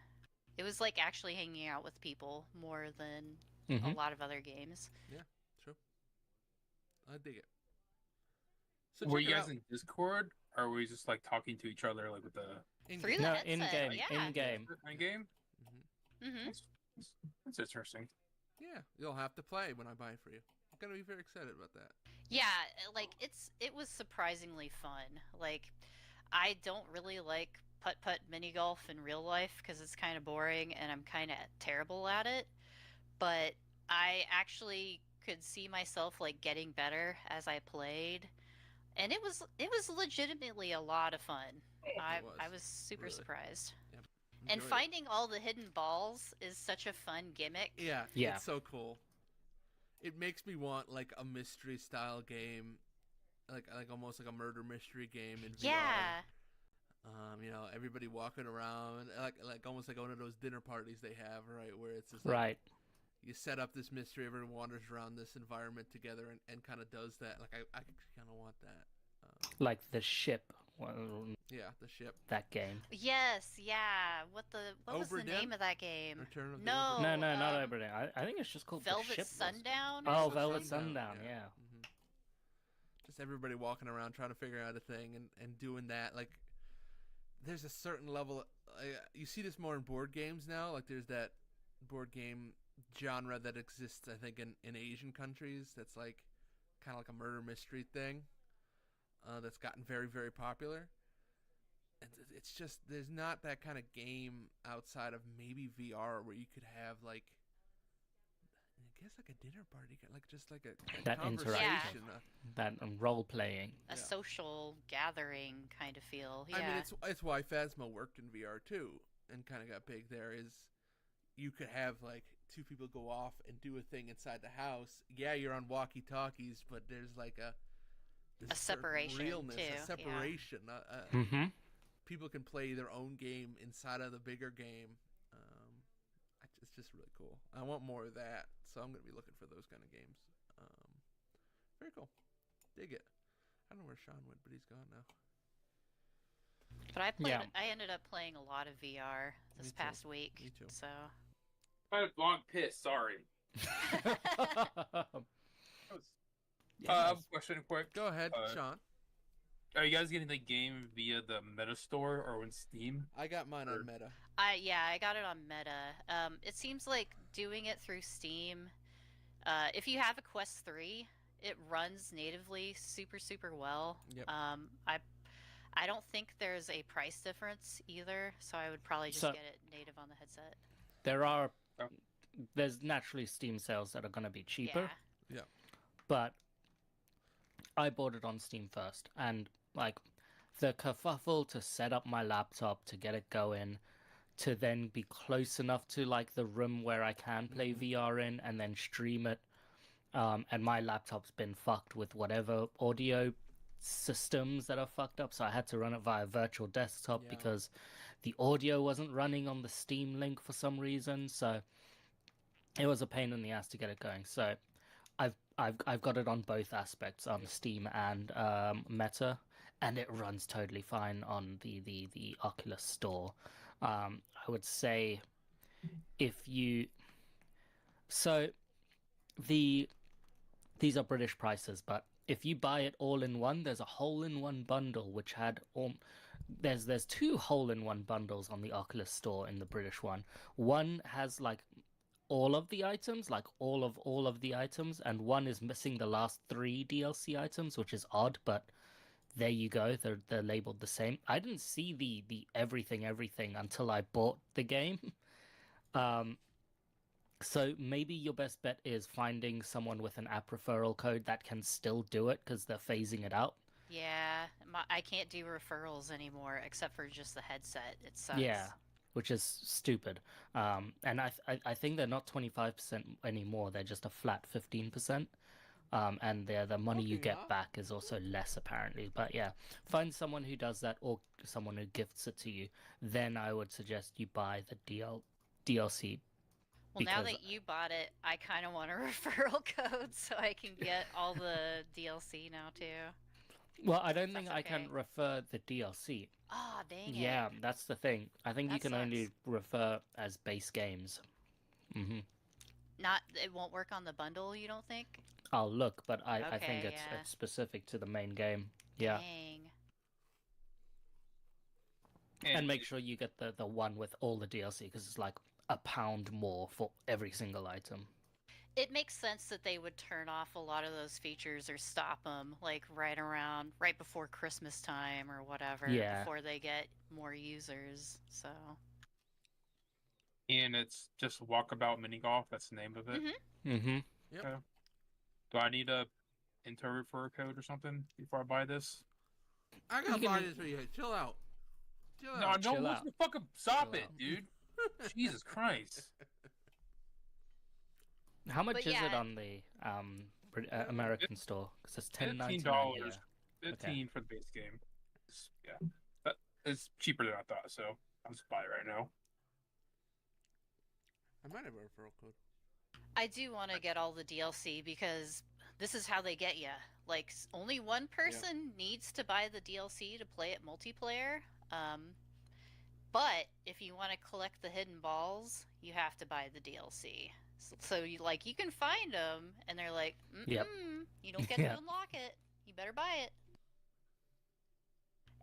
it was like actually hanging out with people more than a lot of other games. True. I dig it. So Were check you it guys out. in Discord, or were you just like talking to each other like with the Through the No, headset, in game, yeah. in game. game? Mm-hmm. That's interesting. Yeah, you'll have to play when I buy it for you. I'm gonna be very excited about that. Yeah, like it was surprisingly fun. Like I don't really like putt-putt mini golf in real life because it's kind of boring and I'm kind of terrible at it. But I actually could see myself like getting better as I played, and it was legitimately a lot of fun. I was super really. surprised. Yep. And Enjoyed it. finding all the hidden balls is such a fun gimmick. Yeah, Yeah. it's so cool. It makes me want like a mystery style game, like almost like a murder mystery game in VR. Yeah. You know, everybody walking around like almost like one of those dinner parties they have, right? Where it's just like, Right. you set up this mystery, everyone wanders around this environment together and kind of does that. Like I kind of want that. Like the ship. Well, Yeah, the ship. that game. Yes, yeah. What was the Oberdin? name of that game? Return of the No, No, not um, Aberdeen. I think it's just called the Velvet ship. Sundown. or Oh, something? Velvet Sundown. Yeah. hmm Just everybody walking around trying to figure out a thing and doing that. Like, there's a certain level. You see this more in board games now. Like, there's that board game genre that exists, I think, in Asian countries. That's like kind of like a murder mystery thing. That's gotten very, very popular. And it's just there's not that kind of game outside of maybe VR where you could have like, I guess like a dinner party, like just like a That conversation. interaction. That role playing. A Yeah. social gathering kind of feel. Yeah. I mean, it's why Phasma worked in VR too, and kind of got big there. Is you could have like two people go off and do a thing inside the house. Yeah, you're on walkie talkies, but there's like a certain separation, realness, too, a yeah. separation. Mm-hmm. People can play their own game inside of the bigger game. It's just really cool. I want more of that, so I'm gonna be looking for those kind of games. Very cool. Dig it. I don't know where Sean went, but he's gone now. But Yeah. I ended up playing a lot of VR this Me too. past week. Me too. So I'm long pissed. Sorry. I have a question quick. Go ahead, Uh, Sean. Are you guys getting the game via the Meta Store or on Steam? I got mine on Meta. I got it on Meta. It seems like doing it through Steam. If you have a Quest 3, it runs natively super well. Yep. I don't think there's a price difference either, so I would probably just So- get it native on the headset. There are. Oh. There's naturally Steam sales that are going to be cheaper. Yeah. but I bought it on Steam first, and like the kerfuffle to set up my laptop to get it going, to then be close enough to like the room where I can play VR in, and then stream it. And my laptop's been fucked with whatever audio systems that are fucked up, so I had to run it via virtual desktop because the audio wasn't running on the Steam link for some reason. So it was a pain in the ass to get it going. So I've got it on both aspects, on Steam and Meta, and it runs totally fine on the Oculus Store. I would say if you these are British prices, but if you buy it all in one, there's a hole-in-one bundle which had there's two hole-in-one bundles on the Oculus Store in the British one. One has like all of the items, like all of the items, and one is missing the last 3 DLC items, which is odd, but there you go. They're labeled the same. I didn't see the everything until I bought the game. So maybe your best bet is finding someone with an app referral code that can still do it, because they're phasing it out. Yeah, I can't do referrals anymore except for just the headset. It sucks. Yeah, which is stupid. And I think they're not 25% anymore. They're just a flat 15%. And the money you get back is also less, apparently. But yeah, find someone who does that, or someone who gifts it to you. Then I would suggest you buy the DLC. Well, now that you bought it, I kind of want a referral code so I can get all the DLC now too. Well, I don't think I can refer the DLC. Oh, dang it. Yeah, that's the thing. I think you can only refer as base games. It won't work on the bundle, you don't think? I'll look, but I think it's specific to the main game. Yeah. Dang. And make sure you get the one with all the DLC, because it's like £1 more for every single item. It makes sense that they would turn off a lot of those features or stop them, like right before Christmas time or whatever, before they get more users. So. And it's just Walkabout Mini Golf. That's the name of it. Yep. Okay. Do I need a enter referral code or something before I buy this? I gotta buy this for you. Chill out. No, I don't want to fucking stop it, dude. Jesus Christ. How much is it on the American store? Because it's $10.99. $15 for the base game. It's cheaper than I thought, so I'll just buy it right now. I might have a referral code. I do want to get all the DLC because this is how they get you. Like, only one person needs to buy the DLC to play it multiplayer. But if you want to collect the hidden balls, you have to buy the DLC. So you can find them, and they're like, you don't get to unlock it. You better buy it.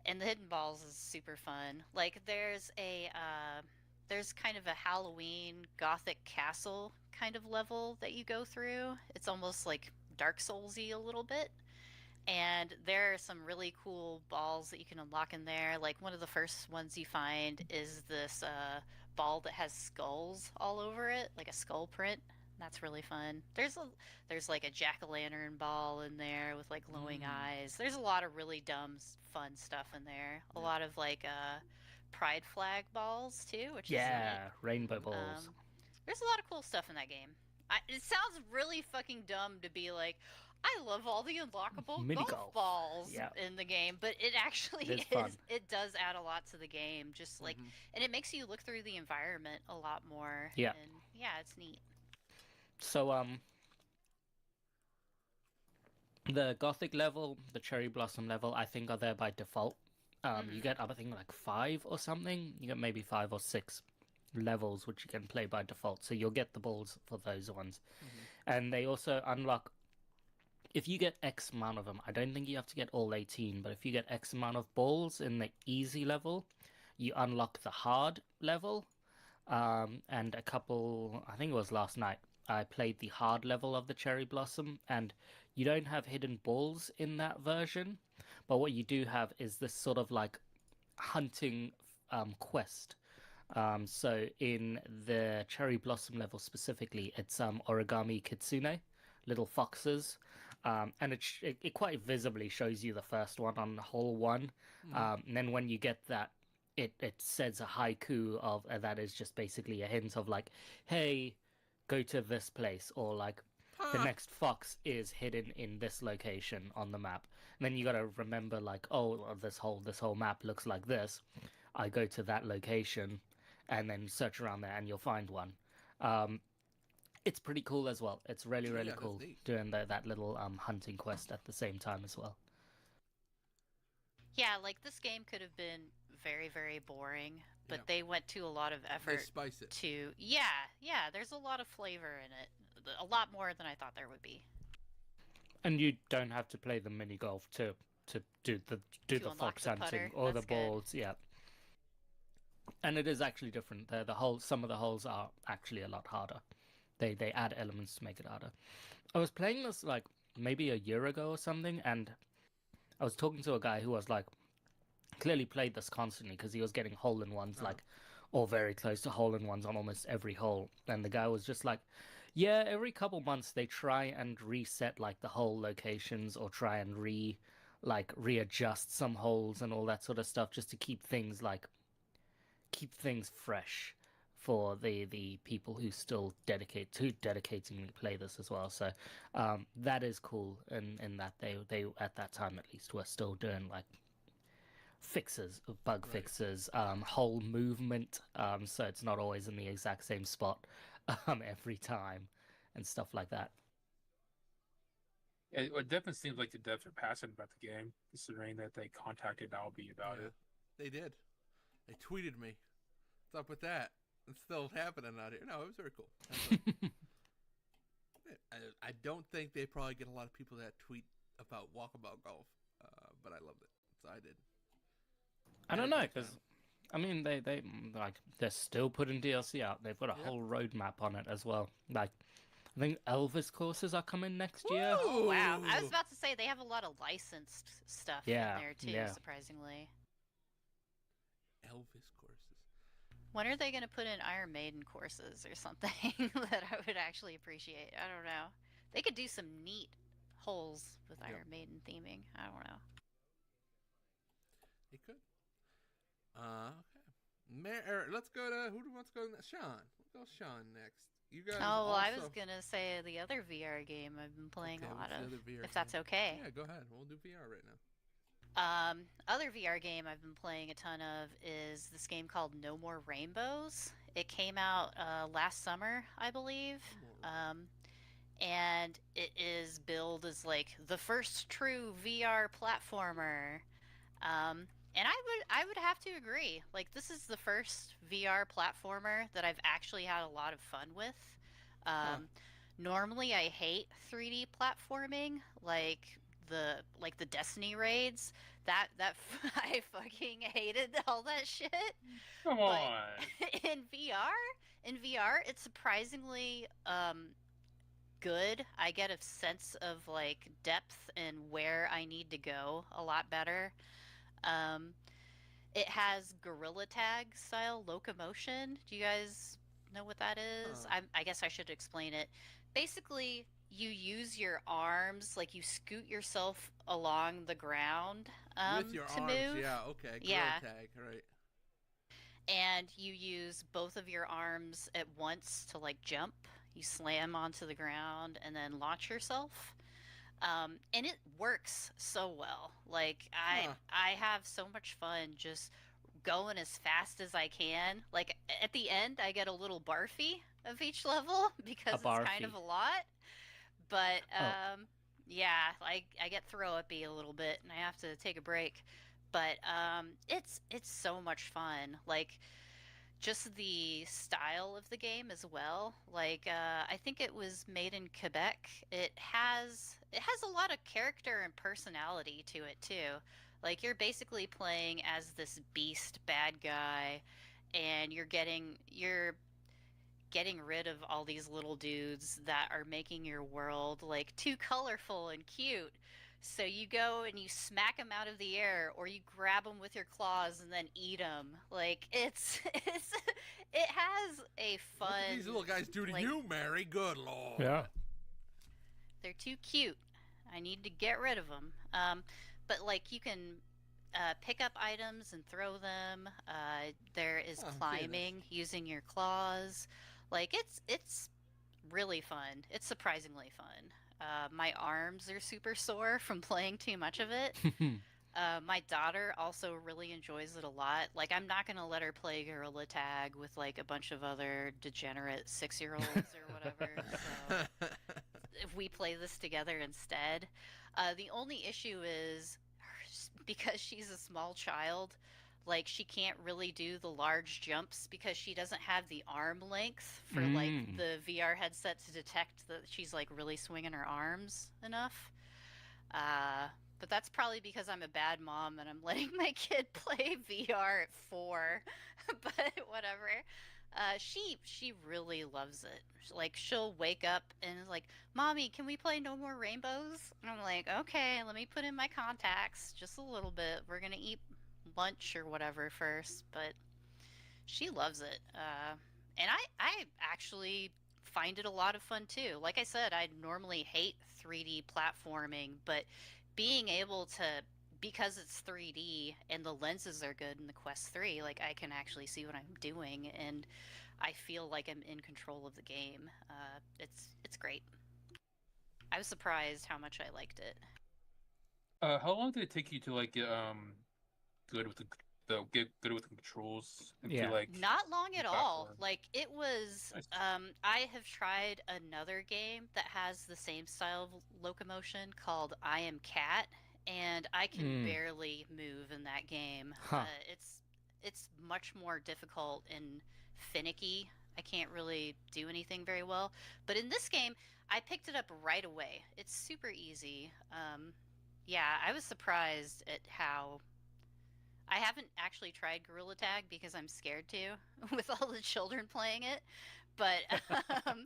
And the hidden balls is super fun. Like, there's kind of a Halloween Gothic castle kind of level that you go through. It's almost like Dark Souls-y a little bit. And there are some really cool balls that you can unlock in there. Like, one of the first ones you find is this ball that has skulls all over it, like a skull print. That's really fun. There's like a jack-o'-lantern ball in there with like glowing eyes. There's a lot of really dumb, fun stuff in there. A lot of like pride flag balls too, which is neat. Rainbow balls. There's a lot of cool stuff in that game. It sounds really fucking dumb to be like, I love all the unlockable golf balls in the game, but it actually is. It does add a lot to the game, just like, and it makes you look through the environment a lot more. Yeah. And it's neat. So, the Gothic level, the Cherry Blossom level, I think are there by default. You get, I think, like 5 or something. You get maybe 5 or 6 levels, which you can play by default. So you'll get the balls for those ones. And they also unlock, if you get X amount of them, I don't think you have to get all 18, but if you get X amount of balls in the easy level, you unlock the hard level. And a couple, I think it was last night, I played the hard level of the Cherry Blossom, and you don't have hidden balls in that version, but what you do have is this sort of like hunting quest. So in the Cherry Blossom level specifically, it's origami kitsune, little foxes. And it quite visibly shows you the first one on hole 1. And then when you get that, it says a haiku of that is just basically a hint of like, hey, go to this place, or like the next fox is hidden in this location on the map. And then you got to remember like, oh, this whole map looks like this. I go to that location and then search around there and you'll find one. It's pretty cool as well. It's really cool doing that little hunting quest at the same time as well. Yeah, like this game could have been very, very boring, but Yeah. they went to a lot of They effort spice it. to there's a lot of flavor in it. A lot more than I thought there would be. And you don't have to play the mini golf to do the unlock fox the hunting putter. or That's the good. balls. Yeah. And it is actually different. Some of the holes are actually a lot harder. They add elements to make it harder. I was playing this like maybe a year ago or something, and I was talking to a guy who was like clearly played this constantly because he was getting hole-in-ones like, or very close to hole-in-ones on almost every hole. And the guy was just like, yeah, every couple months they try and reset like the hole locations or try and readjust some holes and all that sort of stuff just to keep things fresh for the people who still dedicatingly play this as well. So that is cool in that they at that time at least were still doing like bug fixes, whole movement, so it's not always in the exact same spot every time and stuff like that. It definitely seems like the devs are passionate about the game, considering that they contacted Albie about it. They did. They tweeted me. What's up with that? It's still happening out here. No, it was very cool. I don't think they probably get a lot of people that tweet about Walkabout Golf, but I loved it, so I did. I don't know, because I mean they're still putting DLC out. They've got a whole roadmap on it as well. Like I think Elvis courses are coming next year. Oh wow! I was about to say they have a lot of licensed stuff in there too. Surprisingly. Elvis courses. When are they going to put in Iron Maiden courses or something that I would actually appreciate? I don't know. They could do some neat holes with Iron Maiden theming. I don't know. They could. Okay. Let's go to who wants to go next? Sean. We'll go Sean next. You guys. Oh, well, also... I was gonna say the other VR game I've been playing a lot of. If that's okay. Yeah, go ahead. We'll do VR right now. Other VR game I've been playing a ton of is this game called No More Rainbows. It came out last summer, I believe. And it is billed as like the first true VR platformer. And I would have to agree. Like this is the first VR platformer that I've actually had a lot of fun with. Normally I hate 3D platforming, like the Destiny raids. That I fucking hated all that shit. Come on. In VR, it's surprisingly good. I get a sense of like depth and where I need to go a lot better. It has gorilla tag style locomotion. Do you guys know what that is? I guess I should explain it. Basically, you use your arms, like you scoot yourself along the ground with your to arms. move. Yeah, okay. Gorilla tag, right. And you use both of your arms at once to like jump. You slam onto the ground and then launch yourself. And it works so well. Like I have so much fun just going as fast as I can. Like at the end, I get a little barfy of each level because it's kind of a lot. But yeah, I get throw uppy a little bit, and I have to take a break. But it's so much fun. Like just the style of the game as well. Like I think it was made in Quebec. It has a lot of character and personality to it too. Like you're basically playing as this beast bad guy, and you're getting rid of all these little dudes that are making your world like too colorful and cute. So you go and you smack them out of the air, or you grab them with your claws and then eat them. Like it has a fun. What do these little guys do to you, Mary? Good lord. Yeah. They're too cute. I need to get rid of them. But like you can pick up items and throw them. There is Oh, climbing goodness. using your claws. Like it's really fun. It's surprisingly fun. My arms are super sore from playing too much of it. My daughter also really enjoys it a lot. Like, I'm not gonna let her play Gorilla Tag with like a bunch of other degenerate 6-year-olds or whatever. So if we play this together instead, the only issue is because she's a small child, like she can't really do the large jumps because she doesn't have the arm length for like the VR headset to detect that she's like really swinging her arms enough. But that's probably because I'm a bad mom and I'm letting my kid play VR at 4. But whatever. She really loves it. Like she'll wake up and is like, "Mommy, can we play No More Rainbows?" And I'm like, "Okay, let me put in my contacts just a little bit. We're gonna eat lunch or whatever first." But she loves it. And I actually find it a lot of fun too. Like I said, I normally hate 3D platforming, but being able to, because it's 3D and the lenses are good in the Quest 3, like I can actually see what I'm doing and I feel like I'm in control of the game. It's great. I was surprised how much I liked it. How long did it take you to like get good with get good with the controls and Yeah. to like Not long at all. platform? Like it was Nice. I have tried another game that has the same style of locomotion called I Am Cat, and I can barely move in that game. Huh. It's much more difficult and finicky. I can't really do anything very well. But in this game, I picked it up right away. It's super easy. Yeah, I was surprised at how I haven't actually tried Gorilla Tag because I'm scared to with all the children playing it. But um,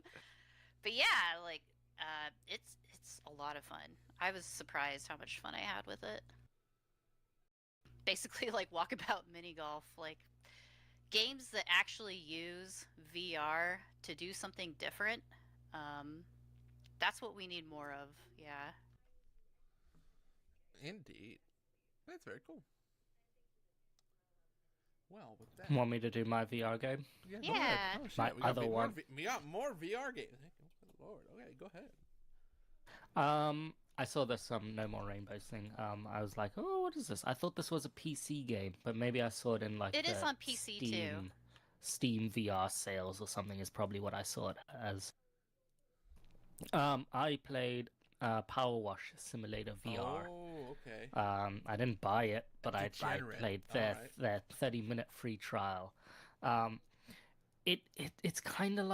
but yeah, like it's a lot of fun. I was surprised how much fun I had with it. Basically like Walkabout mini golf, like games that actually use VR to do something different. Um, that's what we need more of. Yeah. Indeed. That's very cool. Well, with that, Want me to do my VR game? yeah, go Yeah. ahead. Oh shit, My we got other more. one. We got more VR games. Good Lord. Okay, go ahead. I saw this No More Rainbows thing. I was like, oh, what is this? I thought this was a PC game, but maybe I saw it in like It is the on PC too. Steam VR sales or something is probably what I saw it as. I played Power Wash Simulator VR. Oh, okay. I didn't buy it, but I Degenerate. played Alright. their 30-minute free trial. It's kind of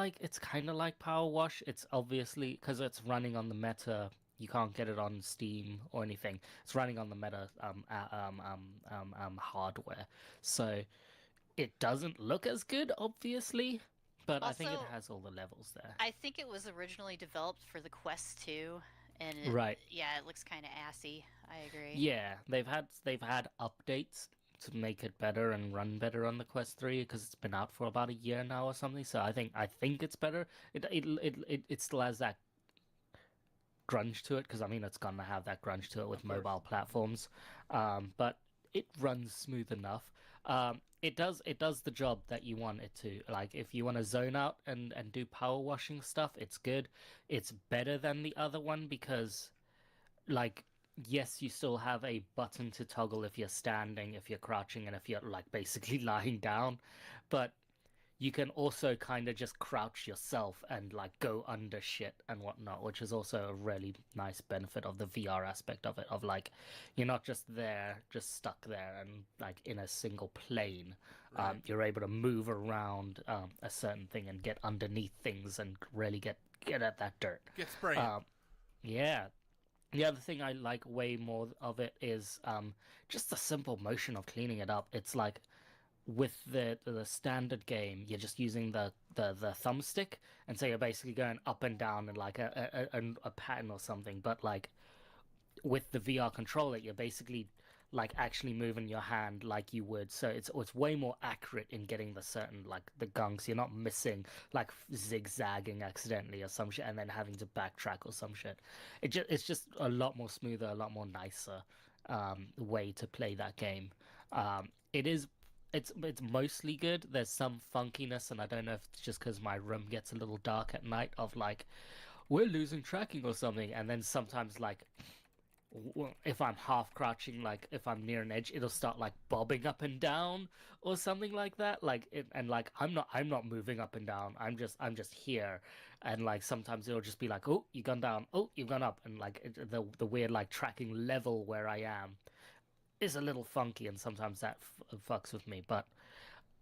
like Power Wash. It's obviously because it's running on the Meta. You can't get it on Steam or anything. It's running on the Meta hardware, so it doesn't look as good, obviously. But I think it Also, has all the levels there. I think it was originally developed for the Quest 2, and Right. yeah, it looks kind of assy. I agree. Yeah, they've had updates to make it better and run better on the Quest 3 because it's been out for about a year now or something. So I think it's better. It still has that grunge to it because I mean it's gonna have that grunge to it with Of course. mobile platforms, but it runs smooth enough. It does the job that you want it to. Like if you want to zone out and do power washing stuff, it's good. It's better than the other one because like yes, you still have a button to toggle if you're standing, if you're crouching, and if you're like basically lying down, but you can also kind of just crouch yourself and like go under shit and whatnot, which is also a really nice benefit of the VR aspect of it. Of like, you're not just there, just stuck there and like in a single plane. Right. You're able to move around a certain thing and get underneath things and really get at that dirt. Get spraying. Yeah. The other thing I like way more of it is just the simple motion of cleaning it up. It's like with the standard game, you're just using the thumbstick, and so you're basically going up and down in like a pattern or something. But like with the VR controller, you're basically like actually moving your hand like you would. So it's way more accurate in getting the certain like the gunks. You're not missing like zigzagging accidentally or some shit and then having to backtrack or some shit. It's just a lot more smoother, a lot more nicer way to play that game. It is it's mostly good. There's some funkiness, and I don't know if it's just because my room gets a little dark at night of like we're losing tracking or something, and then sometimes like if I'm half crouching, like if I'm near an edge, it'll start like bobbing up and down or something like that. Like and like I'm not moving up and down. I'm just here, and like sometimes it'll just be like, oh, you've gone down, oh, you've gone up, and like the weird like tracking level where I am is a little funky, and sometimes that fucks with me. But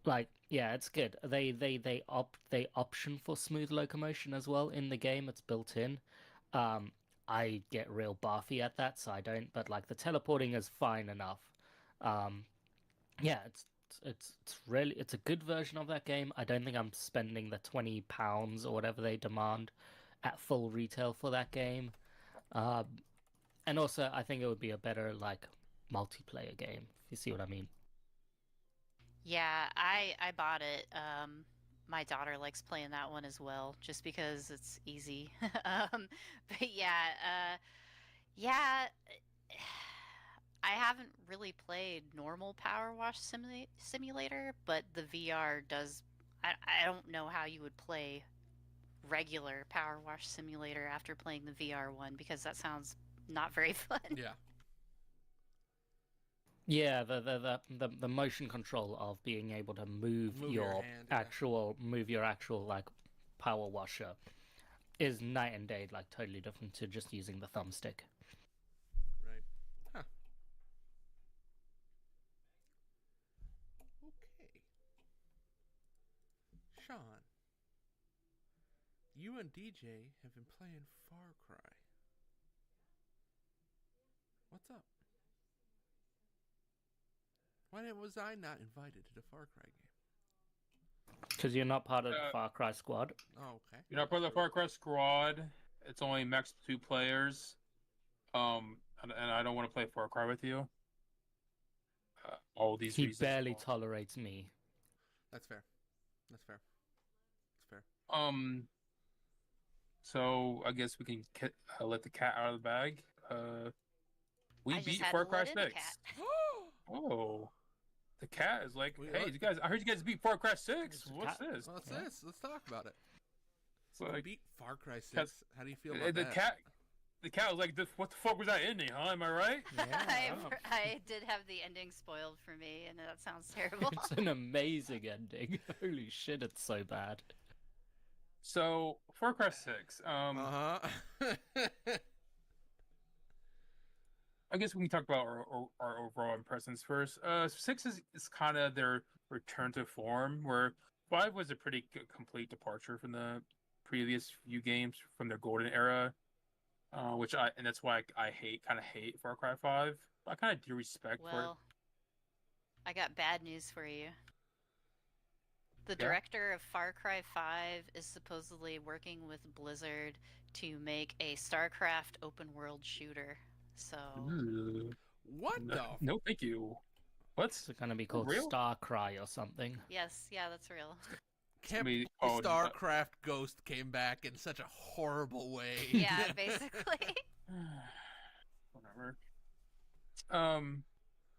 like, yeah, it's good. They option for smooth locomotion as well in the game. It's built in. Um, I get real barfy at that, so I don't. But like the teleporting is fine enough. Um, yeah, it's really it's a good version of that game. I don't think I'm spending the £20 or whatever they demand at full retail for that game. Um, and also I think it would be a better like multiplayer game, if you see what I mean. Yeah, I bought it. My daughter likes playing that one as well, just because it's easy. But yeah, I haven't really played normal Power Wash Simulator, but the VR does. I don't know how you would play regular Power Wash Simulator after playing the VR one, because that sounds not very fun. Yeah. Yeah, the motion control of being able to move Move your hand, yeah. actual like power washer is night and day, like totally different to just using the thumbstick. Right. Huh. Okay. Sean, you and DJ have been playing Far Cry. What's up? Why was I not invited to the Far Cry game? Because you're not part of the Far Cry squad. Oh, okay. You're not part of the Far Cry squad. It's only max 2 players. And I don't want to play Far Cry with you. All these He reasons. barely tolerates me. That's fair. That's fair. That's fair. So I guess we can let the cat out of the bag. We I just beat had Far to Cry let in the 6. cat. Oh, the cat is like, We hey, look- you guys! I heard you guys beat Far Cry 6. It's a What's cat. this? What's Yeah. this? Let's talk about it. It's We like beat Far Cry 6. Cat- How do you feel about the that? cat. The cat was like, "What the fuck was that ending, huh? Am I right?" I did have the ending spoiled for me, and that sounds terrible. It's an amazing ending. Holy shit, it's so bad. So Far Cry 6. Uh-huh. I guess we can talk about our overall impressions first. 6 is kind of their return to form, where 5 was a pretty complete departure from the previous few games from their golden era, and that's why I kind of hate Far Cry 5. I kind of do respect for it. Well, I got bad news for you. The Yeah? director of Far Cry 5 is supposedly working with Blizzard to make a StarCraft open world shooter. So, Ooh. What the? No, thank you. What's It's gonna be called real? Star Cry or something. yes, yeah, that's real. Can't me- believe oh, StarCraft Ghost came back in such a horrible way. Yeah, basically. whatever.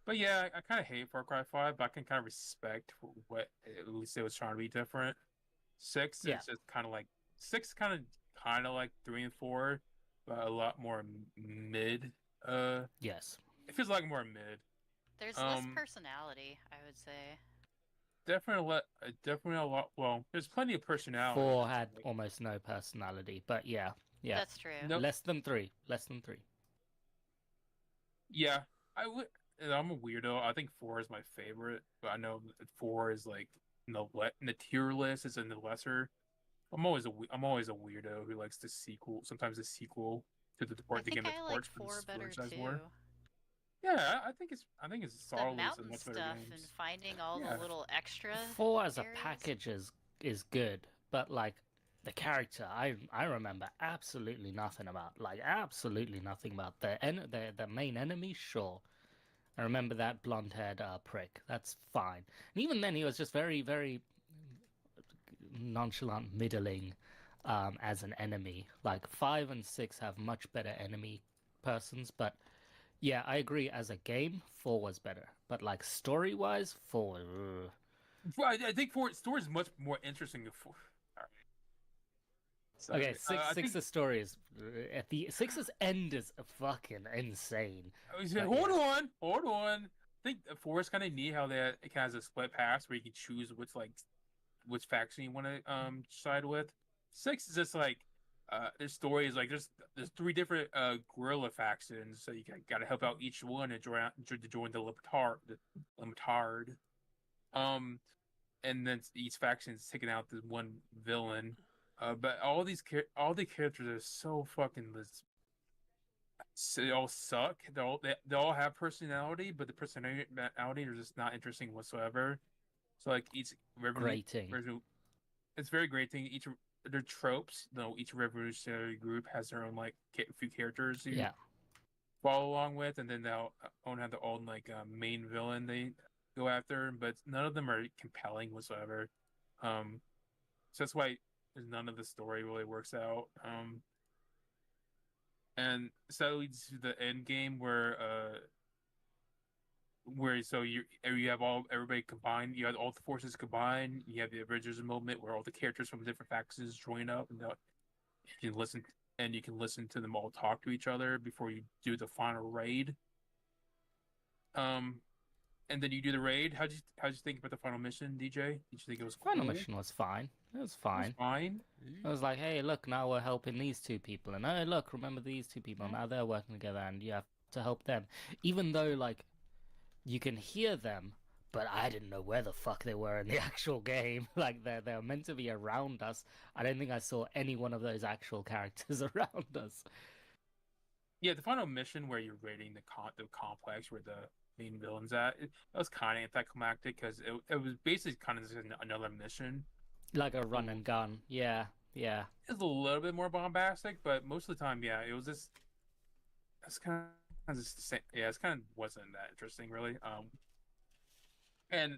But yeah, I kind of hate Far Cry 5, but I can kind of respect what at least it was trying to be different. 6 Yeah. is just kind of like 6, kind of like 3 and 4, but a lot more mid. Yes. It feels like more mid. There's less personality, I would say. Definitely a lot. Well, there's plenty of personality. 4 had almost no personality, but yeah. That's true. Nope. Less than 3. Less than 3. Yeah, I'm a weirdo. I think 4 is my favorite, but I know that 4 is like in the tier list is in the lesser. I'm always a weirdo who likes the sequel. Sometimes the sequel to the I game think that I like departs 4 from the better franchise too. more. Yeah, I think it's The solidly a mountain much better stuff games. and finding all Yeah. the little extra 4 as a areas. package is good, but like the character, I remember absolutely nothing about. Like absolutely nothing about the main enemy. Sure, I remember that blonde-haired prick. That's fine. And even then, he was just very, very nonchalant, middling as an enemy. Like 5 and 6 have much better enemy persons, but yeah, I agree. As a game, 4 was better, but like story-wise, 4. Well, I think for story is much more interesting than 4. All right. So, Okay, I think, six's story is at the six's end is fucking insane. hold on. I think 4 is kind of neat how that it has a split pass where you can choose which faction you want to side with. 6 is just like their story is like there's 3 different guerrilla factions, so you got to help out each one to join the Limitard. And then each faction is taking out this one villain. But all the characters are so fucking. They all suck. They all have personality, but the personality are just not interesting whatsoever. So like each Grating. It's very grating. Each their tropes. Each revolutionary group has their own like few characters you follow along with, and then they'll have their own like main villain they go after. But none of them are compelling whatsoever. So that's why none of the story really works out. And so that leads to the end game where you have everybody combined, you have all the forces combined, you have the Avengers moment where all the characters from different factions join up, and you can listen to them all talk to each other before you do the final raid. And then you do the raid. How'd you think about the final mission, DJ? Did you think it was cool? Final mission was fine. It was fine. It was fine. I was like, hey, look, now we're helping these 2 people, and hey, look, remember these 2 people? Now they're working together, and you have to help them, even though like you can hear them, but I didn't know where the fuck they were in the actual game. Like they're meant to be around us. I don't think I saw any one of those actual characters around us. Yeah, the final mission where you're raiding the complex where the main villain's at, it was kind of anticlimactic because it was basically kind of just another mission, like a run and gun. Yeah. It's a little bit more bombastic, but most of the time, yeah, it was just it's kind of just the same. Yeah, it's kind of wasn't that interesting really. And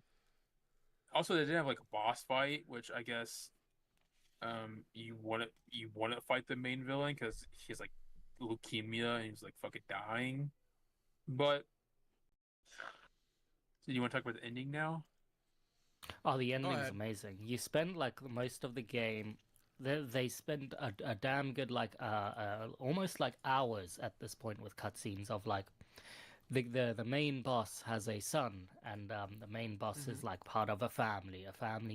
also they didn't have like a boss fight, which I guess you want to fight the main villain because he's like leukemia and he's like fucking dying. But so you want to talk about the ending now? Oh, the ending's amazing. You spend like most of the game. They spend a damn good like almost like hours at this point with cutscenes of like the main boss has a son, and the main boss is like part of a family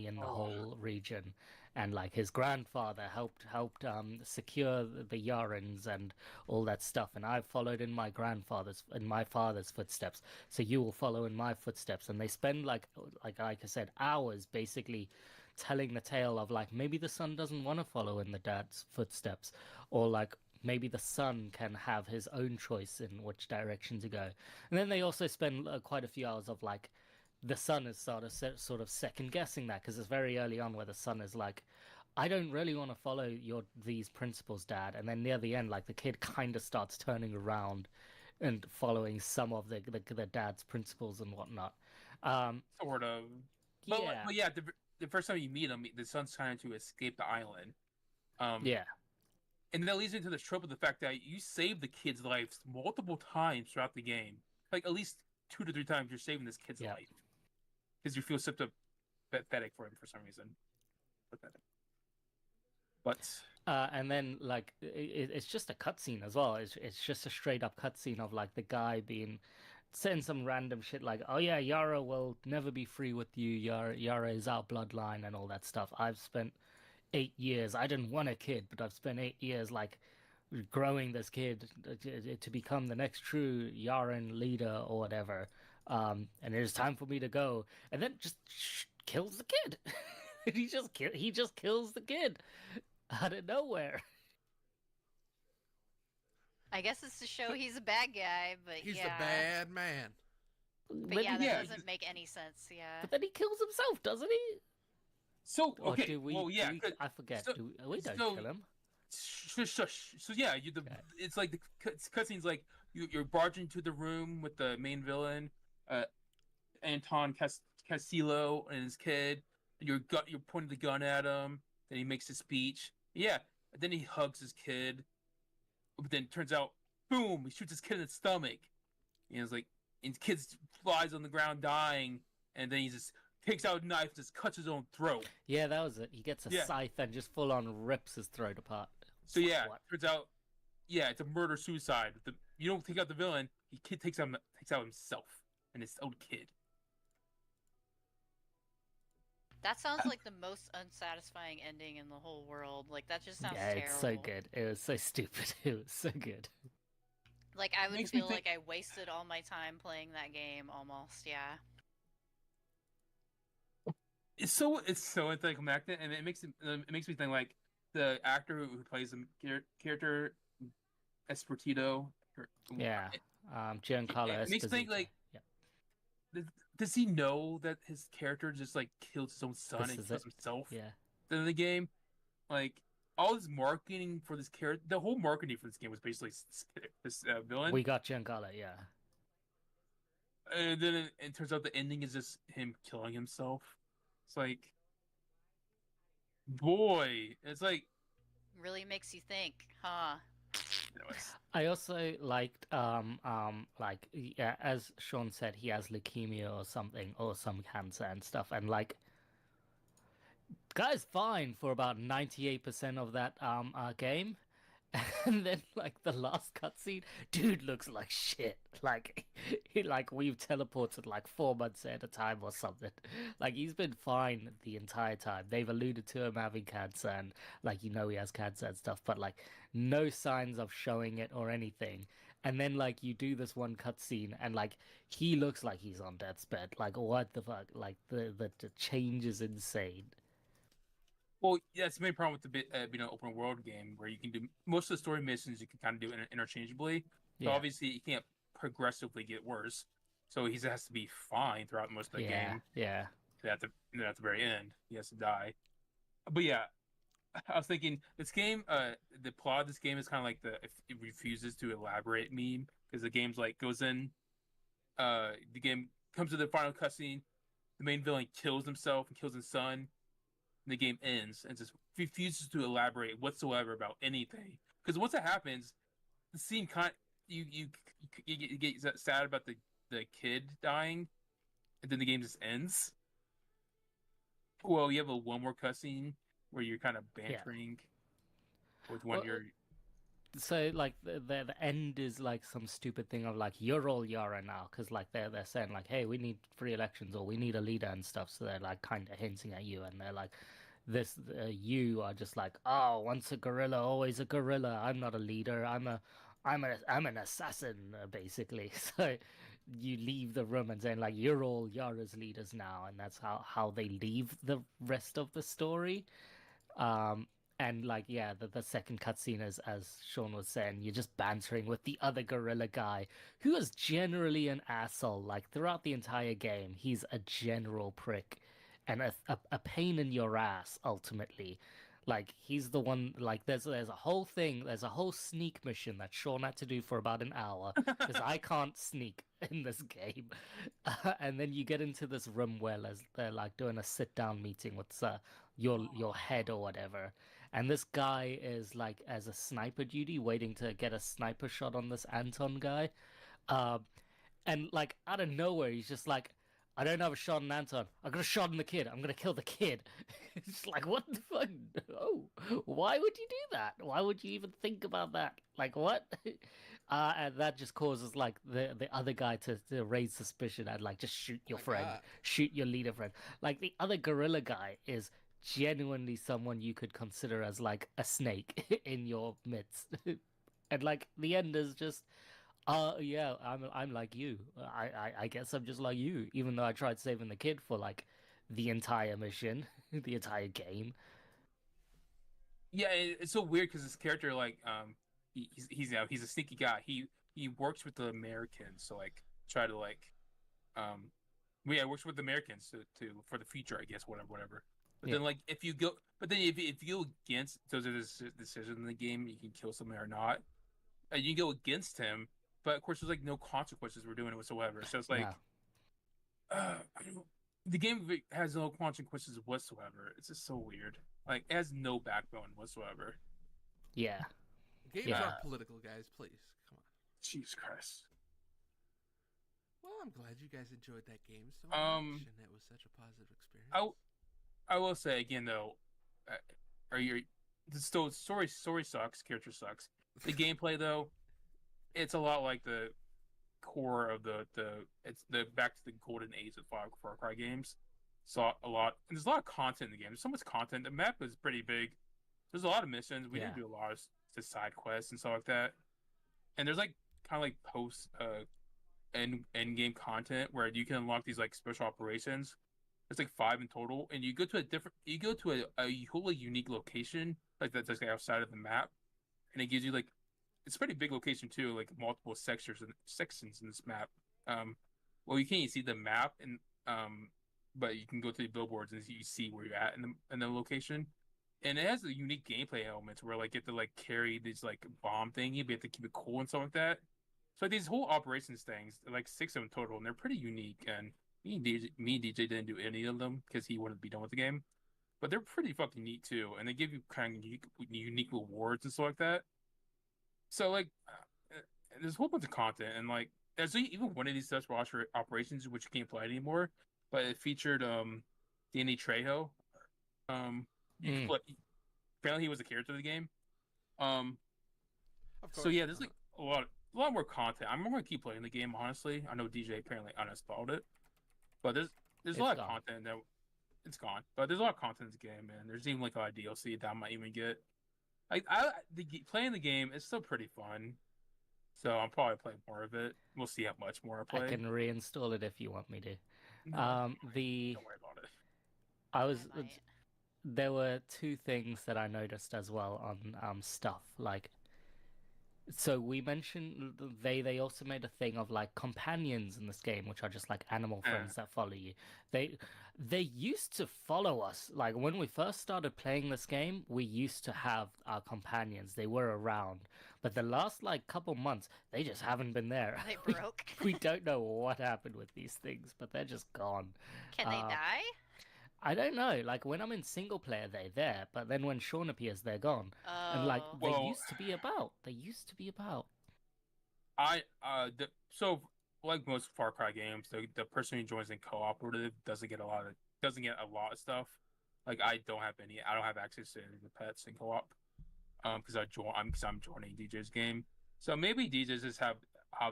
in the whole region, and like his grandfather helped secure the Yarans and all that stuff, and I've followed in my father's footsteps, so you will follow in my footsteps. And they spend like I said, hours basically telling the tale of like maybe the son doesn't want to follow in the dad's footsteps, or like maybe the son can have his own choice in which direction to go. And then they also spend quite a few hours of like the son is sort of second guessing that, because it's very early on where the son is like, I don't really want to follow these principles, Dad. And then near the end, like the kid kind of starts turning around and following some of the dad's principles and whatnot. Sort of. But yeah, the first time you meet him, the son's trying to escape the island. Yeah. And that leads into the trope of the fact that you save the kid's life multiple times throughout the game. Like at least 2 to 3 times you're saving this kid's life. Because you feel sympathetic for him for some reason. Pathetic. But and then like it's just a cutscene as well. It's just a straight up cutscene of like the guy saying some random shit like, oh yeah, Yara will never be free with you. Yara is our bloodline and all that stuff. I've spent 8 years. I didn't want a kid, but I've spent 8 years like growing this kid to become the next true Yaran leader or whatever. And it is time for me to go. And then just kills the kid. he just kills the kid out of nowhere. I guess it's to show he's a bad guy, but he's the bad man. But yeah, that doesn't make any sense. Yeah. But then he kills himself, doesn't he? So okay, I forget. We don't kill him. So yeah, it's like the cutscene's like you're barging to the room with the main villain, Anton Castillo and his kid. And you're pointing the gun at him. Then he makes his speech. Yeah. And then he hugs his kid. But then it turns out, boom, he shoots his kid in the stomach. And it's like, and the kid flies on the ground dying. And then he just takes out a knife and just cuts his own throat. Yeah, that was it. He gets a scythe and just full on rips his throat apart. So yeah, turns out, it's a murder-suicide. You don't take out the villain. The kid takes out himself and his own kid. That sounds like the most unsatisfying ending in the whole world. Like, that just sounds terrible. It's so good. It was so stupid. It was so good. Like, I would feel like I wasted all my time playing that game, almost, yeah. It's so anticlimactic, and it makes me think, like, the actor who plays the character, Espertito. Yeah, Giancarlo Esposito. It makes me think, like, does he know that his character just like killed his own son and kills himself? Yeah. In the game, like all this marketing for this character, the whole marketing for this game was basically this villain. We got Giancarlo, yeah. And then it turns out the ending is just him killing himself. It's like, boy, it's like really makes you think, huh? I also liked, as Sean said, he has leukemia or something, or some cancer and stuff, and like, guy's fine for about 98% of that game, and then like the last cutscene, dude looks like shit. Like, we've teleported like 4 months at a time or something. Like, he's been fine the entire time. They've alluded to him having cancer, and like, he has cancer and stuff, but like no signs of showing it or anything. And then like you do this one cutscene, and like he looks like he's on death's bed. Like, what the fuck? Like the change is insane. Well, yeah, that's the main problem with being an open world game, where you can do most of the story missions. You can kind of do interchangeably. So obviously, you can't progressively get worse. So he has to be fine throughout most of the game. Yeah. At the very end, he has to die. But yeah, I was thinking this game. The plot of this game is kind of like if it refuses to elaborate meme, because the game's like goes in. The game comes to the final cutscene. The main villain kills himself and kills his son. The game ends and just refuses to elaborate whatsoever about anything. Because once it happens, the scene you get sad about the kid dying, and then the game just ends. Well, you have one more cutscene where you're kind of bantering with one you're. So like the end is like some stupid thing of like, you're all Yara now, because like they're saying like, hey, we need free elections, or we need a leader and stuff. So they're like kind of hinting at you, and they're like, you are just like, oh, once a gorilla, always a gorilla. I'm not a leader. I'm an assassin, basically. So you leave the room and saying like, you're all Yara's leaders now, and that's how they leave the rest of the story. And like, yeah, the second cutscene, as Sean was saying, you're just bantering with the other gorilla guy, who is generally an asshole. Like, throughout the entire game, he's a general prick and a pain in your ass, ultimately. Like, he's the one, like, there's a whole sneak mission that Sean had to do for about an hour, because I can't sneak in this game. And then you get into this room where they're like doing a sit-down meeting with your head or whatever. And this guy is like as a sniper duty, waiting to get a sniper shot on this Anton guy. And like out of nowhere, he's just like, I don't have a shot on Anton. I got a shot on the kid. I'm gonna kill the kid. It's like, what the fuck? Oh, why would you do that? Why would you even think about that? Like, what? And that just causes like the other guy to raise suspicion and like, just shoot your friend, shoot your leader friend. Like, the other gorilla guy is genuinely someone you could consider as like a snake in your midst. And like the end is just, yeah, I'm like you. I guess I'm just like you, even though I tried saving the kid for like the entire mission, the entire game. Yeah, it's so weird because this character, like, he's a sneaky guy. He works with the Americans, so like try to like, works with the Americans to for the future, I guess, whatever. But then like if you go against those are the decisions in the game, you can kill someone or not. You can go against him, but of course there's like no consequences for doing it whatsoever. So it's like, the game has no consequences whatsoever. It's just so weird. Like, it has no backbone whatsoever. Yeah. Games Yeah. aren't political, guys. Please, come on. Jesus Christ. Well, I'm glad you guys enjoyed that game so much, and it was such a positive experience. I will say again though, the story sucks, character sucks. The gameplay though, it's a lot like the core of it's the back to the golden age of Far Cry games. So a lot, and there's a lot of content in the game. There's so much content. The map is pretty big. There's a lot of missions. We didn't do a lot of the side quests and stuff like that. And there's like kind of like post end game content where you can unlock these like special operations. There's like 5 in total, and you go to a wholly unique location like that's like outside of the map, and it gives you like it's a pretty big location too, like multiple sections in this map. Well, you can't even see the map, and but you can go to the billboards and you see where you're at in the location. And it has a unique gameplay elements where like you have to like carry these like bomb thingy, but you have to keep it cool and stuff like that. So like, these whole operations things, like 6 of them total, and they're pretty unique. And me and DJ didn't do any of them because he wanted to be done with the game, but they're pretty fucking neat too, and they give you kind of unique rewards and stuff like that. So like, there's a whole bunch of content, and like there's even one of these special operations which you can't play anymore, but it featured Danny Trejo. You can play. Apparently, he was a character of the game. Of course. So yeah, there's like a lot more content. I'm gonna keep playing the game. Honestly, I know DJ apparently uninstalled it, but there's a lot of content that it's gone. But there's a lot of content in this game, man. There's even like a DLC that I might even get. Like playing the game is still pretty fun, so I'll probably play more of it. We'll see how much more I play. I can reinstall it if you want me to. No, don't worry about it. There were 2 things that I noticed as well on stuff like. So we mentioned they also made a thing of like companions in this game, which are just like animal friends that follow you. They used to follow us. Like when we first started playing this game, we used to have our companions. They were around, but the last like couple months, they just haven't been there. They broke. We don't know what happened with these things, but they're just gone. Can they die? I don't know. Like when I'm in single player, they're there, but then when Sean appears, they're gone. And like they used to be about. So like most Far Cry games, the person who joins in cooperative doesn't get a lot of stuff. Like I don't have access to any of the pets in co-op. Because I'm joining DJ's game. So maybe DJ's just have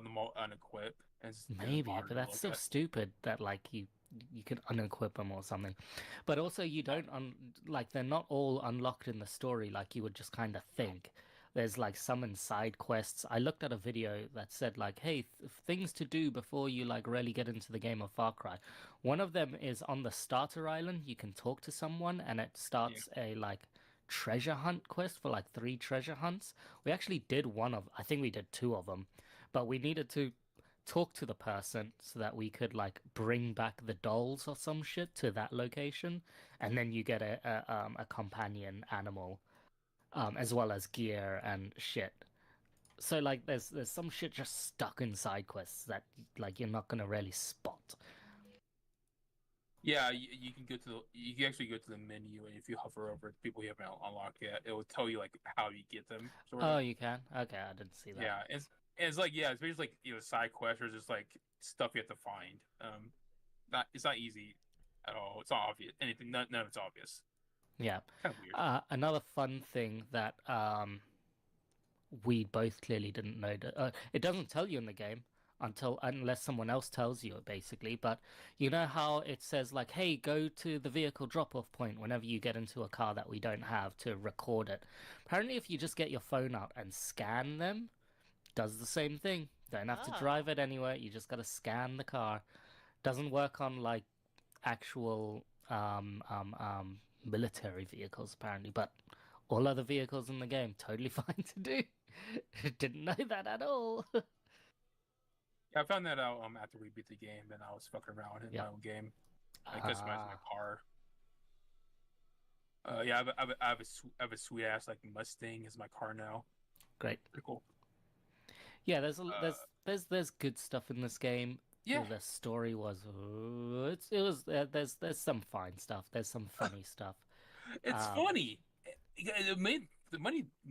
them all unequipped. Maybe, but that's so stupid that like you can unequip them or something. But also you don't like they're not all unlocked in the story like you would just kind of think. There's like some in side quests. I looked at a video that said like, hey, things to do before you like really get into the game of Far Cry. One of them is on the starter island. You can talk to someone and it starts a like treasure hunt quest for like 3 treasure hunts. We actually did I think we did 2 of them, but we needed to talk to the person so that we could like bring back the dolls or some shit to that location, and then you get a companion animal, as well as gear and shit. So like there's some shit just stuck in side quests that like you're not gonna really spot. Yeah, you can actually go to the menu, and if you hover over people you haven't unlocked yet, it will tell you like how you get them. Oh, you can? Okay, I didn't see that. Yeah, it's like it's basically like side quests or just like stuff you have to find. It's not easy at all. It's not obvious. None of it's obvious. Yeah. Kind of weird. Another fun thing that we both clearly didn't know. It doesn't tell you in the game unless someone else tells you it, basically. But you know how it says like, hey, go to the vehicle drop-off point whenever you get into a car that we don't have to record it. Apparently, if you just get your phone out and scan them, does the same thing. Don't have to drive it anywhere. You just gotta scan the car. Doesn't work on like actual military vehicles apparently, but all other vehicles in the game totally fine to do. Didn't know that at all. Yeah, I found that out after we beat the game, and I was fucking around in my own game. I customized my car. Yeah, I have a sweet ass like Mustang as my car now. Great. Pretty cool. Yeah, there's good stuff in this game. Yeah, The story was it was there's some fine stuff. There's some funny stuff. it's funny. The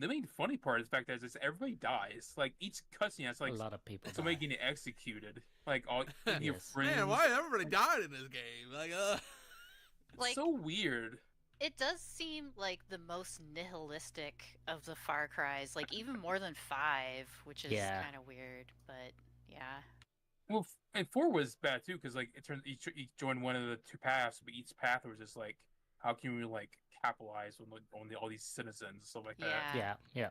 main funny part is the fact that it's everybody dies. Like each cutscene has A like lot of people somebody die. getting executed. Like all your Yes. friends. Man, why everybody died in this game? Like, It's Like- so weird. It does seem like the most nihilistic of the Far Cries, like even more than 5, which is Yeah. kind of weird, but yeah. Well, and 4 was bad too because like it turned you joined one of the two paths, but each path was just like, how can we like capitalize on all these citizens and stuff like that. Yeah. Yeah.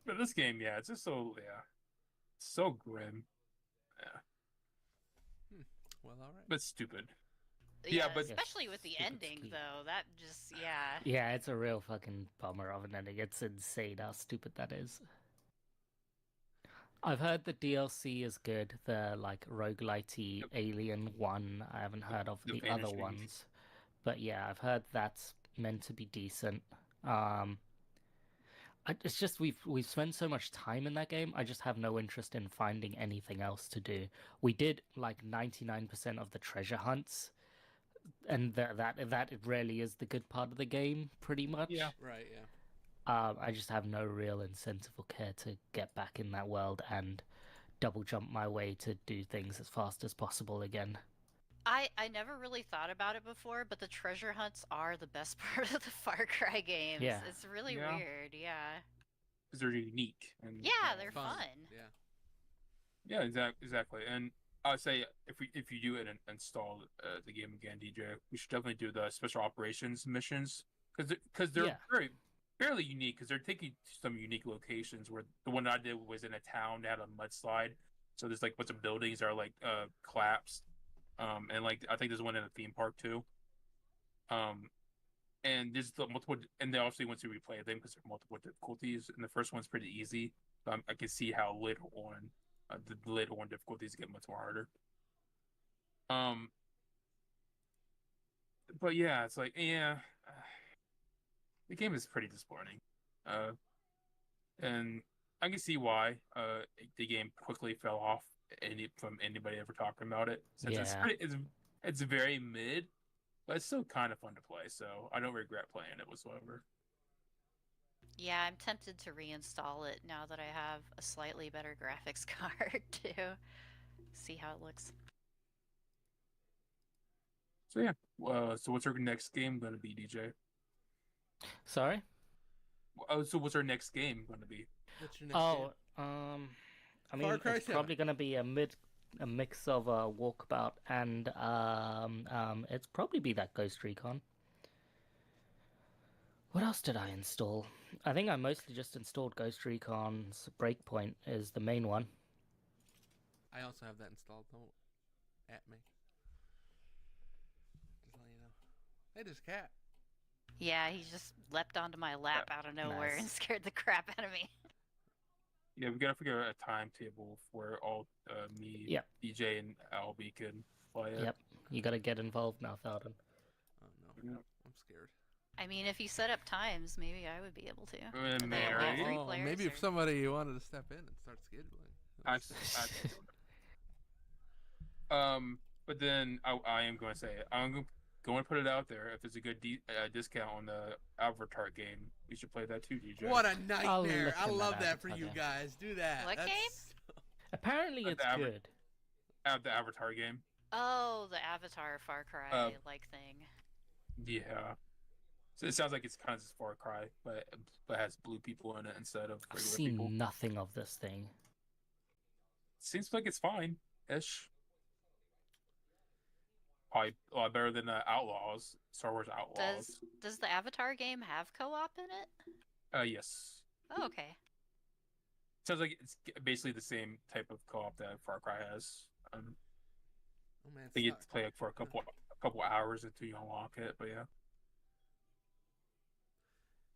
But this game, yeah, it's just so grim. Yeah, well, all right. but stupid. Yeah, but- especially with the Stupid ending, scheme. though. That just, yeah. Yeah, it's a real fucking bummer of an ending. It's insane how stupid that is. I've heard the DLC is good. The like roguelite Alien one. I haven't heard of The the other Vanishing. ones, but yeah, I've heard that's meant to be decent. It's just we've spent so much time in that game. I just have no interest in finding anything else to do. We did like 99% of the treasure hunts, and that it really is the good part of the game, pretty much. Yeah. Right, yeah. I just have no real incentive or care to get back in that world and double jump my way to do things as fast as possible again. I never really thought about it before, but the treasure hunts are the best part of the Far Cry games. Yeah. It's really Yeah. weird, yeah. Because they're unique. And, Yeah, they're fun. Yeah. Yeah, exactly. And I'd say if you do it and install the game again, DJ, we should definitely do the special operations missions because they're Yeah. fairly unique because they're taking to some unique locations. Where the one I did was in a town that had a mudslide, so there's like a bunch of buildings that are like collapsed, and like I think there's one in a theme park too. And there's the multiple, and they obviously once you replay them because there are multiple difficulties, and the first one's pretty easy. But I can see how later on the later on difficulties get much more harder. But yeah, it's like the game is pretty disappointing. And I can see why the game quickly fell off from anybody ever talking about it. Since it's very mid, but it's still kind of fun to play. So I don't regret playing it whatsoever. Yeah, I'm tempted to reinstall it now that I have a slightly better graphics card to see how it looks. So yeah, so what's our next game going to be, DJ? Sorry? So what's our next game going to be? What's your next Oh, game? I mean, Far Cry it's 7. probably gonna be a mix of a Walkabout and it's probably be that Ghost Recon. What else did I install? I think I mostly just installed Ghost Recon's Breakpoint is the main one. I also have that installed. Don't at me. Just letting you know. Hey, there's a cat. Yeah, he just leapt onto my lap out of nowhere and Nice. scared the crap out of me. Yeah, we gotta figure out a timetable for all me, Yep. DJ, and Albie can play it. Yep, you gotta get involved now, Felden. Oh no, Yeah. I'm scared. I mean, if you set up times, maybe I would be able to. And Are they Mary. all three Oh, players, maybe if or- somebody wanted to step in and start scheduling. But then I am going to say I'm going to put it out there. If there's a good discount on the Avatar game, we should play that too, DJ. What a I'll nightmare! look I in love that that for Avatar you game. guys. Do that. What That's- game? Apparently The it's average- good. The Avatar game. Oh, the Avatar Far Cry like thing. Yeah. So it sounds like it's kind of just Far Cry, but has blue people in it instead of I've regular seen people. nothing of this thing. Seems like it's fine ish. Probably a lot better than Outlaws, Star Wars Outlaws. Does the Avatar game have co-op in it? Yes. Oh, okay. Sounds like it's basically the same type of co-op that Far Cry has. Oh man, I think you have to play like for a couple hours until you unlock it. But yeah.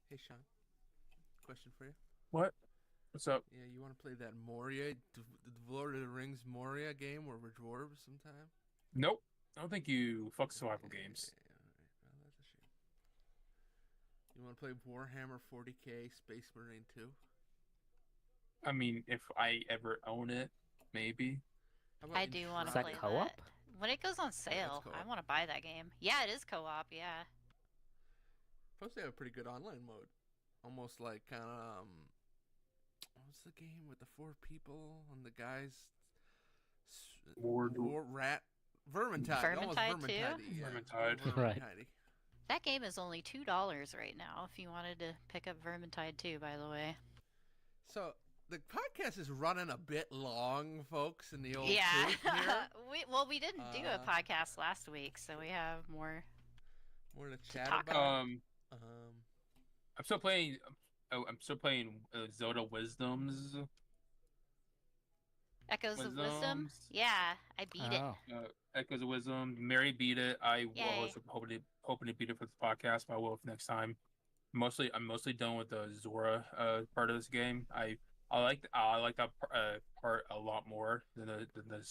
Hey Sean, question for you. What? What's up? Yeah, you want to play that Moria, the Lord of the Rings Moria game where we're dwarves sometime? Nope. I don't think you fuck survival games. Yeah, alright. Well, that's a shame. You want to play Warhammer 40k Space Marine 2? I mean, if I ever own it, maybe. How about I do want Is to that play co-op? that. When it goes on sale, I co-op. want to buy that game. Yeah, it is co-op. Yeah. Plus, they have a pretty good online mode. Almost like kind of what's the game with the 4 people and the guys? Rat Vermintide. Almost Vermintide too? Vermintide. Yeah. Vermintide. Right. Vermintide. That game is only $2 right now. If you wanted to pick up Vermintide too, by the way. So the podcast is running a bit long, folks. In the old Yeah. booth here. we didn't do a podcast last week, so we have more. More to chat talk about. I'm still playing. Oh, I'm still playing Zelda Wisdoms. Echoes of Wisdom. Wisdoms. Yeah, I beat it. Oh. Echoes of Wisdom. Mary beat it. I Yay. was hoping to beat it for the podcast, but I will next time. I'm mostly done with the Zora part of this game. I like that part a lot more than the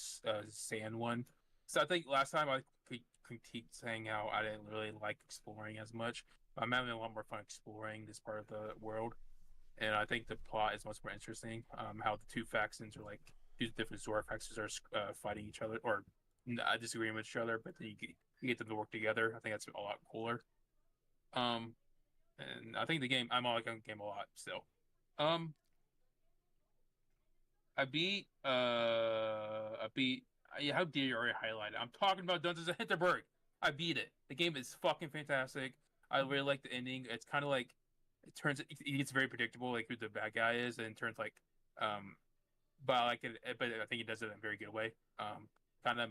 sand one. So I think last time I critiqued saying how I didn't really like exploring as much. But I'm having a lot more fun exploring this part of the world, and I think the plot is much more interesting. How the two factions are like two different Zora factions are fighting each other or disagreeing with each other, but then you get them to work together. I think that's a lot cooler. And I think the game I'm liking the game a lot still. I beat how dare you already highlight it? I'm talking about Dungeons of Hinterberg. I beat it. The game is fucking fantastic. I really like the ending. It's kind of like it gets very predictable, like who the bad guy is, and it turns like but I like it. But I think it does it in a very good way. Kind of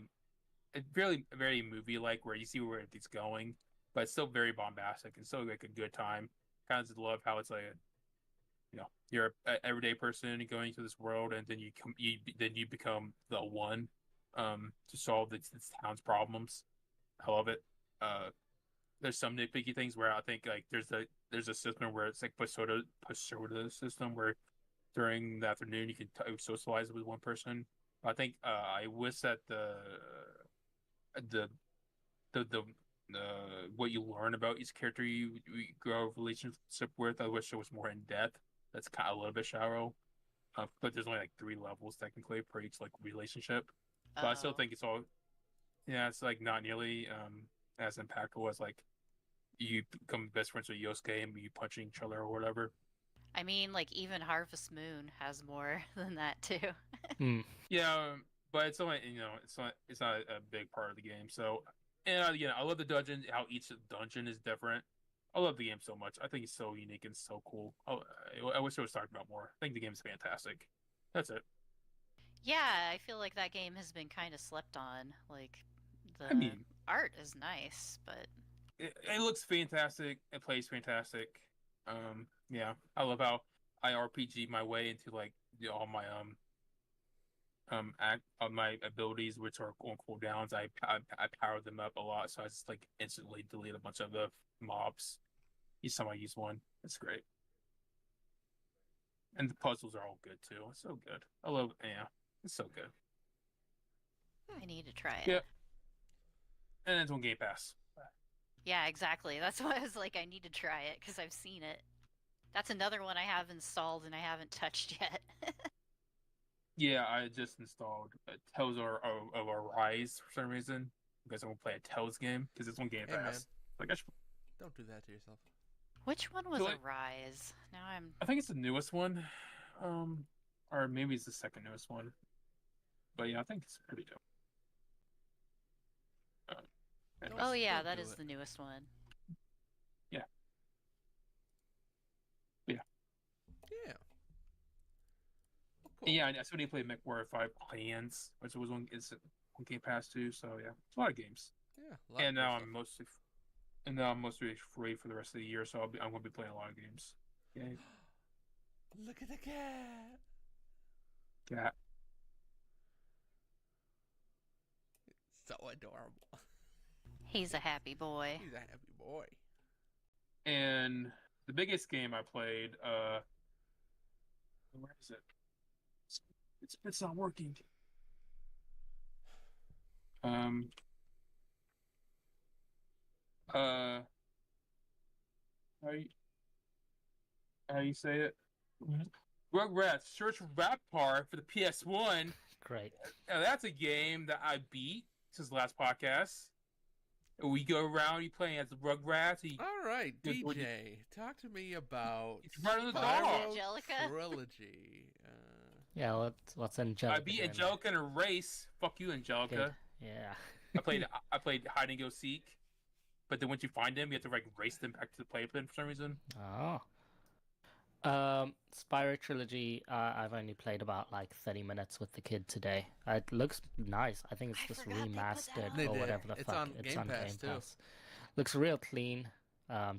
it's really very movie like where you see where it's going, but it's still very bombastic and still like a good time. Kind of just love how it's like you're an everyday person going to this world, and then you become the one to solve this town's problems. I love it. There's some nitpicky things where I think like there's a system where it's like Pasoda system where during the afternoon you can socialize with one person. I think I wish that the what you learn about each character you grow a relationship with. I wish it was more in depth. That's kind of a little bit shallow. But there's only like 3 levels technically per each like relationship. But I still think it's all it's like not nearly as impactful as like you become best friends with Yosuke and you punching each other or whatever. I mean, like even Harvest Moon has more than that too. Yeah, but it's only it's not a big part of the game. So, and I love the dungeon. How each dungeon is different. I love the game so much. I think it's so unique and so cool. I wish I was talking about more. I think the game's fantastic. That's it. Yeah, I feel like that game has been kind of slept on. Like the art is nice, but it looks fantastic. It plays fantastic. Yeah, I love how I RPG my way into like all my my abilities, which are on cooldowns. I powered them up a lot, so I just like instantly delete a bunch of the mobs each time I use one. It's great, and the puzzles are all good too. It's so good. I love it's so good. I need to try it. Yeah, and it's on Game Pass. Yeah, exactly. That's why I was like, I need to try it because I've seen it. That's another one I have installed and I haven't touched yet. Yeah, I just installed Tales of Arise for some reason because I'm gonna play a Tales game because it's on Game Pass. Man. Like I should... Don't do that to yourself. Which one was So, like, Arise? Now I think it's the newest one, or maybe it's the second newest one. But yeah, I think it's pretty dope. Oh yeah, Don't that do is it. the newest one. Yeah. Yeah. Cool. Yeah, I still need to play MechWarrior 5 Clans, which was on Game Pass too. So yeah, it's a lot of games. Yeah. a lot And of now cool stuff. I'm mostly free for the rest of the year, so I'm gonna be playing a lot of games. Yay. Look at the cat. Yeah. So adorable. He's a happy boy. He's a happy boy. And the biggest game I played, where is it? It's not working. How you say it? Rugrats Search Rap Par for the PS1 Great. Now, that's a game that I beat since the last podcast. We go around, you playing as the Rugrats. All right, Good- good- DJ, talk to me about It's part of the Spyro dog. Angelica. Trilogy. Yeah, what's Angelica? I beat doing? Angelica in a race. Fuck you, Angelica. Good. Yeah. I played hide and go seek, but then once you find them, you have to like race them back to the playpen for some reason. Oh. Spyro Trilogy, I've only played about like 30 minutes with the kid today. It looks nice. I think it's I just forgot they put that remastered on They or did. whatever the It's fuck. on It's Game on Pass, Game too. Pass. Looks real clean.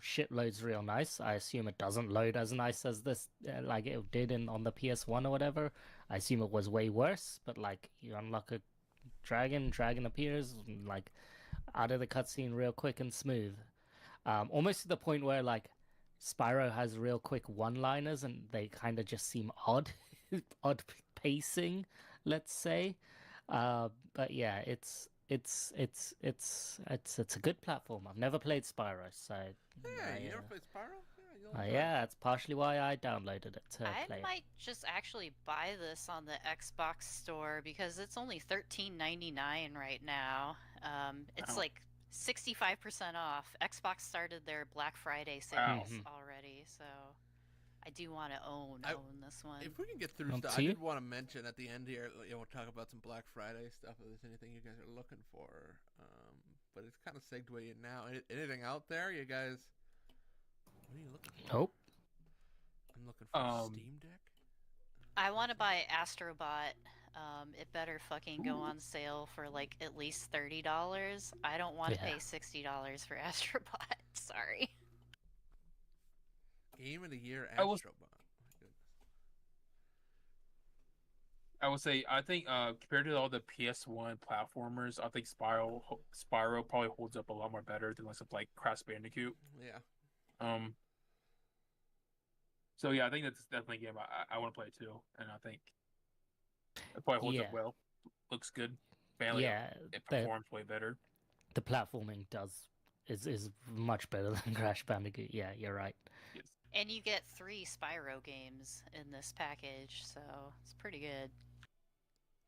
Shit loads real nice. I assume it doesn't load as nice as this, like it did on the PS1 or whatever. I assume it was way worse, but like you unlock a dragon appears like out of the cutscene real quick and smooth. Almost to the point where like Spyro has real quick one-liners and they kind of just seem odd, odd pacing, let's say. But yeah, it's a good platform. I've never played Spyro, so Yeah, you never played Spyro? Yeah, you'll enjoy it. yeah, that's partially why I downloaded it to I play it. might just actually buy this on the Xbox store because it's only $13.99 right now. It's Wow. like 65% off. Xbox started their Black Friday Wow. sales already, so I do want to own this one. If we can get through Up stuff, to I you. did want to mention at the end here, we'll talk about some Black Friday stuff if there's anything you guys are looking for. But it's kind of segued in now. Anything out there, you guys? What are you looking for? Nope. I'm looking for a Steam Deck. I want to buy Astrobot. It better fucking go on sale for like at least $30. I don't want to Yeah. pay $60 for Astrobot. Sorry. Game of the Year I was- Astrobot. My goodness. I would say I think compared to all the PS1 platformers, I think Spyro probably holds up a lot more better than something like Crash Bandicoot. Yeah. So yeah, I think that's definitely a game I want to play too, and I think it probably holds up Yeah. well. Looks good. Apparently, Yeah, it the performs way better. the platforming is much better than Crash Bandicoot. Yeah, you're right. Yes. And you get 3 Spyro games in this package, so it's pretty good.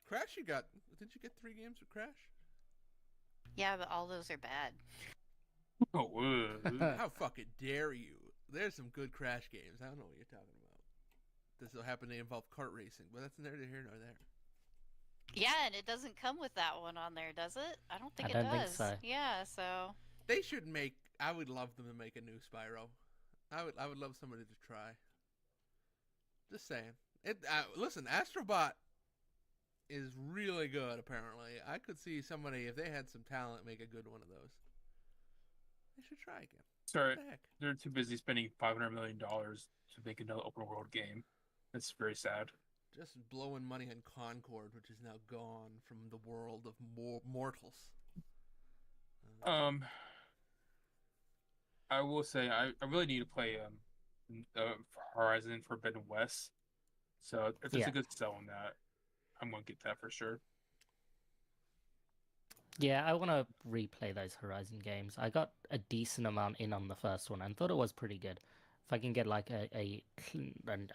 Crash, didn't you get 3 games with Crash? Yeah, but all those are bad. Oh, whoa. How fucking dare you? There's some good Crash games. I don't know what you're talking about. This will happen to involve kart racing, but that's neither here nor there. Yeah, and it doesn't come with that one on there, does it? I don't think I it don't think does. so. Yeah, so They should make. I would love them to make a new Spyro. I would love somebody to try. Just saying. Listen, Astrobot is really good. Apparently, I could see somebody if they had some talent make a good one of those. They should try again. Sorry, What the heck? they're too busy spending $500 million to make another open world game. That's very sad. Just blowing money on Concord, which is now gone from the world of mortals. I will say I really need to play Horizon Forbidden West. So if there's Yeah. a good sell on that, I'm gonna get that for sure. Yeah, I want to replay those Horizon games. I got a decent amount in on the first one and thought it was pretty good. If I can get like a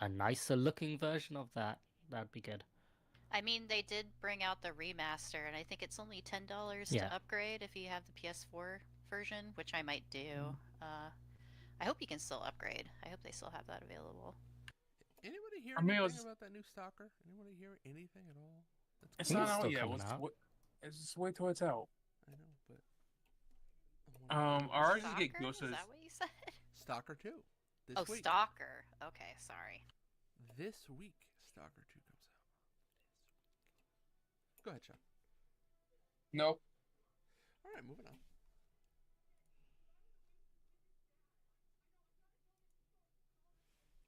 nicer looking version of that, that'd be good. I mean they did bring out the remaster, and I think it's only $10 Yeah. to upgrade if you have the PS4 version, which I might do. I hope you can still upgrade. I hope they still have that available. Anybody hear I mean, anything it's- about that new Stalker? Anybody hear anything at all? That's It's think not it's out still yet. coming out. Just wait till it's out. I know, but I wonder- Ours is get Stalker? Ghost Is of that what you said? Stalker 2 this Oh, week. Stalker. Okay, sorry. This week, Stalker 2 comes out. Go ahead, Sean. Nope. All right, moving on.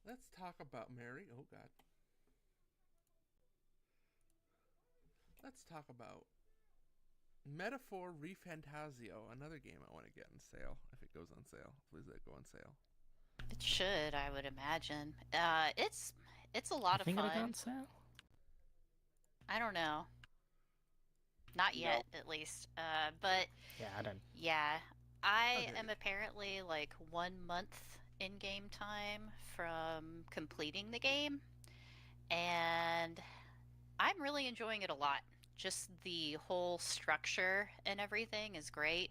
Let's talk about Mary. Oh God. Let's talk about Metaphor ReFantazio, another game I want to get on sale if it goes on sale. Please let it go on sale. It should, I would imagine. It's a lot I of think it'll go fun. on sale. I don't know. Not No. yet, at least. But Yeah, I don't. yeah, I Okay. am apparently like 1 month in game time from completing the game, and I'm I'm really enjoying it a lot. Just the whole structure and everything is great.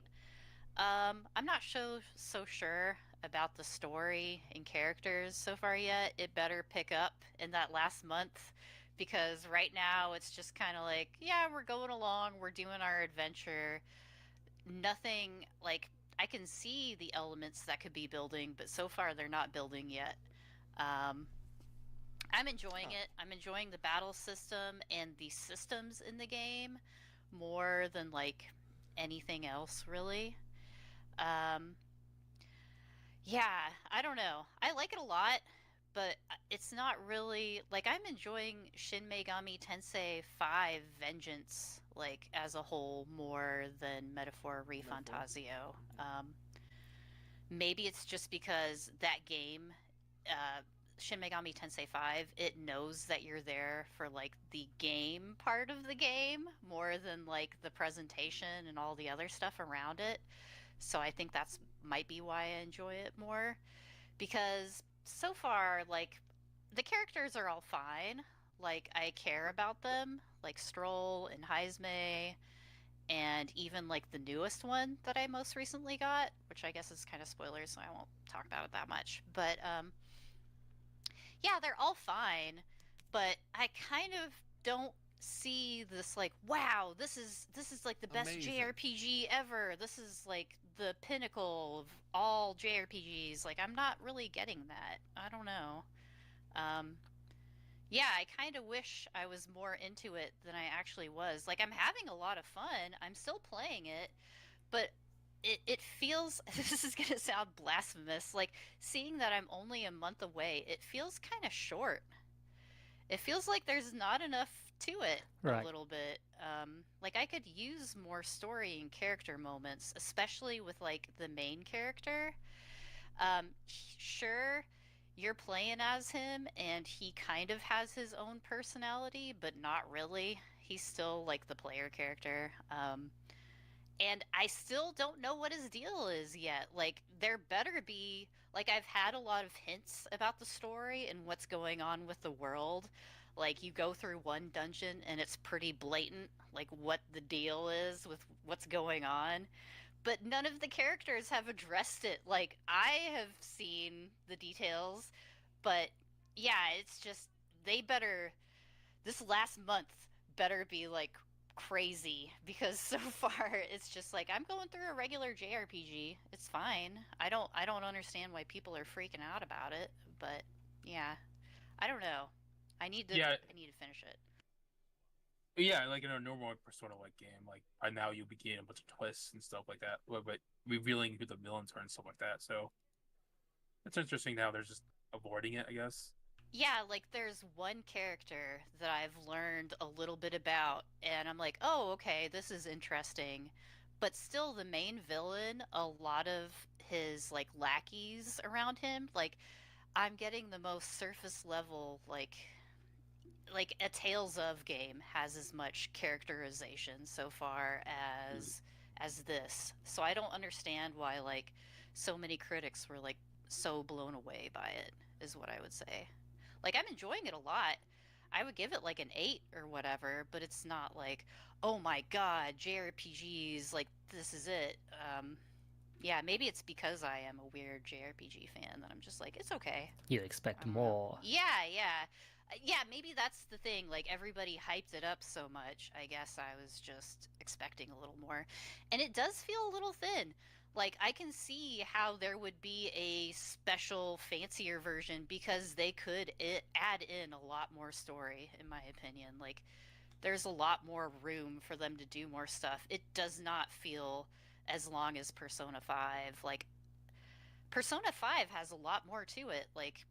I'm not so sure about the story and characters so far yet. It better pick up in that last month because right now it's just kind of like, yeah, we're going along, we're doing our adventure. Nothing like I can see the elements that could be building, but so far they're not building yet. Um, I'm enjoying it. I'm enjoying the battle system and the systems in the game more than like anything else, really. Um, yeah, I don't know. I like it a lot, but it's not really like I'm enjoying Shin Megami Tensei 5 Vengeance like as a whole more than Metaphor ReFantazio. Maybe it's just because that game, uh, Shin Megami Tensei 5, it knows that you're there for like the game part of the game more than like the presentation and all the other stuff around it. So I think that's might be why I enjoy it more because so far like the characters are all fine. Like I care about them, like Stroll and Heisme and even like the newest one that I most recently got, which I guess is kind of spoilers, so I won't talk about it that much. But yeah, they're all fine, but I kind of don't see this like, wow, this is like the best Amazing. JRPG ever. This is like the pinnacle of all JRPGs. Like I'm not really getting that. I don't know. Um, yeah, I kind of wish I was more into it than I actually was. Like I'm having a lot of fun. I'm still playing it, but it feels this is going to sound blasphemous. Like seeing that I'm only a month away, it feels kind of short. It feels like there's not enough to it Right. a little bit. Like I could use more story and character moments, especially with like the main character. Sure, you're playing as him, and he kind of has his own personality, but not really. He's still like the player character. And I still don't know what his deal is yet. Like, there better be. Like, I've had a lot of hints about the story and what's going on with the world. Like, you go through one dungeon and it's pretty blatant, like, what the deal is with what's going on. But none of the characters have addressed it. Like, I have seen the details, but yeah, it's just. They better. This last month better be, like, crazy because so far it's just like I'm going through a regular JRPG. It's fine. I don't understand why people are freaking out about it, but yeah. I don't know. Yeah, I need to finish it. yeah, like in a normal Persona like game, like by now you begin a bunch of twists and stuff like that, but revealing who the villains are and stuff like that. So it's interesting now they're just avoiding it, I guess. Yeah, like there's one character that I've learned a little bit about and I'm like, "Oh, okay, this is interesting." But still the main villain, a lot of his like lackeys around him, like I'm getting the most surface level like a Tales of game has as much characterization so far as this. So I don't understand why like so many critics were like so blown away by it is what I would say. Like I'm enjoying it a lot. I would give it like an 8 or whatever, but it's not like, "Oh my god, JRPGs like this is it." Yeah, maybe it's because I am a weird JRPG fan that I'm just like, it's okay. You I expect don't know. more. Yeah, maybe that's the thing. Like everybody hyped it up so much. I guess I was just expecting a little more. And it does feel a little thin. Like I can see how there would be a special fancier version because they could add in a lot more story in my opinion. Like there's a lot more room for them to do more stuff. It does not feel as long as Persona 5. Like Persona 5 has a lot more to it. Like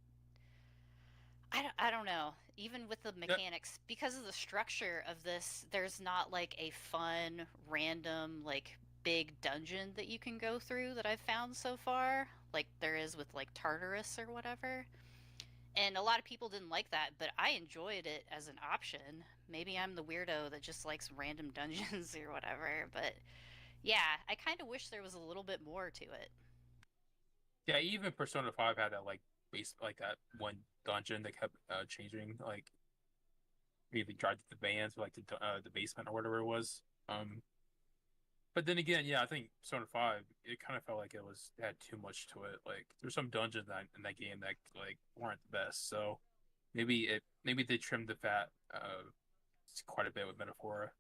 I don't know. Even with the mechanics, because of the structure of this, there's not like a fun, random, like big dungeon that you can go through that I've found so far, like there is with like Tartarus or whatever. And a lot of people didn't like that, but I enjoyed it as an option. Maybe I'm the weirdo that just likes random dungeons or whatever, but yeah, I kind of wish there was a little bit more to it. Yeah, even Persona 5 had that like base like that one dungeon that kept changing. Like maybe drive to the vans or like the basement or whatever it was. But then again, yeah, I think Persona 5, it kind of felt like it had too much to it. Like there's some dungeons in that game that like weren't the best. So maybe they trimmed the fat quite a bit with Metaphora.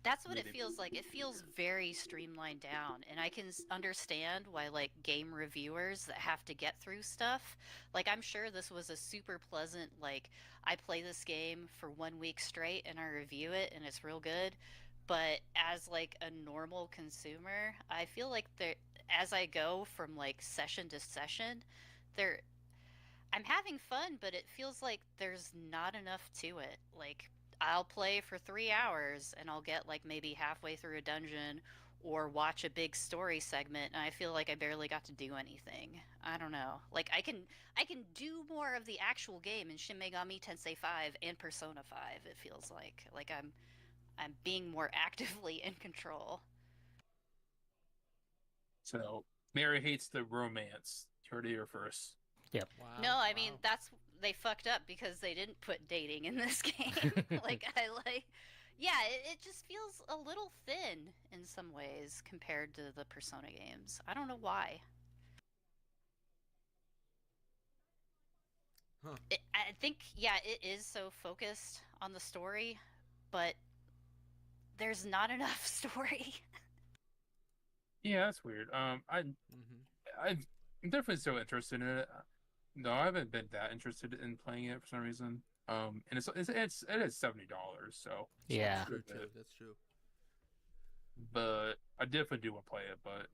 That's what it feels like. It feels very streamlined down, and I can understand why like game reviewers that have to get through stuff. Like I'm sure this was a super pleasant like I play this game for 1 week straight and I review it and it's real good. But as like a normal consumer, I feel like there as I go from like session to session, there I'm having fun, but it feels like there's not enough to it. Like I'll play for 3 hours and I'll get like maybe halfway through a dungeon or watch a big story segment and I feel like I barely got to do anything. I don't know. Like I can do more of the actual game in Shin Megami Tensei 5 and Persona 5, it feels like. Like I'm being more actively in control. So Mary hates the romance. You heard it here first. Yep. Wow. No, I mean wow. that's they fucked up because they didn't put dating in this game. Yeah, it just feels a little thin in some ways compared to the Persona games. I don't know why. Huh. I think yeah, it is so focused on the story, but there's not enough story. Yeah, that's weird. I'm definitely still interested in it. No, I haven't been that interested in playing it for some reason. And it is $70, so Yeah. That's true too. That's true. but I definitely do want to play it. But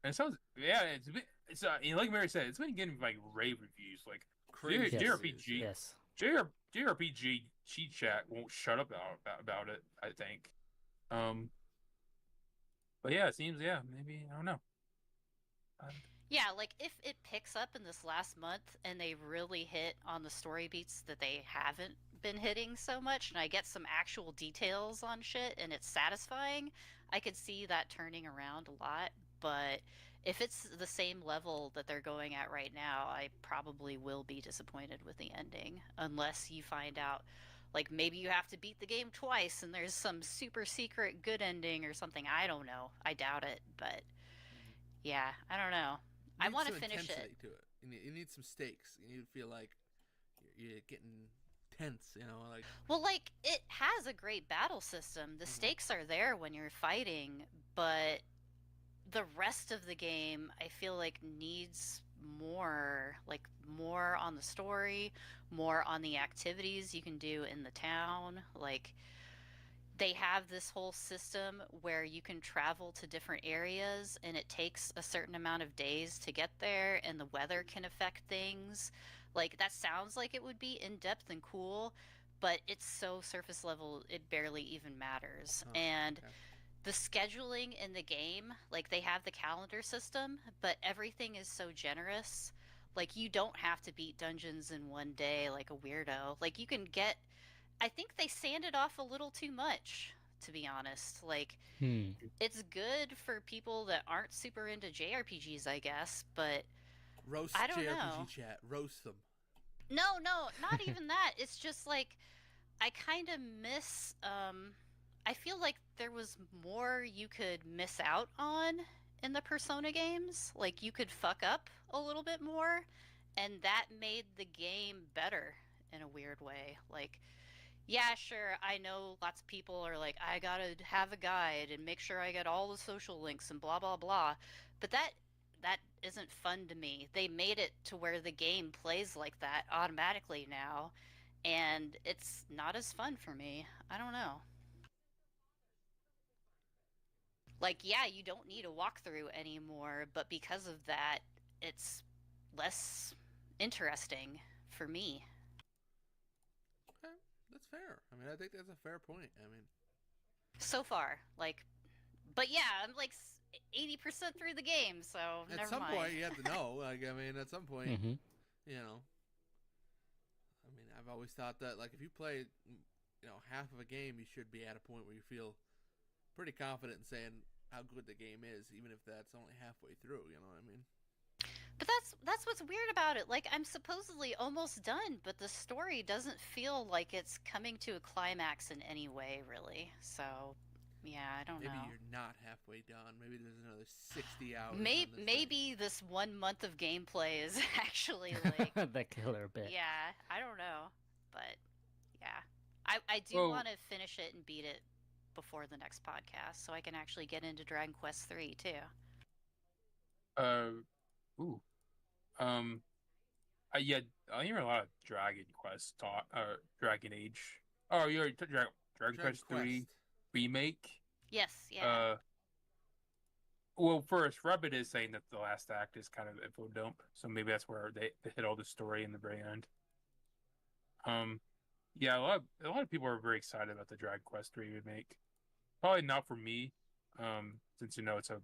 and it sounds it's like Mary said, it's been getting like rave reviews. Like Crazy. Yes. JRPG Yes. JRPG cheat chat won't shut up about it. I think. But yeah, it seems maybe I don't know. Yeah, like if it picks up in this last month and they really hit on the story beats that they haven't been hitting so much, and I get some actual details on shit and it's satisfying, I could see that turning around a lot. But if it's the same level that they're going at right now, I probably will be disappointed with the ending unless you find out. Like maybe you have to beat the game twice and there's some super secret good ending or something. I don't know. I doubt it, but yeah, I don't know. I Need want to some finish it. intensity to it. You need some stakes. You need to feel like you're getting tense. You know, like Well, like it has a great battle system. The stakes are there when you're fighting, but the rest of the game I feel like needs more on the story, more on the activities you can do in the town. Like they have this whole system where you can travel to different areas and it takes a certain amount of days to get there and the weather can affect things. Like that sounds like it would be in depth and cool, but it's so surface level it barely even matters. Oh, And okay. the scheduling in the game, like they have the calendar system, but everything is so generous. Like you don't have to beat dungeons in 1 day like a weirdo. Like you can get I think they sanded off a little too much, to be honest. Like, it's good for people that aren't super into JRPGs, I guess, but roast I don't JRPG know. chat. Roast them. No, not even that. It's just like I kind of miss. I feel like there was more you could miss out on in the Persona games. Like you could fuck up a little bit more, and that made the game better in a weird way. Like yeah, sure. I know lots of people are like, I gotta have a guide and make sure I get all the social links and blah blah blah. But that isn't fun to me. They made it to where the game plays like that automatically now, and it's not as fun for me. I don't know. Like, yeah, you don't need a walkthrough anymore, but because of that, it's less interesting for me. Okay, that's fair. I mean, I think that's a fair point. I mean, So far, like, but yeah, I'm like 80% through the game, so at never some mind. point you have to know. Like, I mean, at some point, Mm-hmm. you know. I mean, I've always thought that, like, if you play, half of a game, you should be at a point where you feel pretty confident in saying how good the game is, even if that's only halfway through. You know what I mean? But that's what's weird about it. Like, I'm supposedly almost done, but the story doesn't feel like it's coming to a climax in any way, really. So, yeah, I don't Maybe know. you're not halfway done. Maybe there's another 60 hours. Maybe, on this maybe this 1 month of gameplay is actually like, the killer bit. yeah, I don't know, but yeah, I do Well- want to finish it and beat it before the next podcast, so I can actually get into Dragon Quest 3 too. Ooh. Yeah, I hear a lot of Dragon Quest talk, Dragon Age. Oh, you already took Dragon Quest 3 remake. Yes, yeah. Well, first, Rubbit is saying that the last act is kind of info dump, so maybe that's where they hit all the story in the very end. Yeah, a lot of people are very excited about the Dragon Quest 3 remake. Probably not for me, since it's a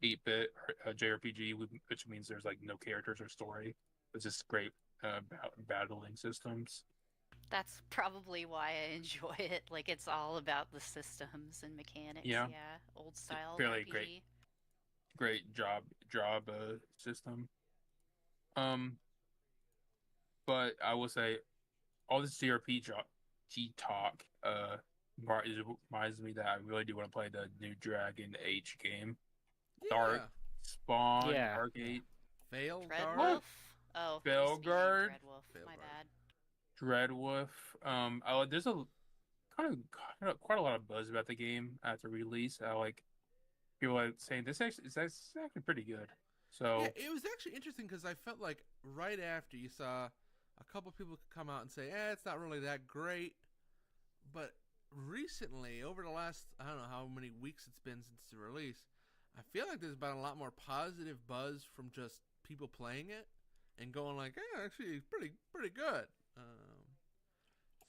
8-bit JRPG, which means there's like no characters or story. It's just great battling systems. That's probably why I enjoy it. Like, it's all about the systems and mechanics. Yeah. Old style Fairly RPG. Great job system. But I will say all this JRPG talk reminds me that I really do want to play the new Dragon Age game. Yeah. Dark Spawn, Yeah. Arcade, Dreadwolf? Oh, Felguard? Dreadwolf. My bad. Dreadwolf. There's a quite a lot of buzz about the game after release. People are saying this is actually pretty good. So Yeah, it was actually interesting because I felt like right after you saw a couple people come out and say, it's not really that great. But recently, over the last, I don't know how many weeks it's been since the release, I feel like there's been a lot more positive buzz from just people playing it and going like, actually, it's pretty good.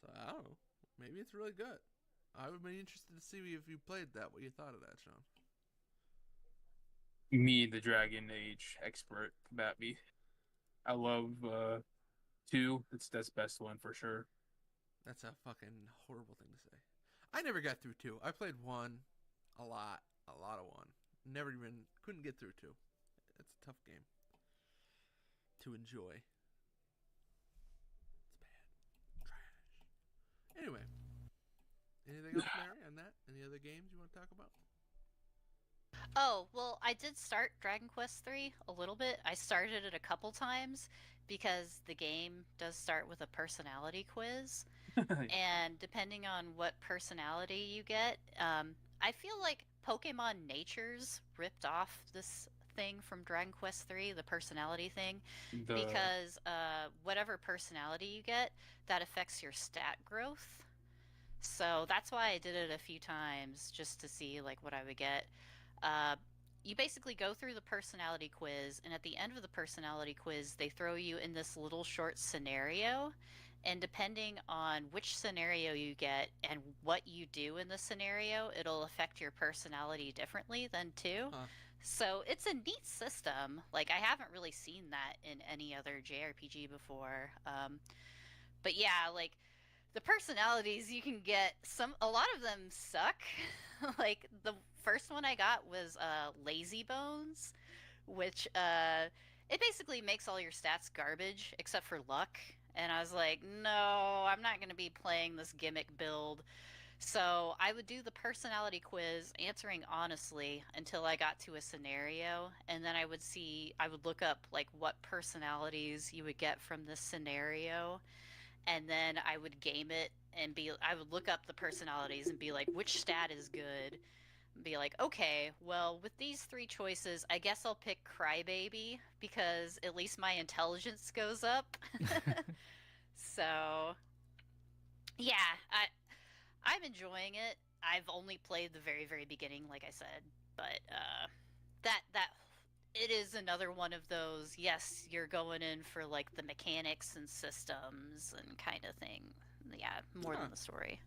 So I don't know. Maybe it's really good. I would be interested to see if you played that, what you thought of that, Sean. me, the Dragon Age expert, combat me. I love 2. That's the best one for sure. That's a fucking horrible thing to say. I never got through 2. I played 1 a lot of 1. Never even couldn't get through 2. It's a tough game to enjoy. It's bad. Trash. Anyway, anything else, Mary, on that? Any other games you want to talk about? Oh, well, I did start Dragon Quest 3 a little bit. I started it a couple times because the game does start with a personality quiz. And depending on what personality you get, I feel like Pokemon Natures ripped off this thing from Dragon Quest 3, the personality thing, because whatever personality you get, that affects your stat growth. So that's why I did it a few times, just to see like what I would get. You basically go through the personality quiz, and at the end of the personality quiz, they throw you in this little short scenario. And depending on which scenario you get and what you do in the scenario, it'll affect your personality differently then too. Huh. So it's a neat system. Like, I haven't really seen that in any other JRPG before. But yeah, like, the personalities you can get, a lot of them suck. Like, the first one I got was Lazy Bones, which it basically makes all your stats garbage except for luck. And I was like, no, I'm not going to be playing this gimmick build. So I would do the personality quiz, answering honestly until I got to a scenario, and then I would look up like what personalities you would get from this scenario, and then I would game it and I would look up the personalities and be like, which stat is good? Be like, okay, well, with these 3 choices, I guess I'll pick Crybaby because at least my intelligence goes up. So, yeah, I'm enjoying it. I've only played the very, very beginning, like I said, but that it is another one of those. Yes, you're going in for like the mechanics and systems and kind of thing. Yeah, more than the story.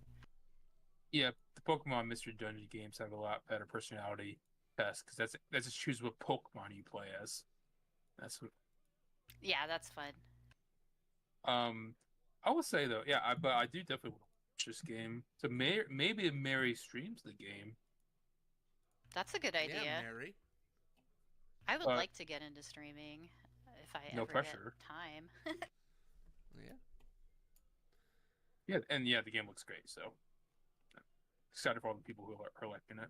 Yeah, the Pokemon Mystery Dungeon games have a lot better personality tests because that's just choose what Pokemon you play as. That's what. Yeah, that's fun. I would say though, but I do definitely want to watch this game. So maybe Mary streams the game. That's a good idea. Yeah, Mary. I would But- like to get into streaming if I No ever pressure. get time. Yeah. Yeah, and yeah, the game looks great. So excited for all the people who are liking it.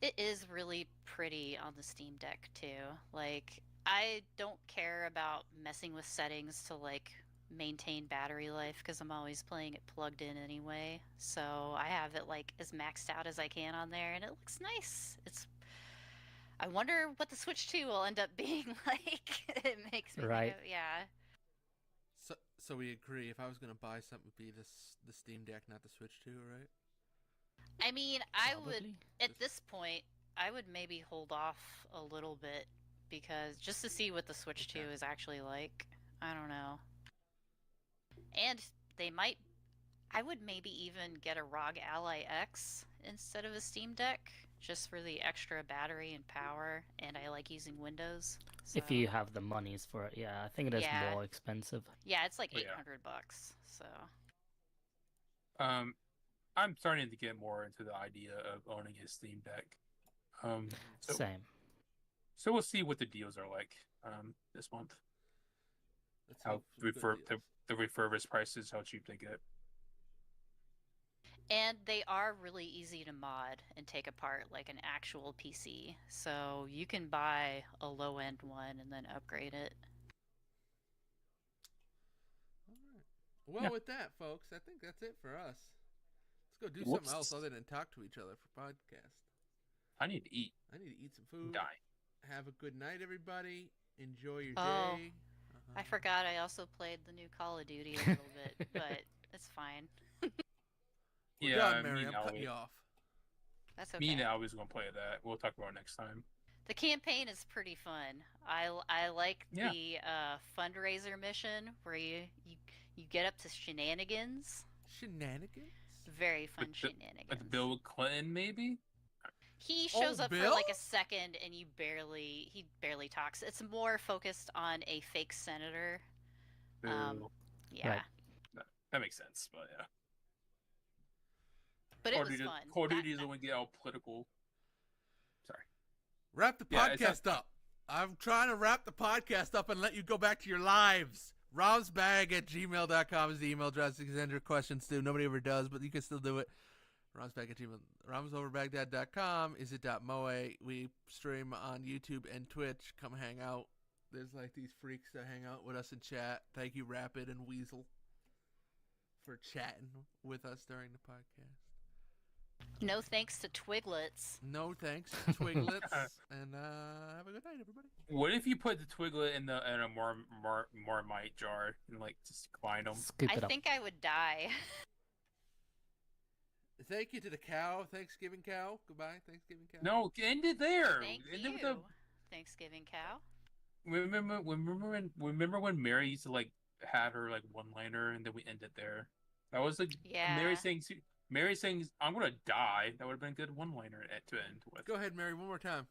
It is really pretty on the Steam Deck too. Like, I don't care about messing with settings to like maintain battery life because I'm always playing it plugged in anyway. So I have it like as maxed out as I can on there, and it looks nice. I wonder what the Switch 2 will end up being like. It makes me Right. think of, yeah. So we agree. If I was gonna buy something, it would be the Steam Deck, not the Switch 2, right? I mean, I would Probably. at this point, I would maybe hold off a little bit because just to see what the Switch 2 Okay. is actually like. I don't know. And they might. I would maybe even get a ROG Ally X instead of a Steam Deck just for the extra battery and power. And I like using Windows. If so- you have the monies for it, yeah, I think it is Yeah. more expensive. Yeah, it's like Oh, yeah. $800. So. I'm starting to get more into the idea of owning his Steam Deck. So, Same. so we'll see what the deals are like this month. Let's How hope some good deals. the refurbished prices, how cheap they get. And they are really easy to mod and take apart like an actual PC. So you can buy a low end one and then upgrade it. All right. Well, Yeah. with that, folks, I think that's it for us. Let's go do Whoops. something else other than talk to each other for podcast. I need to eat. I need to eat some food. Die. Have a good night, everybody. Enjoy your Oh, day. I forgot I also played the new Call of Duty a little bit, but it's fine. We're Yeah, done, me Mary. and I'm cutting Albie- you off. That's Me and okay. Albie's gonna play that. We'll talk about it next time. The campaign is pretty fun. I like Yeah. the fundraiser mission where you get up to shenanigans. Shenanigans? Very fun With shenanigans. With Bill Clinton, maybe. He shows Oh, up for Bill? like a second and he barely talks. It's more focused on a fake senator. Boo. Yeah. Right. That makes sense, but yeah. But it was fun. Call of That- Duty doesn't want to get all political. Sorry. Wrap the Yeah, it's podcast up. I'm trying to wrap the podcast up and let you go back to your lives. romsbag@gmail.com is the email address. You can send your questions to. Nobody ever does, but you can still do it. romsbag@gmail. romsoverbaghdad.com is it.moe. We stream on YouTube and Twitch. Come hang out. There's like these freaks that hang out with us in chat. Thank you, Rapid and Weasel, for chatting with us during the podcast. No thanks to Twiglets. No thanks, Twiglets. And have a good night, everybody. What if you put the Twiglet in a Marmite jar and like just combine them? Scoop I it up. think I would die. Thank you to the cow, Thanksgiving cow. Goodbye, Thanksgiving cow. No, end it there. Thank End you, it with the. Thanksgiving cow. Remember when Mary used to like had her like one liner and then we ended there. That was like Yeah. Mary saying I'm gonna die. That would have been a good one liner to end with. Go ahead, Mary, one more time.